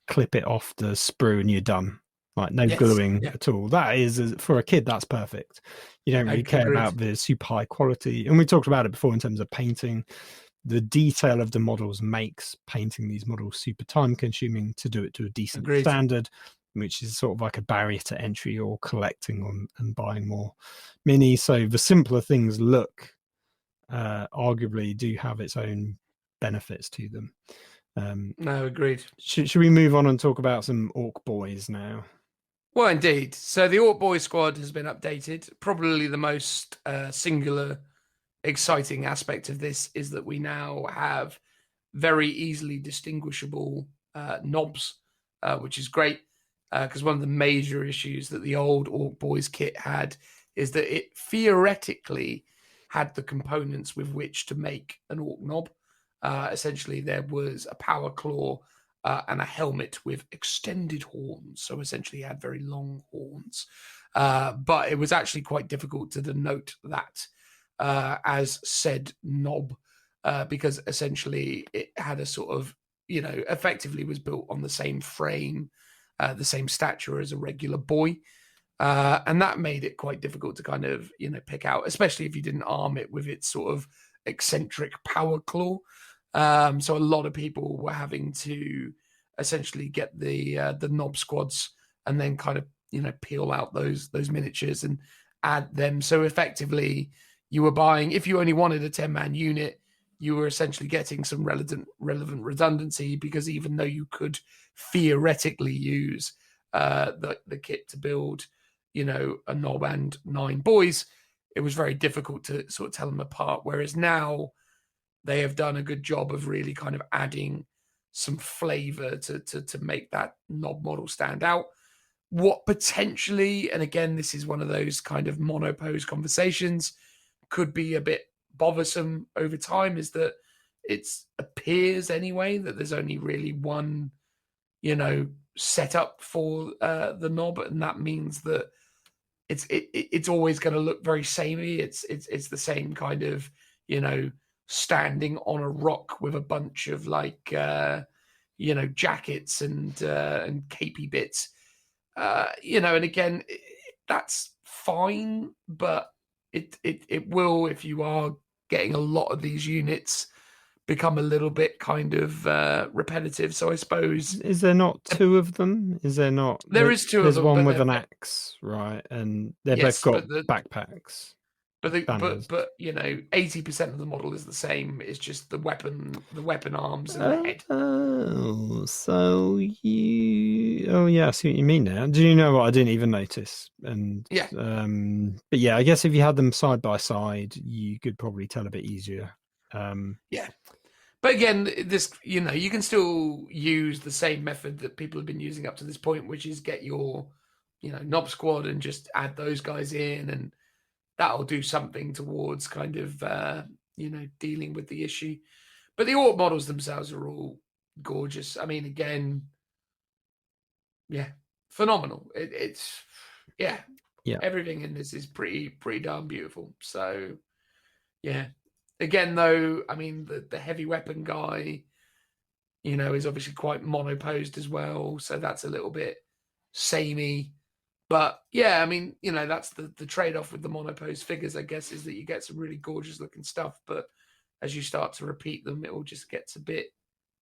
clip it off the sprue and you're done. Like no gluing at all. That is, for a kid, that's perfect. You don't really care about the super high quality. And we talked about it before in terms of painting. The detail of the models makes painting these models super time consuming to do it to a decent standard, which is sort of like a barrier to entry or collecting and buying more minis. So the simpler things arguably do have its own benefits to them. No, agreed. Should we move on and talk about some Orc Boys now? Well, indeed. So the Orc Boy squad has been updated. Probably the most singular, exciting aspect of this is that we now have very easily distinguishable knobs, which is great, because one of the major issues that the old Orc Boys kit had is that it theoretically had the components with which to make an Orc knob. Essentially, there was a power claw and a helmet with extended horns. So essentially, it had very long horns. But it was actually quite difficult to denote that as said knob, because essentially it had a sort of, effectively was built on the same frame, the same stature as a regular boy. And that made it quite difficult to kind of, pick out, especially if you didn't arm it with its sort of eccentric power claw. So a lot of people were having to essentially get the knob squads and then kind of, peel out those miniatures and add them. So effectively you were buying, if you only wanted a 10-man unit, you were essentially getting some relevant redundancy, because even though you could theoretically use the kit to build, a knob and 9 boys, it was very difficult to sort of tell them apart. Whereas now they have done a good job of really kind of adding some flavor to make that knob model stand out. What potentially, and again, this is one of those kind of monopose conversations, could be a bit bothersome over time, is that it appears anyway that there's only really one, setup for the knob, and that means that it's always going to look very samey. It's the same kind of, standing on a rock with a bunch of like jackets and capey bits. And again, that's fine, but it will, if you are getting a lot of these units, become a little bit kind of repetitive. So I suppose, is there not 2 of them? Is there not? There is 2 of them. There's one with an axe, right? And they've both got backpacks. But 80% of the model is the same. It's just the weapon arms and the head. Oh, so you? Oh, yeah, I see what you mean now. Do you know what? I didn't even notice. And yeah, but yeah, I guess if you had them side by side, you could probably tell a bit easier. Yeah, but again, this you can still use the same method that people have been using up to this point, which is get your knob squad and just add those guys in, and that'll do something towards kind of, dealing with the issue. But the orc models themselves are all gorgeous. I mean, again, yeah, phenomenal. It's everything in this is pretty darn beautiful. So, yeah. Again, though, I mean, the heavy weapon guy, is obviously quite monoposed as well. So that's a little bit samey. But yeah, I mean, that's the trade-off with the monopose figures, I guess, is that you get some really gorgeous looking stuff, but as you start to repeat them, it all just gets a bit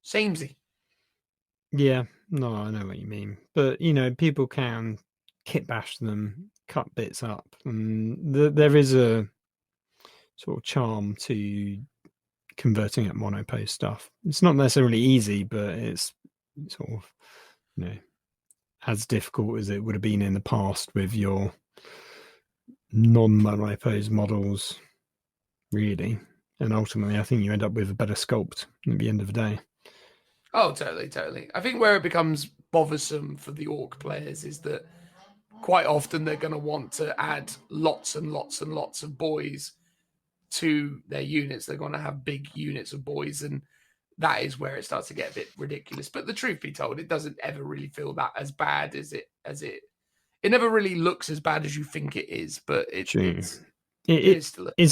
samey. Yeah, no, I know what you mean. But, people can kit bash them, cut bits up, and there is a sort of charm to converting at monopose stuff. It's not necessarily easy, but it's sort of, as difficult as it would have been in the past with your non-monopose models, really. And ultimately, I think you end up with a better sculpt at the end of the day. Oh, totally. I think where it becomes bothersome for the orc players is that quite often they're going to want to add lots and lots and lots of boys to their units. They're going to have big units of boys, and that is where it starts to get a bit ridiculous. But the truth be told, it doesn't ever really feel that as bad as it never really looks as bad as you think it is. But it's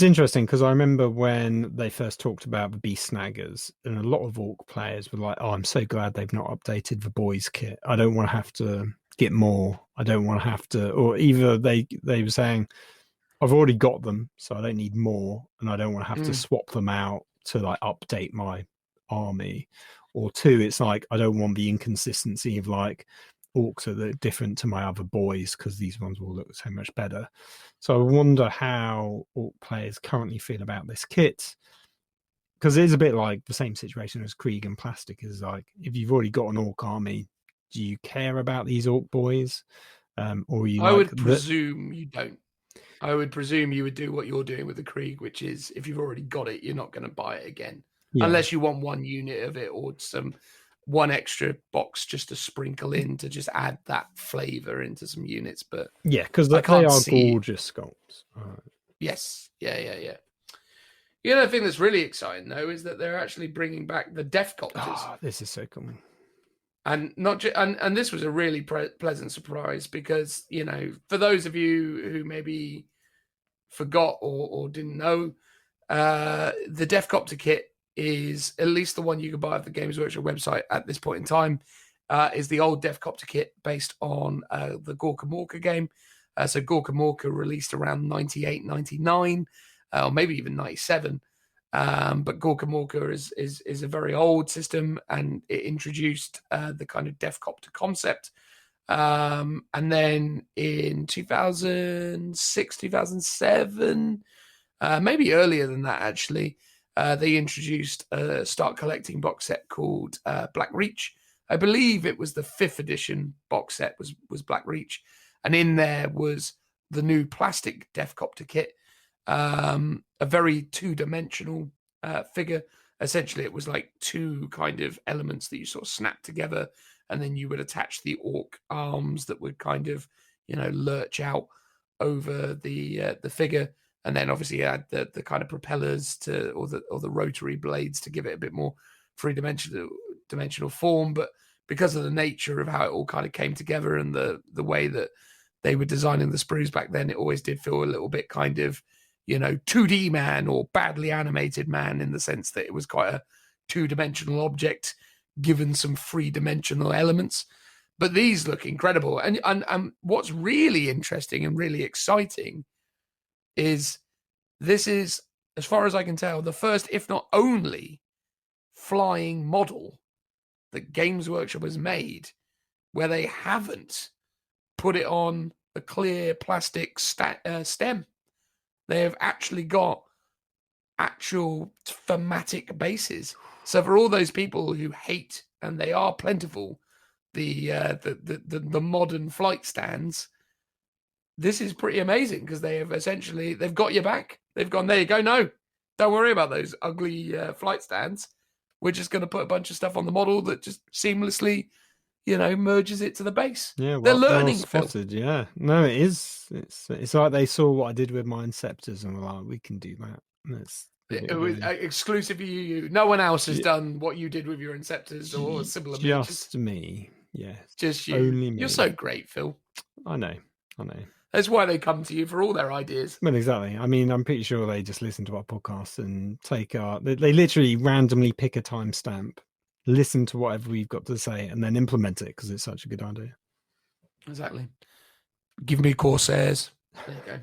interesting, because I remember when they first talked about the beast snaggers, and a lot of orc players were like, "Oh, I'm so glad they've not updated the boys kit. I don't want to have to get more. I don't want to have to," or either they were saying, "I've already got them, so I don't need more, and I don't want to have to swap them out to like update my army," or 2, it's like, I don't want the inconsistency of like orcs are different to my other boys because these ones will look so much better. So I wonder how orc players currently feel about this kit, because it is a bit like the same situation as Krieg and plastic. Is like, if you've already got an orc army, do you care about these orc boys, or you? I would presume you don't. I would presume you would do what you're doing with the Krieg, which is, if you've already got it, you're not going to buy it again. Yeah. Unless you want one unit of it or one extra box just to sprinkle in to just add that flavor into some units. But yeah, because they are gorgeous sculpts. Yes. Yeah. The other thing that's really exciting, though, is that they're actually bringing back the Death Korps. Oh, this is so cool. And and this was a really pleasant surprise, because, for those of you who maybe forgot or didn't know, the Death Korps kit is, at least the one you can buy at the Games Workshop website at this point in time, is the old Death Korps kit based on the Gorka Morka game. So Gorka Morka released around 98, 99, or maybe even 97. But Gorka Morka is a very old system, and it introduced the kind of Deathcopter concept. And then in 2006, 2007, maybe earlier than that, actually, they introduced a start collecting box set called Black Reach. I believe it was the 5th edition box set was Black Reach. And in there was the new plastic Deathcopter kit, a very two-dimensional figure. Essentially, it was like two kind of elements that you sort of snap together, and then you would attach the orc arms that would kind of, lurch out over the figure. And then obviously you had the kind of propellers or the rotary blades to give it a bit more three-dimensional form. But because of the nature of how it all kind of came together and the way that they were designing the sprues back then, it always did feel a little bit kind of, 2D man or badly animated man, in the sense that it was quite a two-dimensional object given some three-dimensional elements. But these look incredible. And what's really interesting and really exciting is this is, as far as I can tell, the first, if not only, flying model that Games Workshop has made where they haven't put it on a clear plastic stem. They have actually got actual thematic bases. So for all those people who hate, and they are plentiful, the modern flight stands, this is pretty amazing, because they've got your back. They've gone, there you go. No, don't worry about those ugly flight stands. We're just going to put a bunch of stuff on the model that just seamlessly, merges it to the base. Yeah, they're learning. Well spotted. Phil. Yeah, no, it is. It's like they saw what I did with my Inceptors and were like, we can do that. It was exclusively you. No one else has done what you did with your Inceptors or similar. Just me. Yeah, just you. Only me. You're so great, Phil. I know. That's why they come to you for all their ideas. Well, exactly. I mean, I'm pretty sure they just listen to our podcast and take they literally randomly pick a timestamp, listen to whatever we've got to say, and then implement it, because it's such a good idea. Exactly. Give me Corsairs. There you go.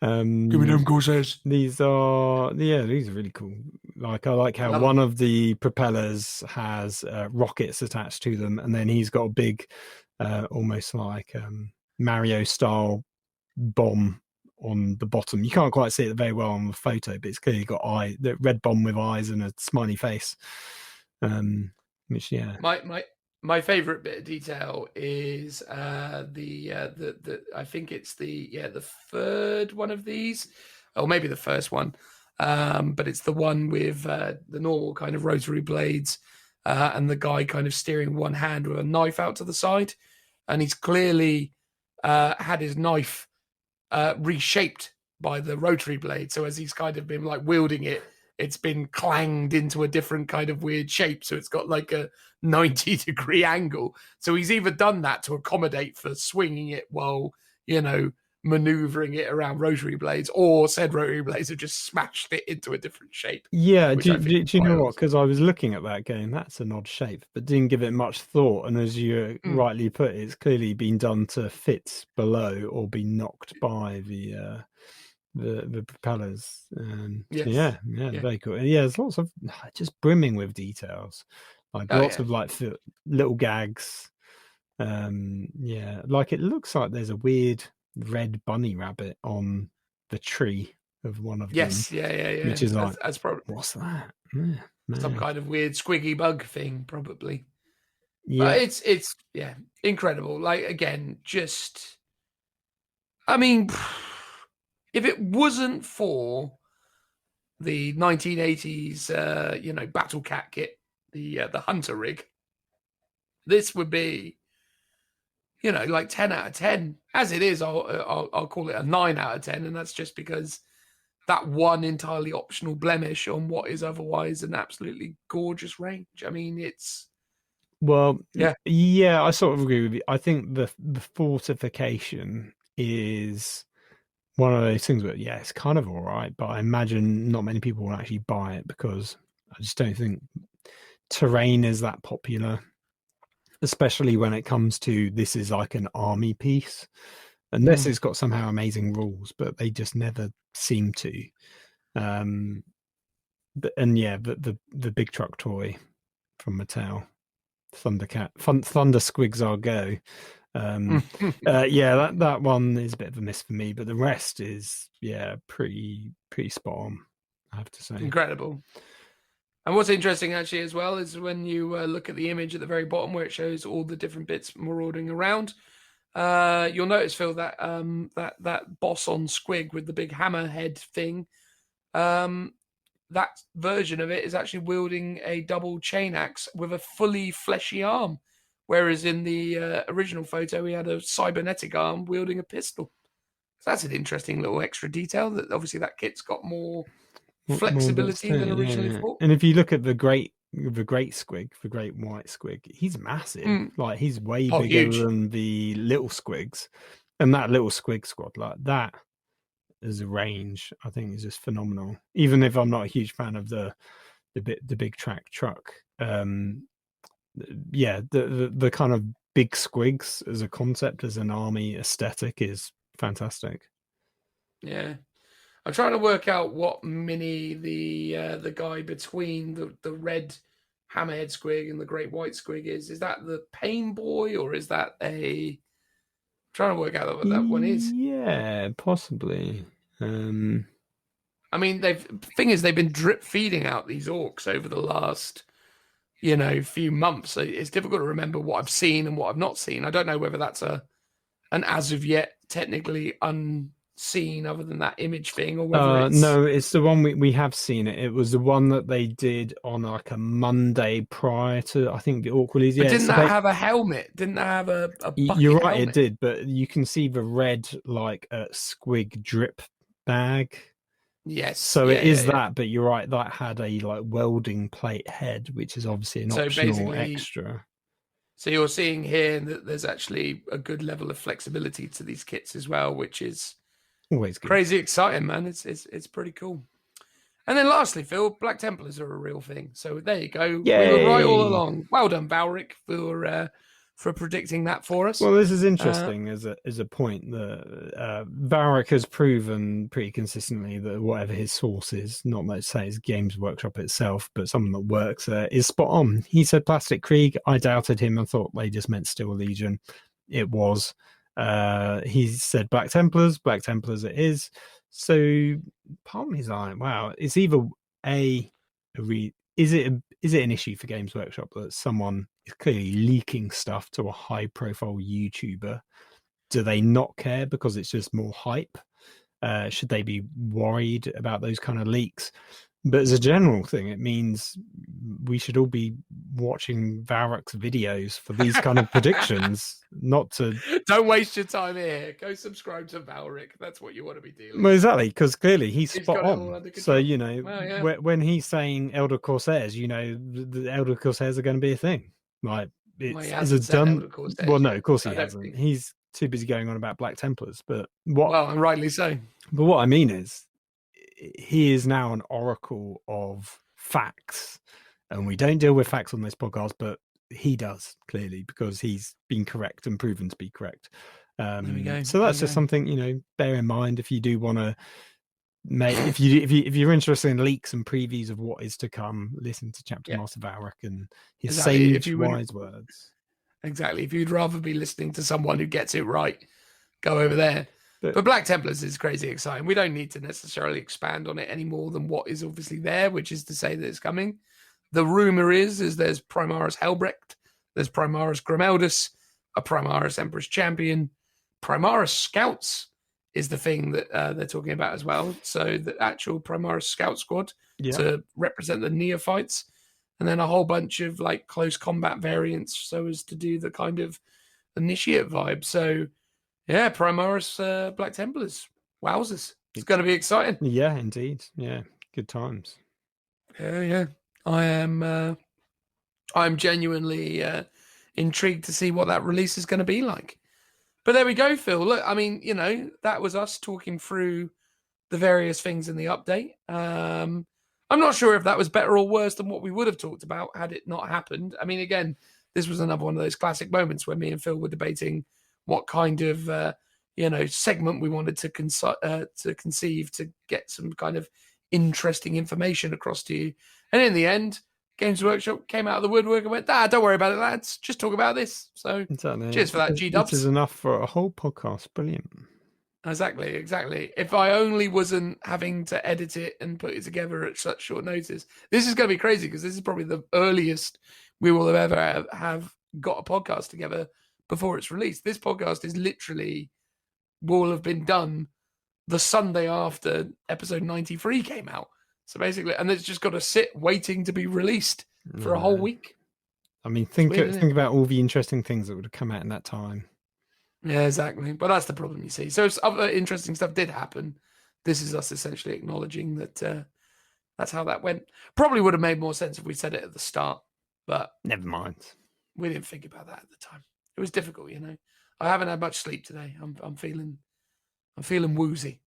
Give me them Corsairs. These are really cool. Like, I like how one of the propellers has rockets attached to them, and then he's got a big, almost like Mario style bomb on the bottom. You can't quite see it very well on the photo, but it's clearly got the red bomb with eyes and a smiley face. Which, yeah, my favorite bit of detail is the I think it's the third one of these, or maybe the first one, but it's the one with the normal kind of rotary blades, and the guy kind of steering one hand with a knife out to the side, and he's clearly had his knife reshaped by the rotary blade. So as he's kind of been like wielding it, it's been clanged into a different kind of weird shape. So it's got like a 90-degree angle. So he's either done that to accommodate for swinging it while, maneuvering it around rotary blades, or said rotary blades have just smashed it into a different shape. Yeah, do you know what? Because I was looking at that game, that's an odd shape, but didn't give it much thought. And as you rightly put, it's clearly been done to fit below or be knocked by the propellers. Yes. Yeah, very cool. And yeah, there's lots of just brimming with details, like lots of like little gags. Like it looks like there's a weird red bunny rabbit on the tree of one of them. Yes, which is like, that's probably, what's that? Yeah, some kind of weird squiggy bug thing, probably. Yeah, but it's incredible. Like, again, just, I mean, if it wasn't for the 1980s, Battle Cat kit, the Hunter rig, this would be, like 10 out of 10. As it is, I'll call it a 9 out of 10, and that's just because that one entirely optional blemish on what is otherwise an absolutely gorgeous range. I mean, it's... Well, yeah, I sort of agree with you. I think the fortification is one of those things where, it's kind of all right, but I imagine not many people will actually buy it, because I just don't think terrain is that popular, especially when it comes to, this is like an army piece. unless it's got somehow amazing rules, but they just never seem to. The big truck toy from Mattel, Thundercat, Thunder Squigs Are Go. That one is a bit of a miss for me, but the rest is pretty spot on, I have to say. Incredible. And what's interesting actually as well is when you look at the image at the very bottom where it shows all the different bits marauding around, you'll notice, Phil, that that boss on Squig with the big hammer head thing, that version of it is actually wielding a double chain axe with a fully fleshy arm, whereas in the original photo he had a cybernetic arm wielding a pistol. So that's an interesting little extra detail, that obviously that kit's got more flexibility than originally thought. And if you look at the great Squig, the great white Squig, he's massive. Like, he's way bigger than the little Squigs. And that little Squig squad, like that as a range, I think is just phenomenal. Even if I'm not a huge fan of the big track truck. The kind of big Squigs as a concept, as an army aesthetic, is fantastic. Yeah. I'm trying to work out what mini the guy between the red hammerhead Squig and the great white Squig is. Is that the Pain Boy, or is that I'm trying to work out what that one is? Yeah, possibly. I mean, they've been drip feeding out these orcs over the last, few months. So it's difficult to remember what I've seen and what I've not seen. I don't know whether that's an as of yet technically unseen other than that image thing, or whether no, it's the one we have seen it. It was the one that they did on like a Monday prior to, I think, the Orc release. But didn't that have a helmet? Didn't that have a bucket You're right, helmet? it did, but you can see the red Squig drip bag. Yes. So it is that, but you're right, that had a like welding plate head, which is obviously an optional extra. So you're seeing here that there's actually a good level of flexibility to these kits as well, which is always good. Crazy exciting, man. It's pretty cool. And then lastly, Phil, Black Templars are a real thing. So there you go. Yay. We were right all along. Well done, Valric, for predicting that for us. Well, this is interesting as a point that Valric has proven pretty consistently that whatever his source is, not let's say his Games Workshop itself, but someone that works is spot on. He said Plastic Krieg. I doubted him and thought they just meant Steel Legion. It was. He said Black Templars it is. So part of me is like, wow, it's either is it an issue for Games Workshop that someone is clearly leaking stuff to a high profile YouTuber? Do they not care because it's just more hype? Should they be worried about those kind of leaks? But as a general thing, it means we should all be watching Varroc's videos for these kind of predictions, not to... Don't waste your time here. Go subscribe to Valric. That's what you want to be dealing with. Well, exactly, because clearly he's spot on. So, when he's saying Elder Corsairs, the Elder Corsairs are going to be a thing. Like, it's done... Well, no, of course he hasn't. He's too busy going on about Black Templars. But and rightly so. But what I mean is, he is now an oracle of facts, and we don't deal with facts on this podcast, but he does, clearly, because he's been correct and proven to be correct. There we go. So that's just something, bear in mind if you do want to make, if you're interested in leaks and previews of what is to come, listen to Chapter Master Valric and his sage wise words. Exactly. If you'd rather be listening to someone who gets it right, go over there. But Black Templars is crazy exciting. We don't need to necessarily expand on it any more than what is obviously there, which is to say that it's coming. The rumor is there's Primaris Helbrecht, there's Primaris Grimeldus, a Primaris Emperor's Champion. Primaris Scouts is the thing that they're talking about as well. So the actual Primaris Scout Squad to represent the neophytes. And then a whole bunch of like close combat variants so as to do the kind of initiate vibe. So... yeah, Primaris Black Templars. Wowzers. It's going to be exciting. Yeah, indeed. Yeah, good times. Yeah. I'm genuinely intrigued to see what that release is going to be like. But there we go, Phil. Look, I mean, that was us talking through the various things in the update. I'm not sure if that was better or worse than what we would have talked about had it not happened. I mean, again, this was another one of those classic moments where me and Phil were debating what kind of, segment we wanted to conceive to get some kind of interesting information across to you. And in the end, Games Workshop came out of the woodwork and went, don't worry about it, lads. Just talk about this. So exactly. cheers for that, G-dubs. This is enough for a whole podcast. Brilliant. Exactly. If I only wasn't having to edit it and put it together at such short notice, this is going to be crazy because this is probably the earliest we will have ever have got a podcast together before it's released. This podcast is literally will have been done the Sunday after episode 93 came out. So basically, and it's just got to sit waiting to be released for a whole week. I mean, think about all the interesting things that would have come out in that time. Yeah, exactly. But that's the problem, you see. So if other interesting stuff did happen, this is us essentially acknowledging that that's how that went. Probably would have made more sense if we said it at the start, but never mind. We didn't think about that at the time. It was difficult, I haven't had much sleep today. I'm feeling woozy.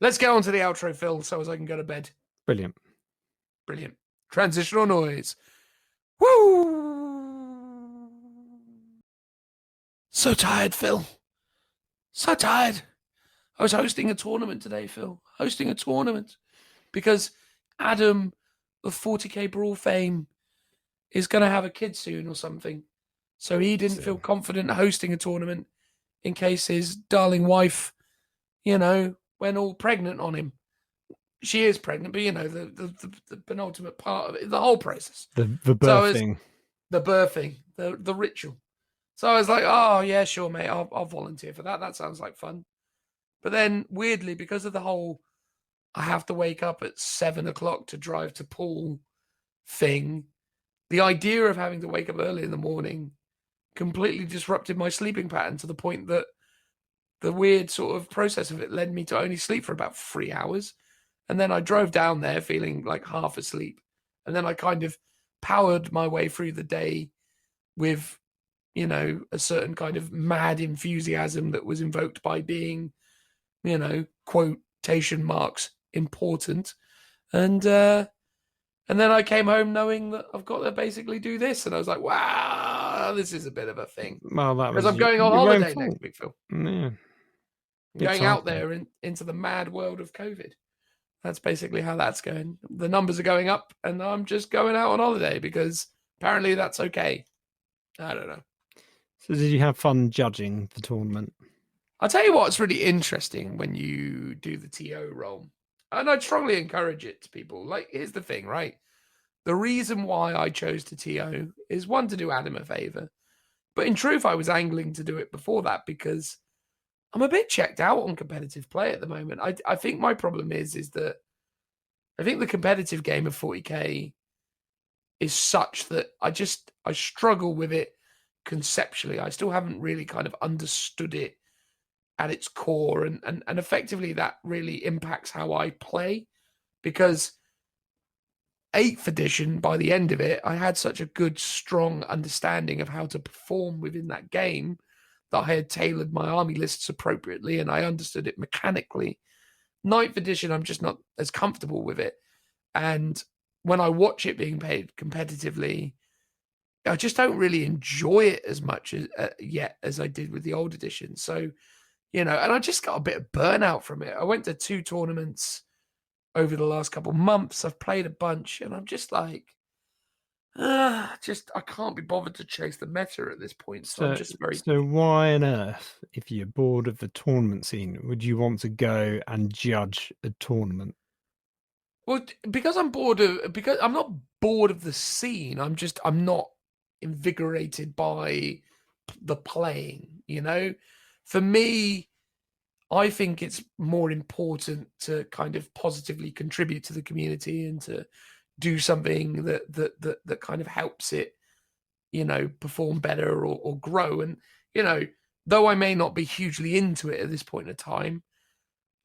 Let's get on to the outro, Phil, so as I can go to bed. Brilliant. Transitional noise. Woo! So tired, Phil. So tired. I was hosting a tournament today, Phil. Because Adam of 40k Brawl fame is going to have a kid soon or something. So he didn't feel confident hosting a tournament in case his darling wife, went all pregnant on him. She is pregnant, but the penultimate part of it, the whole process. The birthing. The ritual. So I was like, oh yeah, sure, mate, I'll volunteer for that. That sounds like fun. But then weirdly, because of the whole I have to wake up at 7 o'clock to drive to pool thing, the idea of having to wake up early in the morning completely disrupted my sleeping pattern to the point that the weird sort of process of it led me to only sleep for about 3 hours. And then I drove down there feeling like half asleep. And then I kind of powered my way through the day with, a certain kind of mad enthusiasm that was invoked by being, quotation marks, important. And then I came home knowing that I've got to basically do this. And I was like, wow, this is a bit of a thing. Well, because I'm going on holiday next week, Phil. Yeah. Going out there into the mad world of COVID. That's basically how that's going. The numbers are going up, and I'm just going out on holiday because apparently that's okay. I don't know. So did you have fun judging the tournament? I'll tell you what's really interesting when you do the TO role. And I'd strongly encourage it to people. Like, here's the thing, right? The reason why I chose to TO is, one, to do Adam a favor. But in truth, I was angling to do it before that because I'm a bit checked out on competitive play at the moment. I think my problem is that I think the competitive game of 40k is such that I struggle with it conceptually. I still haven't really kind of understood it at its core, and effectively that really impacts how I play, because 8th edition, by the end of it, I had such a good, strong understanding of how to perform within that game that I had tailored my army lists appropriately and I understood it mechanically. 9th edition, I'm just not as comfortable with it. And when I watch it being played competitively, I just don't really enjoy it as much yet as I did with the old edition. So, and I just got a bit of burnout from it. I went to 2 tournaments over the last couple of months. I've played a bunch and I'm just like, I can't be bothered to chase the meta at this point. So I'm just very. So why on earth, if you're bored of the tournament scene, would you want to go and judge a tournament? Well, because I'm not bored of the scene. I'm not invigorated by the playing. For me, I think it's more important to kind of positively contribute to the community and to do something that kind of helps it, perform better or grow. And, though I may not be hugely into it at this point in time,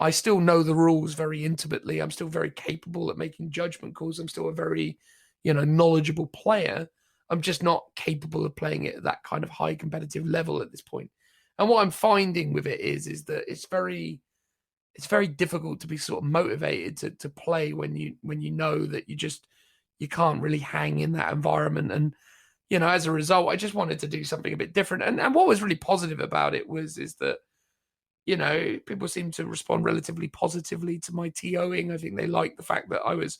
I still know the rules very intimately. I'm still very capable at making judgment calls. I'm still a very, knowledgeable player. I'm just not capable of playing it at that kind of high competitive level at this point. And what I'm finding with it is that it's very difficult to be sort of motivated to play when you know that you can't really hang in that environment. And, as a result, I just wanted to do something a bit different. And what was really positive about it is that, people seem to respond relatively positively to my TOing. I think they like the fact that I was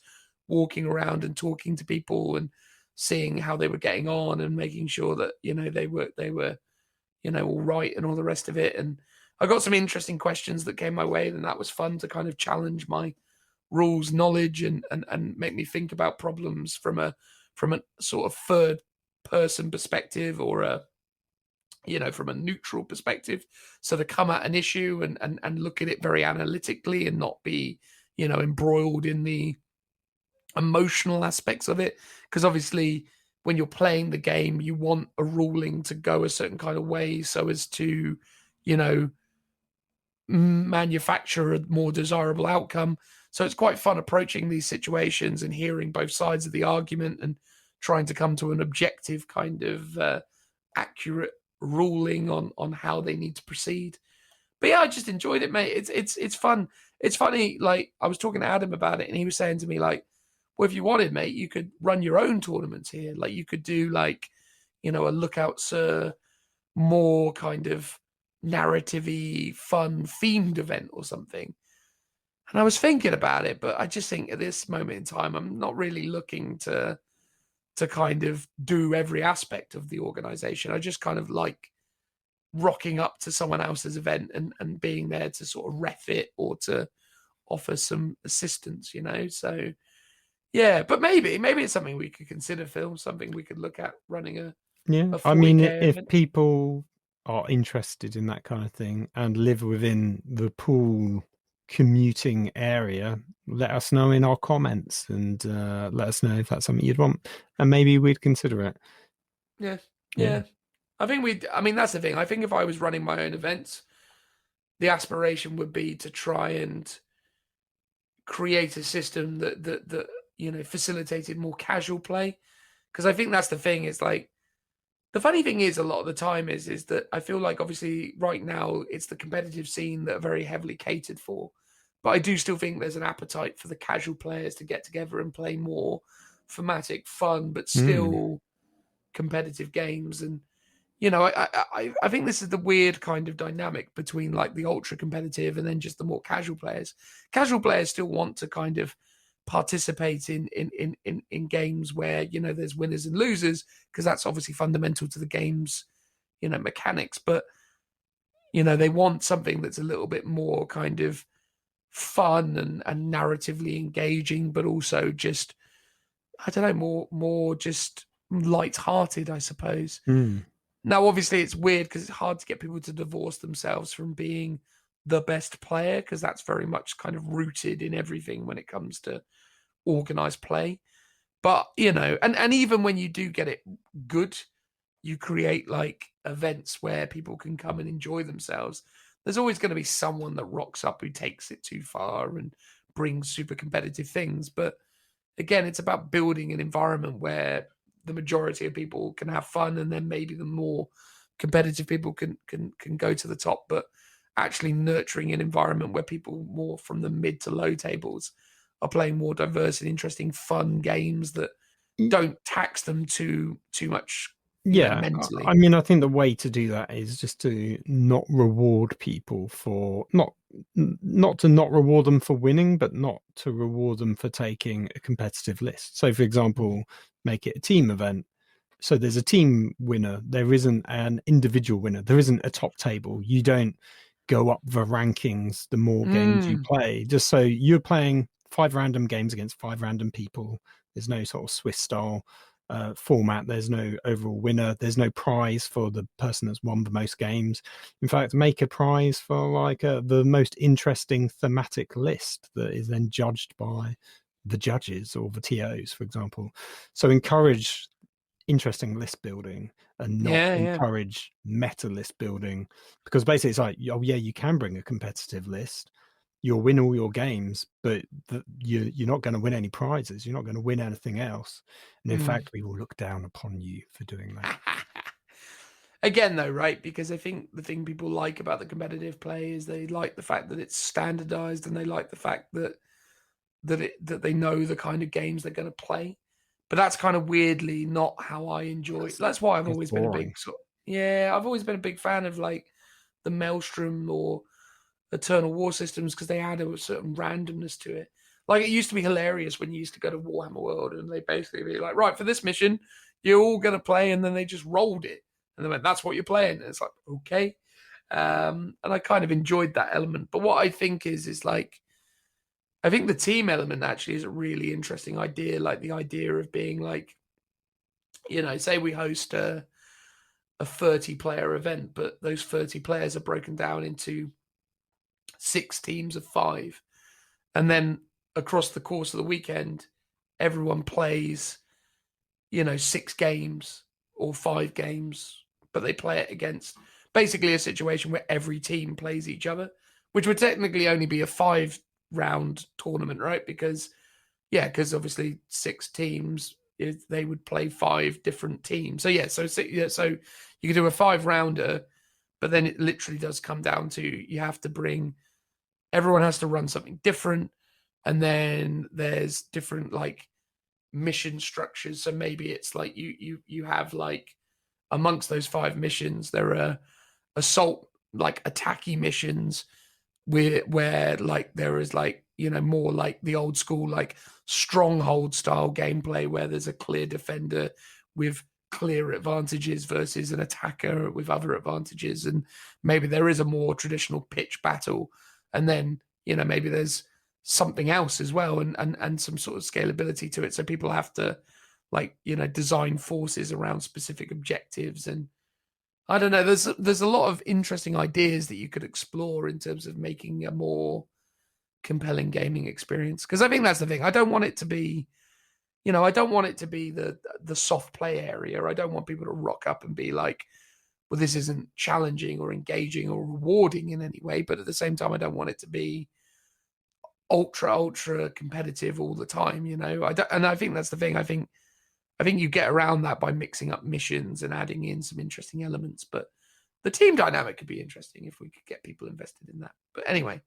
walking around and talking to people and seeing how they were getting on and making sure that, they were, all right and all the rest of it. And I got some interesting questions that came my way, and that was fun to kind of challenge my rules knowledge and make me think about problems from a sort of third person perspective, or from a neutral perspective. So to come at an issue and look at it very analytically and not be, embroiled in the emotional aspects of it. Because obviously when you're playing the game, you want a ruling to go a certain kind of way so as to, manufacture a more desirable outcome. So it's quite fun approaching these situations and hearing both sides of the argument and trying to come to an objective kind of accurate ruling on how they need to proceed. But yeah, I just enjoyed it, mate. It's fun. It's funny, like I was talking to Adam about it, and he was saying to me, like, well, if you wanted, mate, you could run your own tournaments here. Like you could do like, a Lookout Sir, more kind of narrative-y, fun themed event or something. And I was thinking about it, but I just think at this moment in time, I'm not really looking to kind of do every aspect of the organization. I just kind of like rocking up to someone else's event and being there to sort of ref it or to offer some assistance, So yeah, but maybe it's something we could consider, Phil, something we could look at running a 40K if event. people are interested in that kind of thing and live within the pool commuting area, let us know in our comments and let us know if that's something you'd want, and maybe we'd consider it. Yeah. I mean, that's the thing. I think if I was running my own events, the aspiration would be to try and create a system that facilitated more casual play. Because I think that's the thing, is like, the funny thing is, a lot of the time is that I feel like obviously right now it's the competitive scene that are very heavily catered for. But I do still think there's an appetite for the casual players to get together and play more thematic, fun, but still competitive games. And, I think this is the weird kind of dynamic between like the ultra competitive and then just the more casual players. Casual players still want to kind of participate in games where, there's winners and losers, because that's obviously fundamental to the game's, mechanics. But, they want something that's a little bit more kind of fun and narratively engaging, but also just, I don't know, more just light-hearted, I suppose. Now, obviously, it's weird because it's hard to get people to divorce themselves from being the best player, because that's very much kind of rooted in everything when it comes to organized play. But, and even when you do get it good, you create like events where people can come and enjoy themselves. There's always going to be someone that rocks up who takes it too far and brings super competitive things. But again, it's about building an environment where the majority of people can have fun, and then maybe the more competitive people can go to the top, but actually nurturing an environment where people more from the mid to low tables are playing more diverse and interesting, fun games that don't tax them too much. Mentally. I mean, I think the way to do that is just to not reward people for not reward them for winning, but not to reward them for taking a competitive list. So, for example, make it a team event. So there's a team winner. There isn't an individual winner. There isn't a top table. You don't go up the rankings the more games you play. Just so you're playing 5 random games against 5 random people. There's no sort of Swiss style format. There's no overall winner. There's no prize for the person that's won the most games. In fact, make a prize for like the most interesting thematic list that is then judged by the judges or the TOs, for example. So encourage interesting list building and not encourage meta list building, because basically it's like, oh yeah, you can bring a competitive list, you'll win all your games, but you're not going to win any prizes, you're not going to win anything else, and in fact we will look down upon you for doing that. Again though, right, because I think the thing people like about the competitive play is they like the fact that it's standardized, and they like the fact that they know the kind of games they're going to play. But that's kind of weirdly not how I enjoy it. That's why I've always been a big I've always been a big fan of like the Maelstrom or Eternal War systems because they add a certain randomness to it. Like it used to be hilarious when you used to go to Warhammer World and they basically be like, right, for this mission, you're all going to play, and then they just rolled it. And they went, that's what you're playing. And it's like, okay. And I kind of enjoyed that element. But what I think is like, I think the team element actually is a really interesting idea. Like the idea of being like, you know, say we host a 30-player event, but those 30 players are broken down into 6 teams of 5. And then across the course of the weekend, everyone plays, you know, 6 games or 5 games, but they play it against basically a situation where every team plays each other, which would technically only be a 5-round tournament, right? Because obviously 6 teams, they would play 5 different teams. So so you could do a 5-rounder, but then it literally does come down to you have to bring, everyone has to run something different, and then there's different like mission structures. So maybe it's like you have like amongst those 5 missions, there are assault, like attacky missions where like there is like, you know, more like the old school like stronghold style gameplay where there's a clear defender with clear advantages versus an attacker with other advantages, and maybe there is a more traditional pitch battle, and then, you know, maybe there's something else as well, and some sort of scalability to it, so people have to, like, you know, design forces around specific objectives. And I don't know, there's a lot of interesting ideas that you could explore in terms of making a more compelling gaming experience, because I think that's the thing. I don't want it to be, you know, I don't want it to be the soft play area. I don't want people to rock up and be like, well, this isn't challenging or engaging or rewarding in any way. But at the same time, I don't want it to be ultra competitive all the time, you know. And I think that's the thing. I think you get around that by mixing up missions and adding in some interesting elements. But the team dynamic could be interesting if we could get people invested in that. But anyway,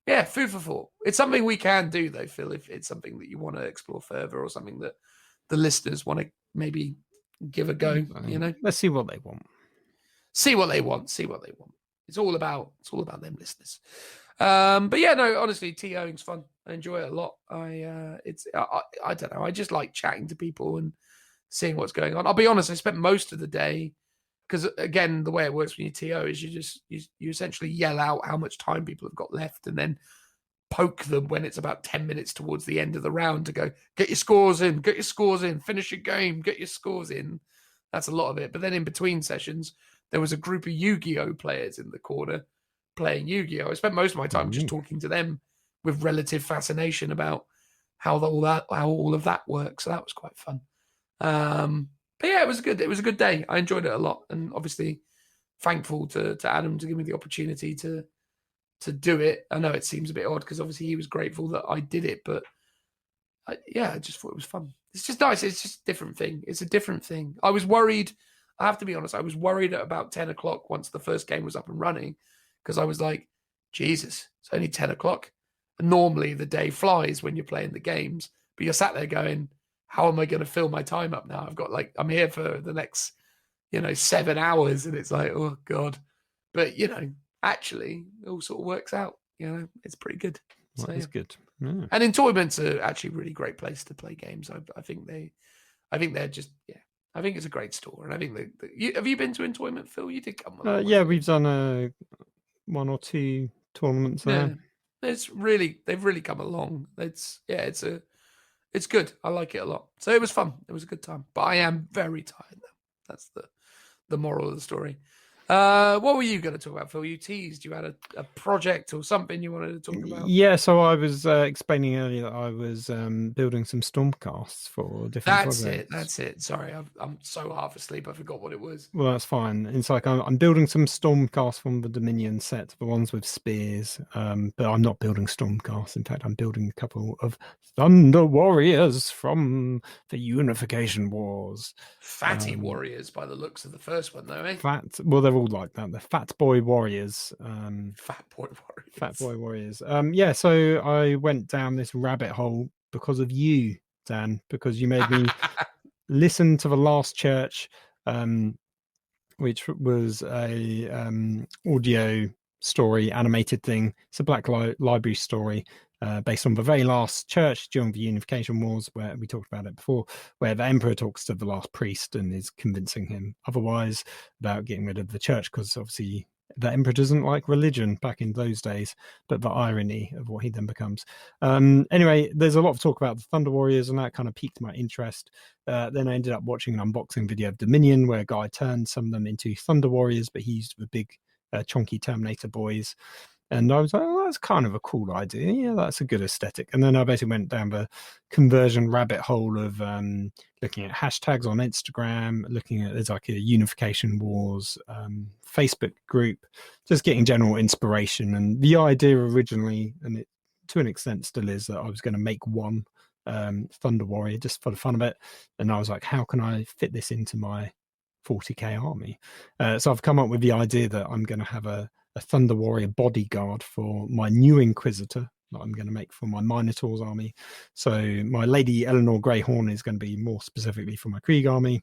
yeah, food for thought. It's something we can do, though, Phil, if it's something that you want to explore further or something that the listeners want to maybe give a go, you know. Let's see what they want. See what they want. It's all about them listeners. But yeah, no, honestly, TOing's fun. I enjoy it a lot. I don't know. I just like chatting to people and seeing what's going on. I'll be honest, I spent most of the day, because again, the way it works when you TO is you essentially yell out how much time people have got left, and then poke them when it's about 10 minutes towards the end of the round to go, get your scores in, finish your game, get your scores in. That's a lot of it. But then in between sessions, there was a group of Yu-Gi-Oh players in the corner playing Yu-Gi-Oh. I spent most of my time just talking to them with relative fascination about how all of that works. So that was quite fun. But yeah, it was a good day. I enjoyed it a lot, and obviously thankful to Adam to give me the opportunity to do it. I know it seems a bit odd because obviously he was grateful that I did it, but I just thought it was fun. It's just nice. It's just a different thing. It's a different thing. I was worried. I have to be honest. I was worried at about 10 o'clock once the first game was up and running, because I was like, Jesus, it's only 10 o'clock. And normally the day flies when you're playing the games, but you're sat there going, how am I going to fill my time up now? I'm here for the next, 7 hours. And it's like, oh God. But, actually it all sort of works out. It's pretty good. Well, So, it's good. Yeah. And Entoyment's are actually a really great place to play games. I think they're just, I think it's a great store. And I think have you been to Entoyment, Phil? You did come along. Yeah, we've done 1 or 2 tournaments there. Yeah. They've really come along. It's good. I like it a lot. So it was fun. It was a good time. But I am very tired now. That's the moral of the story. What were you going to talk about, Phil? You teased you had a project or something you wanted to talk about. Yeah, so I was explaining earlier that I was building some stormcasts for different projects. That's it. Sorry, I'm so half asleep. I forgot what it was. Well, that's fine. It's like I'm building some stormcasts from the Dominion set, the ones with spears. But I'm not building stormcasts. In fact, I'm building a couple of Thunder Warriors from the Unification Wars. Fatty warriors, by the looks of the first one, though, eh? Well, they're all like that. The Fat Boy Warriors. Fat Boy Warriors. Fat Boy Warriors. Yeah, so I went down this rabbit hole because of you, Dan, because you made me listen to The Last Church, which was a audio story, animated thing. It's a Black Library story based on the very last church during the Unification Wars, where we talked about it before, where the Emperor talks to the last priest and is convincing him otherwise about getting rid of the church, because obviously the Emperor doesn't like religion back in those days, but the irony of what he then becomes. Anyway, there's a lot of talk about the Thunder Warriors, and that kind of piqued my interest. Then I ended up watching an unboxing video of Dominion, where a guy turned some of them into Thunder Warriors, but he used the big chunky Terminator boys. And I was like, oh, that's kind of a cool idea. Yeah, that's a good aesthetic. And then I basically went down the conversion rabbit hole of looking at hashtags on Instagram, looking at, there's like a Unification Wars Facebook group, just getting general inspiration. And the idea originally, and it to an extent still is, that I was going to make one Thunder Warrior just for the fun of it. And I was like, how can I fit this into my 40k army? So I've come up with the idea that I'm going to have a Thunder Warrior bodyguard for my new Inquisitor that I'm going to make for my Minotaurs army. So my Lady Eleanor Greyhorn is going to be more specifically for my Krieg army.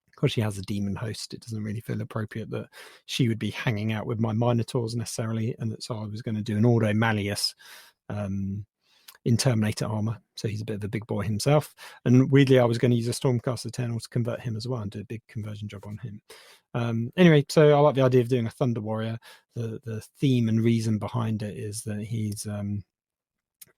Because she has a demon host, it doesn't really feel appropriate that she would be hanging out with my Minotaurs necessarily. And so I was going to do an Ordo Malleus in Terminator armor, so he's a bit of a big boy himself. And weirdly, I was going to use a Stormcast Eternal to convert him as well and do a big conversion job on him. Anyway, so I like the idea of doing a Thunder Warrior. The theme and reason behind it is that he's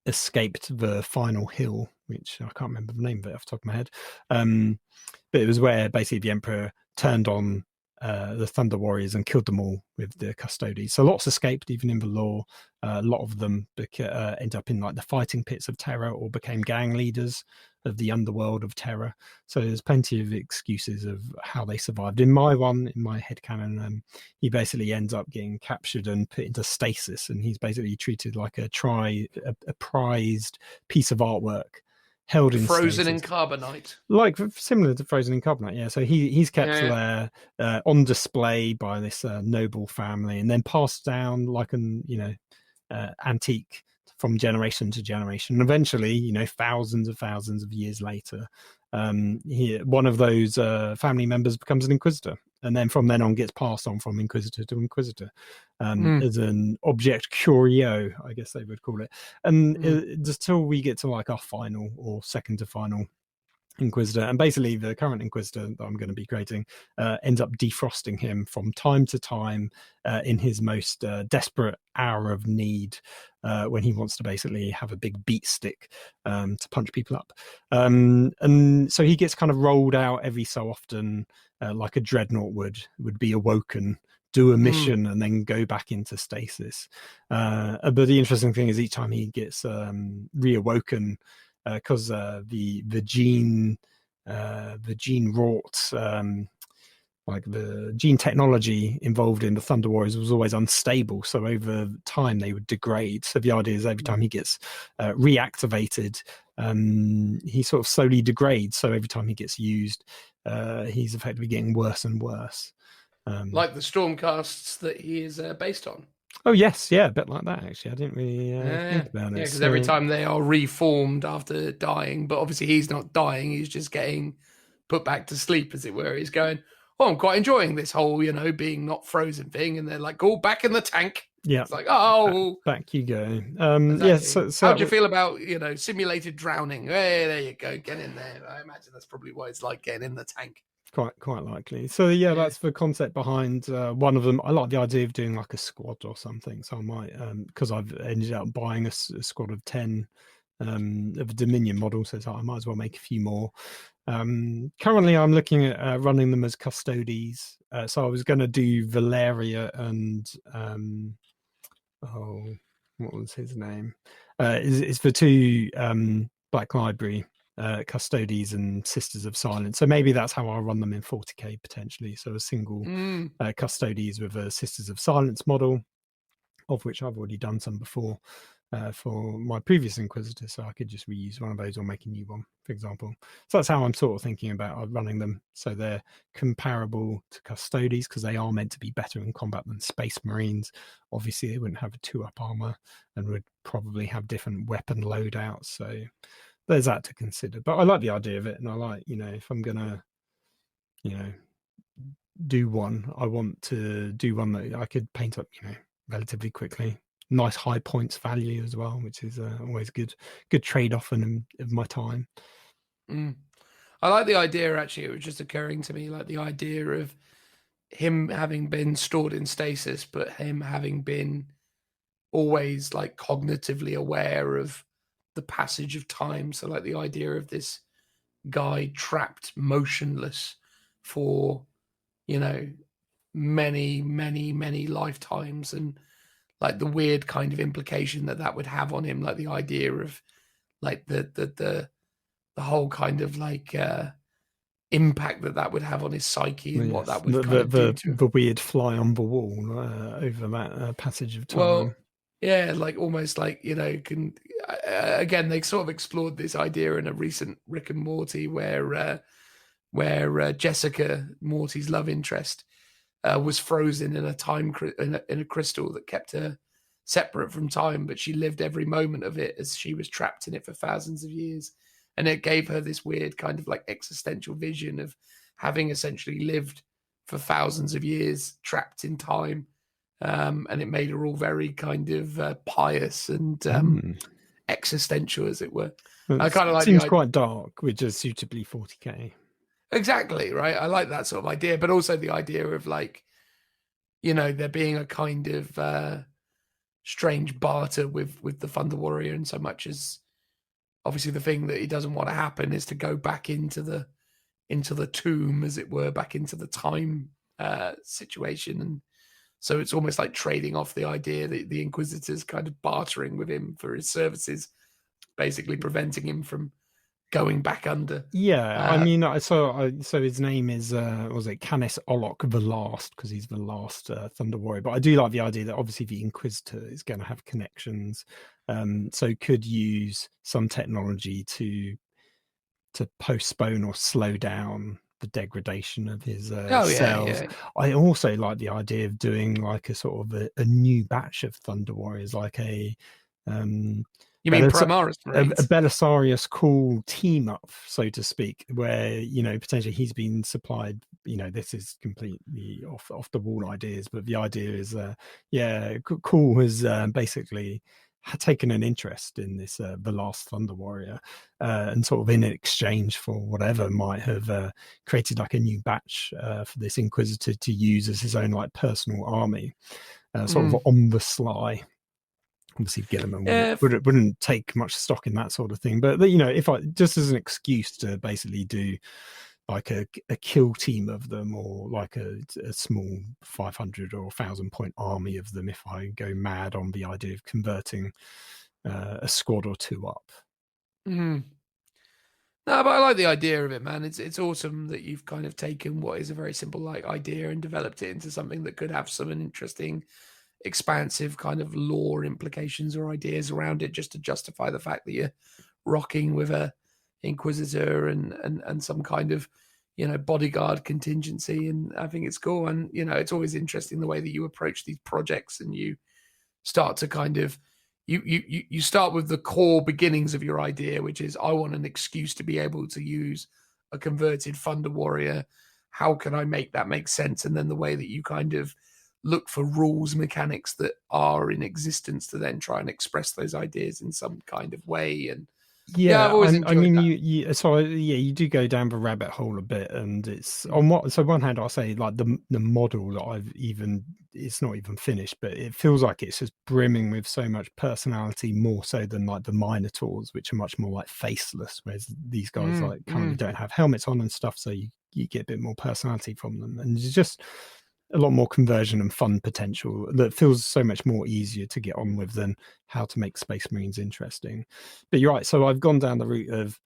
escaped the final hill, which I can't remember the name of it off the top of my head, but it was where basically the Emperor turned on the Thunder Warriors and killed them all with the Custodes. So lots escaped, even in the lore. A lot of them end up in like the fighting pits of terror, or became gang leaders of the underworld of terror. So there's plenty of excuses of how they survived. In my headcanon, he basically ends up getting captured and put into stasis, and he's basically treated like a prized piece of artwork, held in frozen stasis. in carbonite, Like similar to frozen in carbonite. Yeah, so he's kept there on display by this noble family, and then passed down like an antique from generation to generation. And eventually, thousands of years later, one of those family members becomes an Inquisitor, and then from then on gets passed on from Inquisitor to Inquisitor as an object curio, I guess they would call it. And just till we get to like our final or second to final Inquisitor, and basically the current Inquisitor that I'm going to be creating ends up defrosting him from time to time in his most desperate hour of need, when he wants to basically have a big beat stick to punch people up. And so he gets kind of rolled out every so often, like a dreadnought would be awoken, do a mission, and then go back into stasis. But the interesting thing is each time he gets reawoken, because the gene wrought, like the gene technology involved in the Thunder Warriors was always unstable, so over time they would degrade. So the idea is every time he gets reactivated, he sort of slowly degrades, so every time he gets used, he's effectively getting worse and worse, like the Stormcasts that he is based on. Oh yes, yeah, a bit like that actually. I didn't really think about it. Yeah, because every time they are reformed after dying, but obviously he's not dying, he's just getting put back to sleep, as it were. He's going, oh, I'm quite enjoying this whole, being not frozen thing. And they're like, oh, back in the tank. Yeah. It's like, oh. Back you go. Exactly. Yeah, so how do you feel about, simulated drowning? Hey, there you go. Get in there. I imagine that's probably what it's like getting in the tank. Quite likely. So yeah, that's the concept behind one of them. I like the idea of doing like a squad or something. So I might, because I've ended up buying a squad of 10 of a Dominion model, so I might as well make a few more. Currently I'm looking at running them as Custodes. So I was going to do Valeria and what was his name? Is the two Black Library Custodes and Sisters of Silence. So maybe that's how I'll run them in 40k potentially. So a single Custodes with a Sisters of Silence model, of which I've already done some before for my previous Inquisitor, so I could just reuse one of those or make a new one, for example. So that's how I'm sort of thinking about running them, so they're comparable to Custodes, because they are meant to be better in combat than Space Marines. Obviously they wouldn't have a 2-up armor and would probably have different weapon loadouts, so there's that to consider. But I like the idea of it, and I like, if I'm gonna do one, I want to do one that I could paint up relatively quickly. Nice high points value as well, which is always good trade-off of my time. I like the idea, actually. It was just occurring to me, like the idea of him having been stored in stasis, but him having been always like cognitively aware of the passage of time. So like the idea of this guy trapped motionless for, you know, many lifetimes, and like the weird kind of implication that would have on him, like the idea of like the whole kind of like impact that would have on his psyche, and what that would do to the weird fly on the wall over that passage of time. Well, yeah, like almost like, you know, again, they sort of explored this idea in a recent Rick and Morty where Jessica, Morty's love interest, was frozen in a crystal that kept her separate from time, but she lived every moment of it as she was trapped in it for thousands of years. And it gave her this weird kind of like existential vision of having essentially lived for thousands of years trapped in time. And it made her all very kind of pious and existential, as it were. I kind of like seems quite dark, which is suitably 40k. Exactly, right? I like that sort of idea, but also the idea of like, you know, there being a kind of strange barter with the Thunder Warrior, in so much as obviously the thing that he doesn't want to happen is to go back into the tomb, as it were, back into the time situation. And so it's almost like trading off the idea that the Inquisitors kind of bartering with him for his services, basically preventing him from going back under. Yeah, I mean, so his name is was it Canis Olok the Last, because he's the last Thunder Warrior. But I do like the idea that obviously the Inquisitor is going to have connections, so could use some technology to postpone or slow down the degradation of his cells. Yeah. I also like the idea of doing like a sort of a new batch of Thunder Warriors, like a you mean Primaris Marines? A Belisarius cool team up, so to speak, where, you know, potentially he's been supplied, you know, this is completely off the wall ideas, but the idea is Cool has basically taken an interest in this the last Thunder Warrior, and sort of in exchange for whatever might have created like a new batch for this Inquisitor to use as his own like personal army, sort of on the sly. Obviously Gilliman wouldn't take much stock in that sort of thing, but you know, if I just as an excuse to basically do like a kill team of them, or like a small 500 or 1,000 point army of them, if I go mad on the idea of converting a squad or two up. No, but I like the idea of it, man. It's awesome that you've kind of taken what is a very simple like idea and developed it into something that could have some interesting, expansive kind of lore implications or ideas around it, just to justify the fact that you're rocking with a Inquisitor and some kind of, you know, bodyguard contingency. And I think it's cool. And, you know, it's always interesting the way that you approach these projects, and you start to kind of you start with the core beginnings of your idea, which is, I want an excuse to be able to use a converted Thunder Warrior. How can I make that make sense? And then the way that you kind of look for rules, mechanics that are in existence to then try and express those ideas in some kind of way. And yeah, I've always I mean, that. you do go down the rabbit hole a bit, and it's on one hand, I'll say like the model that it's not even finished, but it feels like it's just brimming with so much personality, more so than like the Minotaurs, which are much more like faceless, whereas these guys like currently don't have helmets on and stuff, so you get a bit more personality from them, and it's just a lot more conversion and fun potential that feels so much more easier to get on with than how to make Space Marines interesting. But you're right. So I've gone down the route of,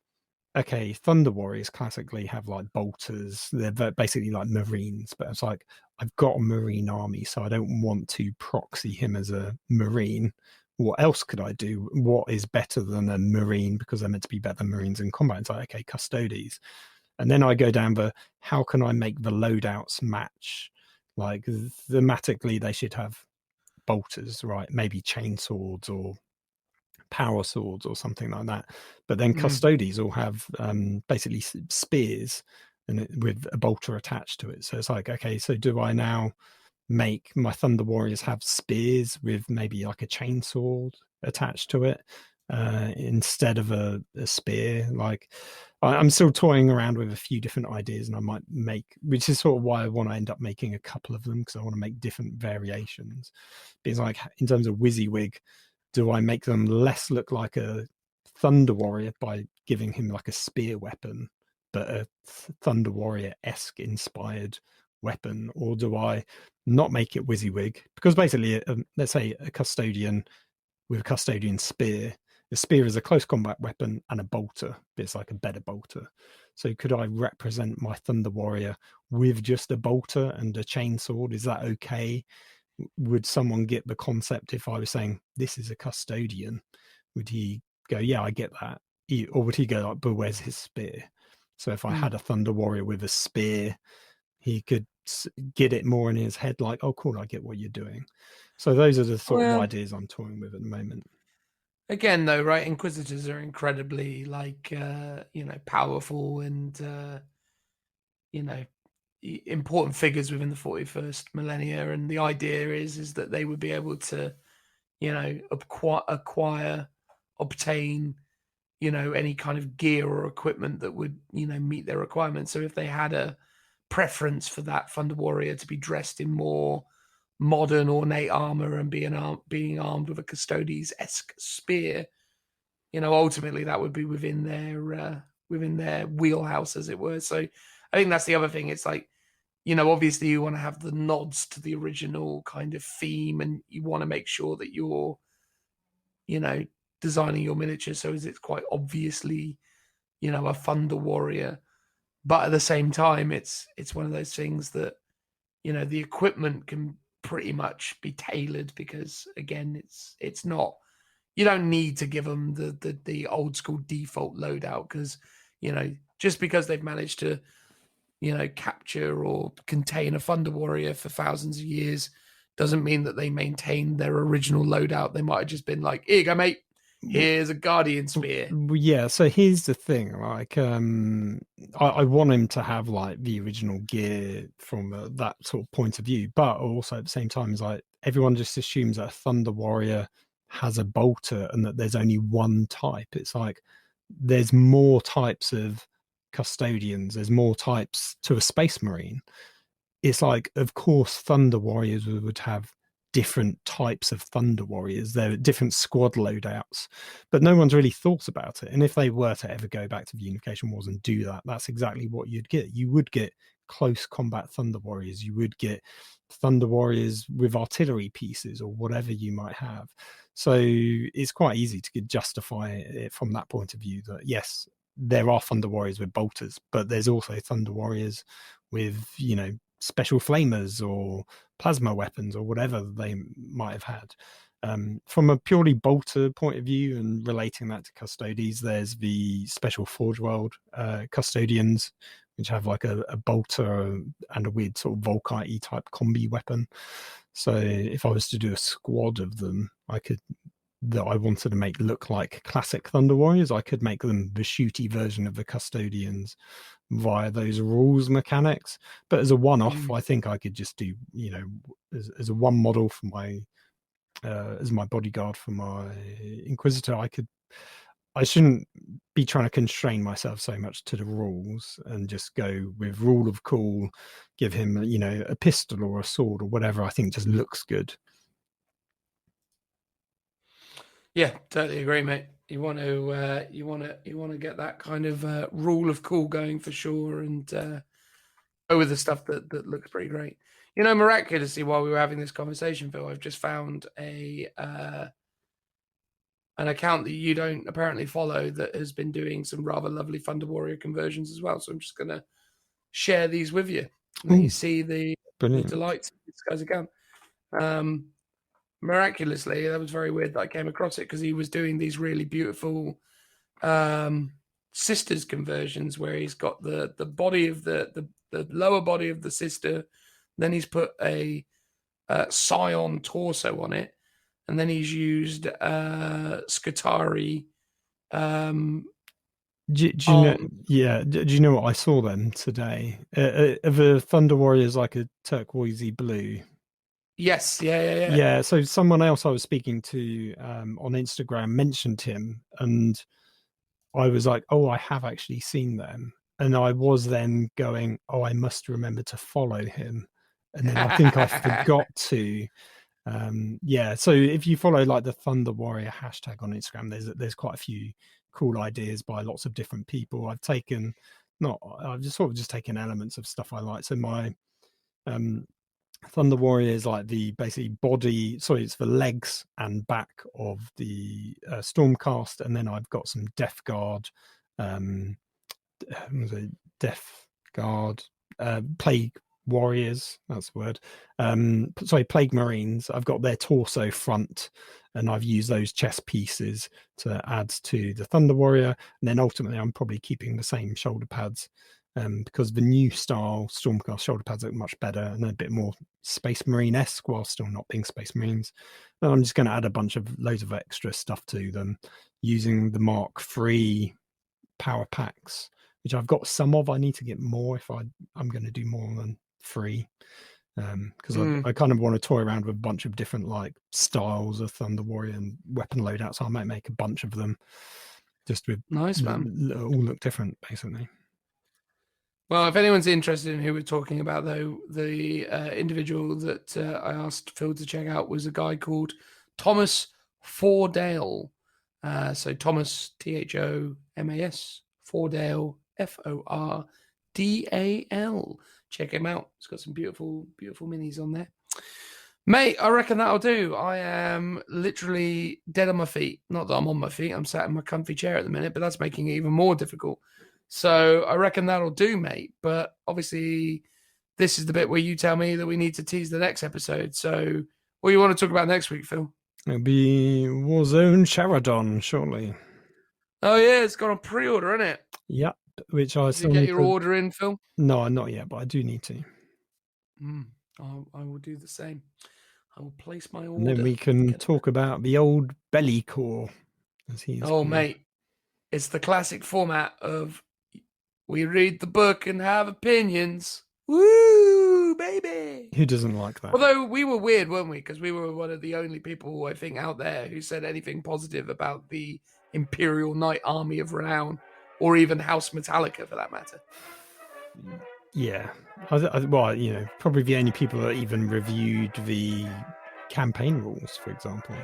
okay, Thunder Warriors classically have like bolters. They're basically like Marines, but it's like, I've got a Marine army, so I don't want to proxy him as a Marine. What else could I do? What is better than a Marine? Because they're meant to be better than Marines in combat. It's like, okay, Custodes. And then I go down the, how can I make the loadouts match? Like thematically, they should have bolters, right? Maybe chainswords or power swords or something like that. But then Custodes all have basically spears and with a bolter attached to it. So it's like, okay, so do I now make my Thunder Warriors have spears with maybe like a chainsword attached to it instead of a spear. Like I'm still toying around with a few different ideas, and I might make, which is sort of why I want to end up making a couple of them, because I want to make different variations. Because like in terms of WYSIWYG, do I make them less look like a Thunder Warrior by giving him like a spear weapon, but a Thunder Warrior-esque inspired weapon, or do I not make it WYSIWYG? Because basically, let's say a custodian with a custodian spear. The spear is a close combat weapon and a bolter, but it's like a better bolter. So could I represent my Thunder Warrior with just a bolter and a chainsword? Is that okay? Would someone get the concept if I was saying this is a custodian? Would he go, yeah, I get that? Or would he go like, but where's his spear? So if I had a Thunder Warrior with a spear, he could get it more in his head, like, oh, cool, I get what you're doing. So those are the sort of ideas I'm toying with at the moment. Again, though, right? Inquisitors are incredibly, powerful and, important figures within the 41st millennia. And the idea is that they would be able to, obtain, any kind of gear or equipment that would, meet their requirements. So if they had a preference for that Thunder Warrior to be dressed in more modern ornate armor and being armed with a Custodes-esque spear, ultimately that would be within their wheelhouse, as it were. So I think that's the other thing. It's like, obviously you want to have the nods to the original kind of theme, and you want to make sure that you're, designing your miniature so as it's quite obviously, a Thunder Warrior. But at the same time, it's one of those things that, the equipment can pretty much be tailored, because again, it's not, you don't need to give them the old school default loadout, because just because they've managed to capture or contain a Thunder Warrior for thousands of years doesn't mean that they maintain their original loadout. They might have just been like, here you go, mate, here's a Guardian spear. Yeah, so here's the thing, like I want him to have like the original gear from that sort of point of view, but also at the same time, is like everyone just assumes that a Thunder Warrior has a bolter and that there's only one type. It's like there's more types of custodians, there's more types to a Space Marine. It's like, of course, Thunder Warriors would have different types of Thunder Warriors. There are different squad loadouts, but no one's really thought about it. And if they were to ever go back to the Unification Wars and do that, that's exactly what you'd get. You would get close combat Thunder Warriors. You would get Thunder Warriors with artillery pieces or whatever you might have. So it's quite easy to justify it from that point of view, that yes, there are Thunder Warriors with bolters, but there's also Thunder Warriors with, special flamers or plasma weapons or whatever they might have had. From a purely bolter point of view and relating that to Custodes, there's the Special Forge World custodians, which have like a bolter and a weird sort of Volkite type combi weapon. So if I was to do a squad of them, that I wanted to make look like classic Thunder Warriors, I could make them the shooty version of the custodians via those rules mechanics. But as a one-off, I think I could just do, as a one model for my as my bodyguard for my Inquisitor. I shouldn't be trying to constrain myself so much to the rules and just go with rule of cool, give him a pistol or a sword or whatever I think just looks good. Yeah, totally agree, mate. You want to get that kind of rule of cool going for sure, and go with the stuff that looks pretty great. Miraculously, while we were having this conversation, Phil, I've just found an account that you don't apparently follow that has been doing some rather lovely Thunder Warrior conversions as well. So I'm just going to share these with you. And you see the delights of this guy's account. Miraculously, that was very weird that I came across it, because he was doing these really beautiful sisters conversions where he's got the body of the lower body of the sister, then he's put a scion torso on it, and then he's used Scutari. Do you know? Yeah. Do you know what I saw them today? Of the Thunder Warriors, like a turquoisey blue. Yes, yeah. Yeah, so someone else I was speaking to on Instagram mentioned him, and I was like, oh, I have actually seen them. And I was then going, oh, I must remember to follow him. And then I think I forgot to. Yeah, so if you follow like the Thunder Warrior hashtag on Instagram, there's quite a few cool ideas by lots of different people. I've just taken elements of stuff I like. So my Thunder Warrior is like the basically it's the legs and back of the Stormcast, and then I've got some Death Guard, Plague Warriors, that's the word. Plague Marines. I've got their torso front, and I've used those chest pieces to add to the Thunder Warrior, and then ultimately I'm probably keeping the same shoulder pads. Because the new style Stormcast shoulder pads look much better and a bit more Space Marine-esque while still not being Space Marines. And I'm just going to add loads of extra stuff to them using the Mark III power packs, which I've got some of. I need to get more if I'm going to do more than 3. Because I kind of want to toy around with a bunch of different like styles of Thunder Warrior and weapon loadouts. So I might make a bunch of them just with nice, man. All look different, basically. Well, if anyone's interested in who we're talking about, though, the individual that I asked Phil to check out was a guy called Thomas Fordale. So Thomas, Thomas, Fordale, Fordal. Check him out. He's got some beautiful, beautiful minis on there. Mate, I reckon that'll do. I am literally dead on my feet. Not that I'm on my feet. I'm sat in my comfy chair at the minute, but that's making it even more difficult. So I reckon that'll do, mate. But obviously, this is the bit where you tell me that we need to tease the next episode. So what do you want to talk about next week, Phil? It'll be Warzone Charadon shortly. Oh, yeah. It's got on pre-order, isn't it? Yep. Which I still need to get your order in, Phil? No, not yet, but I do need to. I will do the same. I will place my order. And then we can talk about the old belly core. Mate. It's the classic format of we read the book and have opinions. Woo, baby. Who doesn't like that? Although we were weird, weren't we? Because we were one of the only people, I think, out there who said anything positive about the Imperial Knight Army of Renown, or even House Metallica, for that matter. Yeah. Well, probably the only people that even reviewed the campaign rules, for example.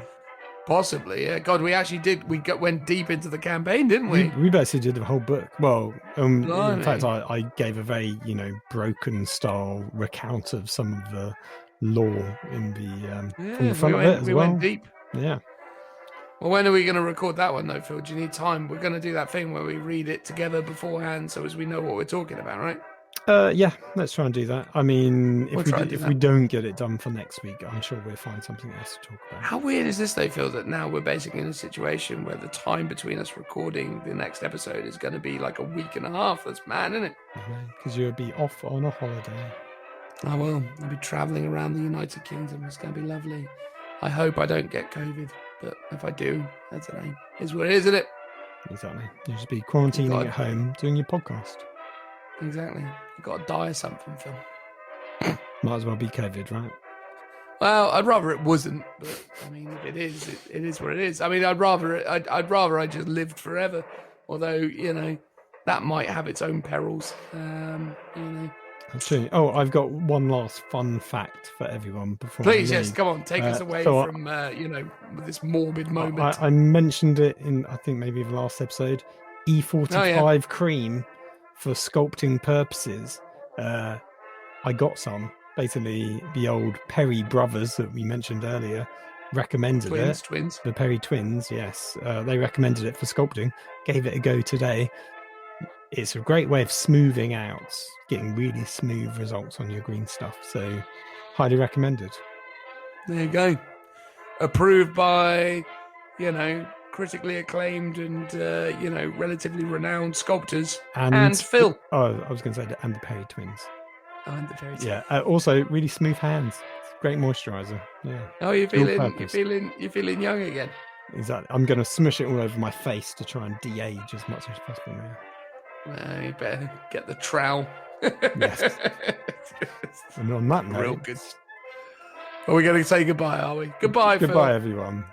Possibly, yeah. God, we actually did. We went deep into the campaign, didn't we? We basically did the whole book. Well, in fact, I gave a very, broken style recount of some of the lore in the from the front of it as well. We went deep. Yeah. Well, when are we going to record that one, though, Phil? Do you need time? We're going to do that thing where we read it together beforehand, so as we know what we're talking about, right? Yeah, let's try and do that. I mean, if we don't get it done for next week, I'm sure we'll find something else to talk about. How weird is this, though, Phil, that now we're basically in a situation where the time between us recording the next episode is going to be like a week and a half? That's mad, isn't it? Because you'll be off on a holiday. I will. I'll be travelling around the United Kingdom. It's going to be lovely. I hope I don't get COVID, but if I do, I don't know. It's what it is, isn't it? Exactly. You'll just be quarantining at home doing your podcast. Exactly. You've got to die of something, Phil. Might as well be COVID, right? Well, I'd rather it wasn't, but I mean, if it is, it is what it is. I mean, I'd rather I just lived forever. Although, that might have its own perils. That's true. Oh, I've got one last fun fact for everyone before. Please, yes, come on, take us away from this morbid moment. I mentioned it in, I think, maybe the last episode. E45 cream for sculpting purposes. I got some. Basically, the old Perry brothers that we mentioned earlier recommended it. Twins. The Perry twins, yes. They recommended it for sculpting. Gave it a go today. It's a great way of smoothing out, getting really smooth results on your green stuff. So, highly recommended. There you go. Approved by, critically acclaimed and, relatively renowned sculptors. And Phil. Oh, I was going to say, and the Perry twins. Oh, and the Perry twins. Yeah. Also, really smooth hands. Great moisturizer. Yeah. Oh, you're feeling young again. Exactly. I'm going to smush it all over my face to try and de-age as much as possible now. You better get the trowel. Yes. And on that note, real good. Are we going to say goodbye, are we? Goodbye, Goodbye, Phil. everyone.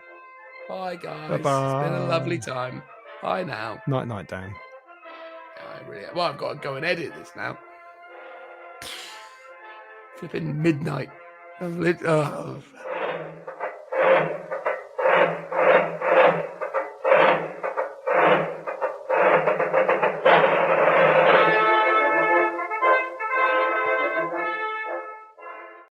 Bye, guys. Bye-bye. It's been a lovely time. Bye now. Night, night, Dan. Well, I've got to go and edit this now. Flipping midnight. Oh.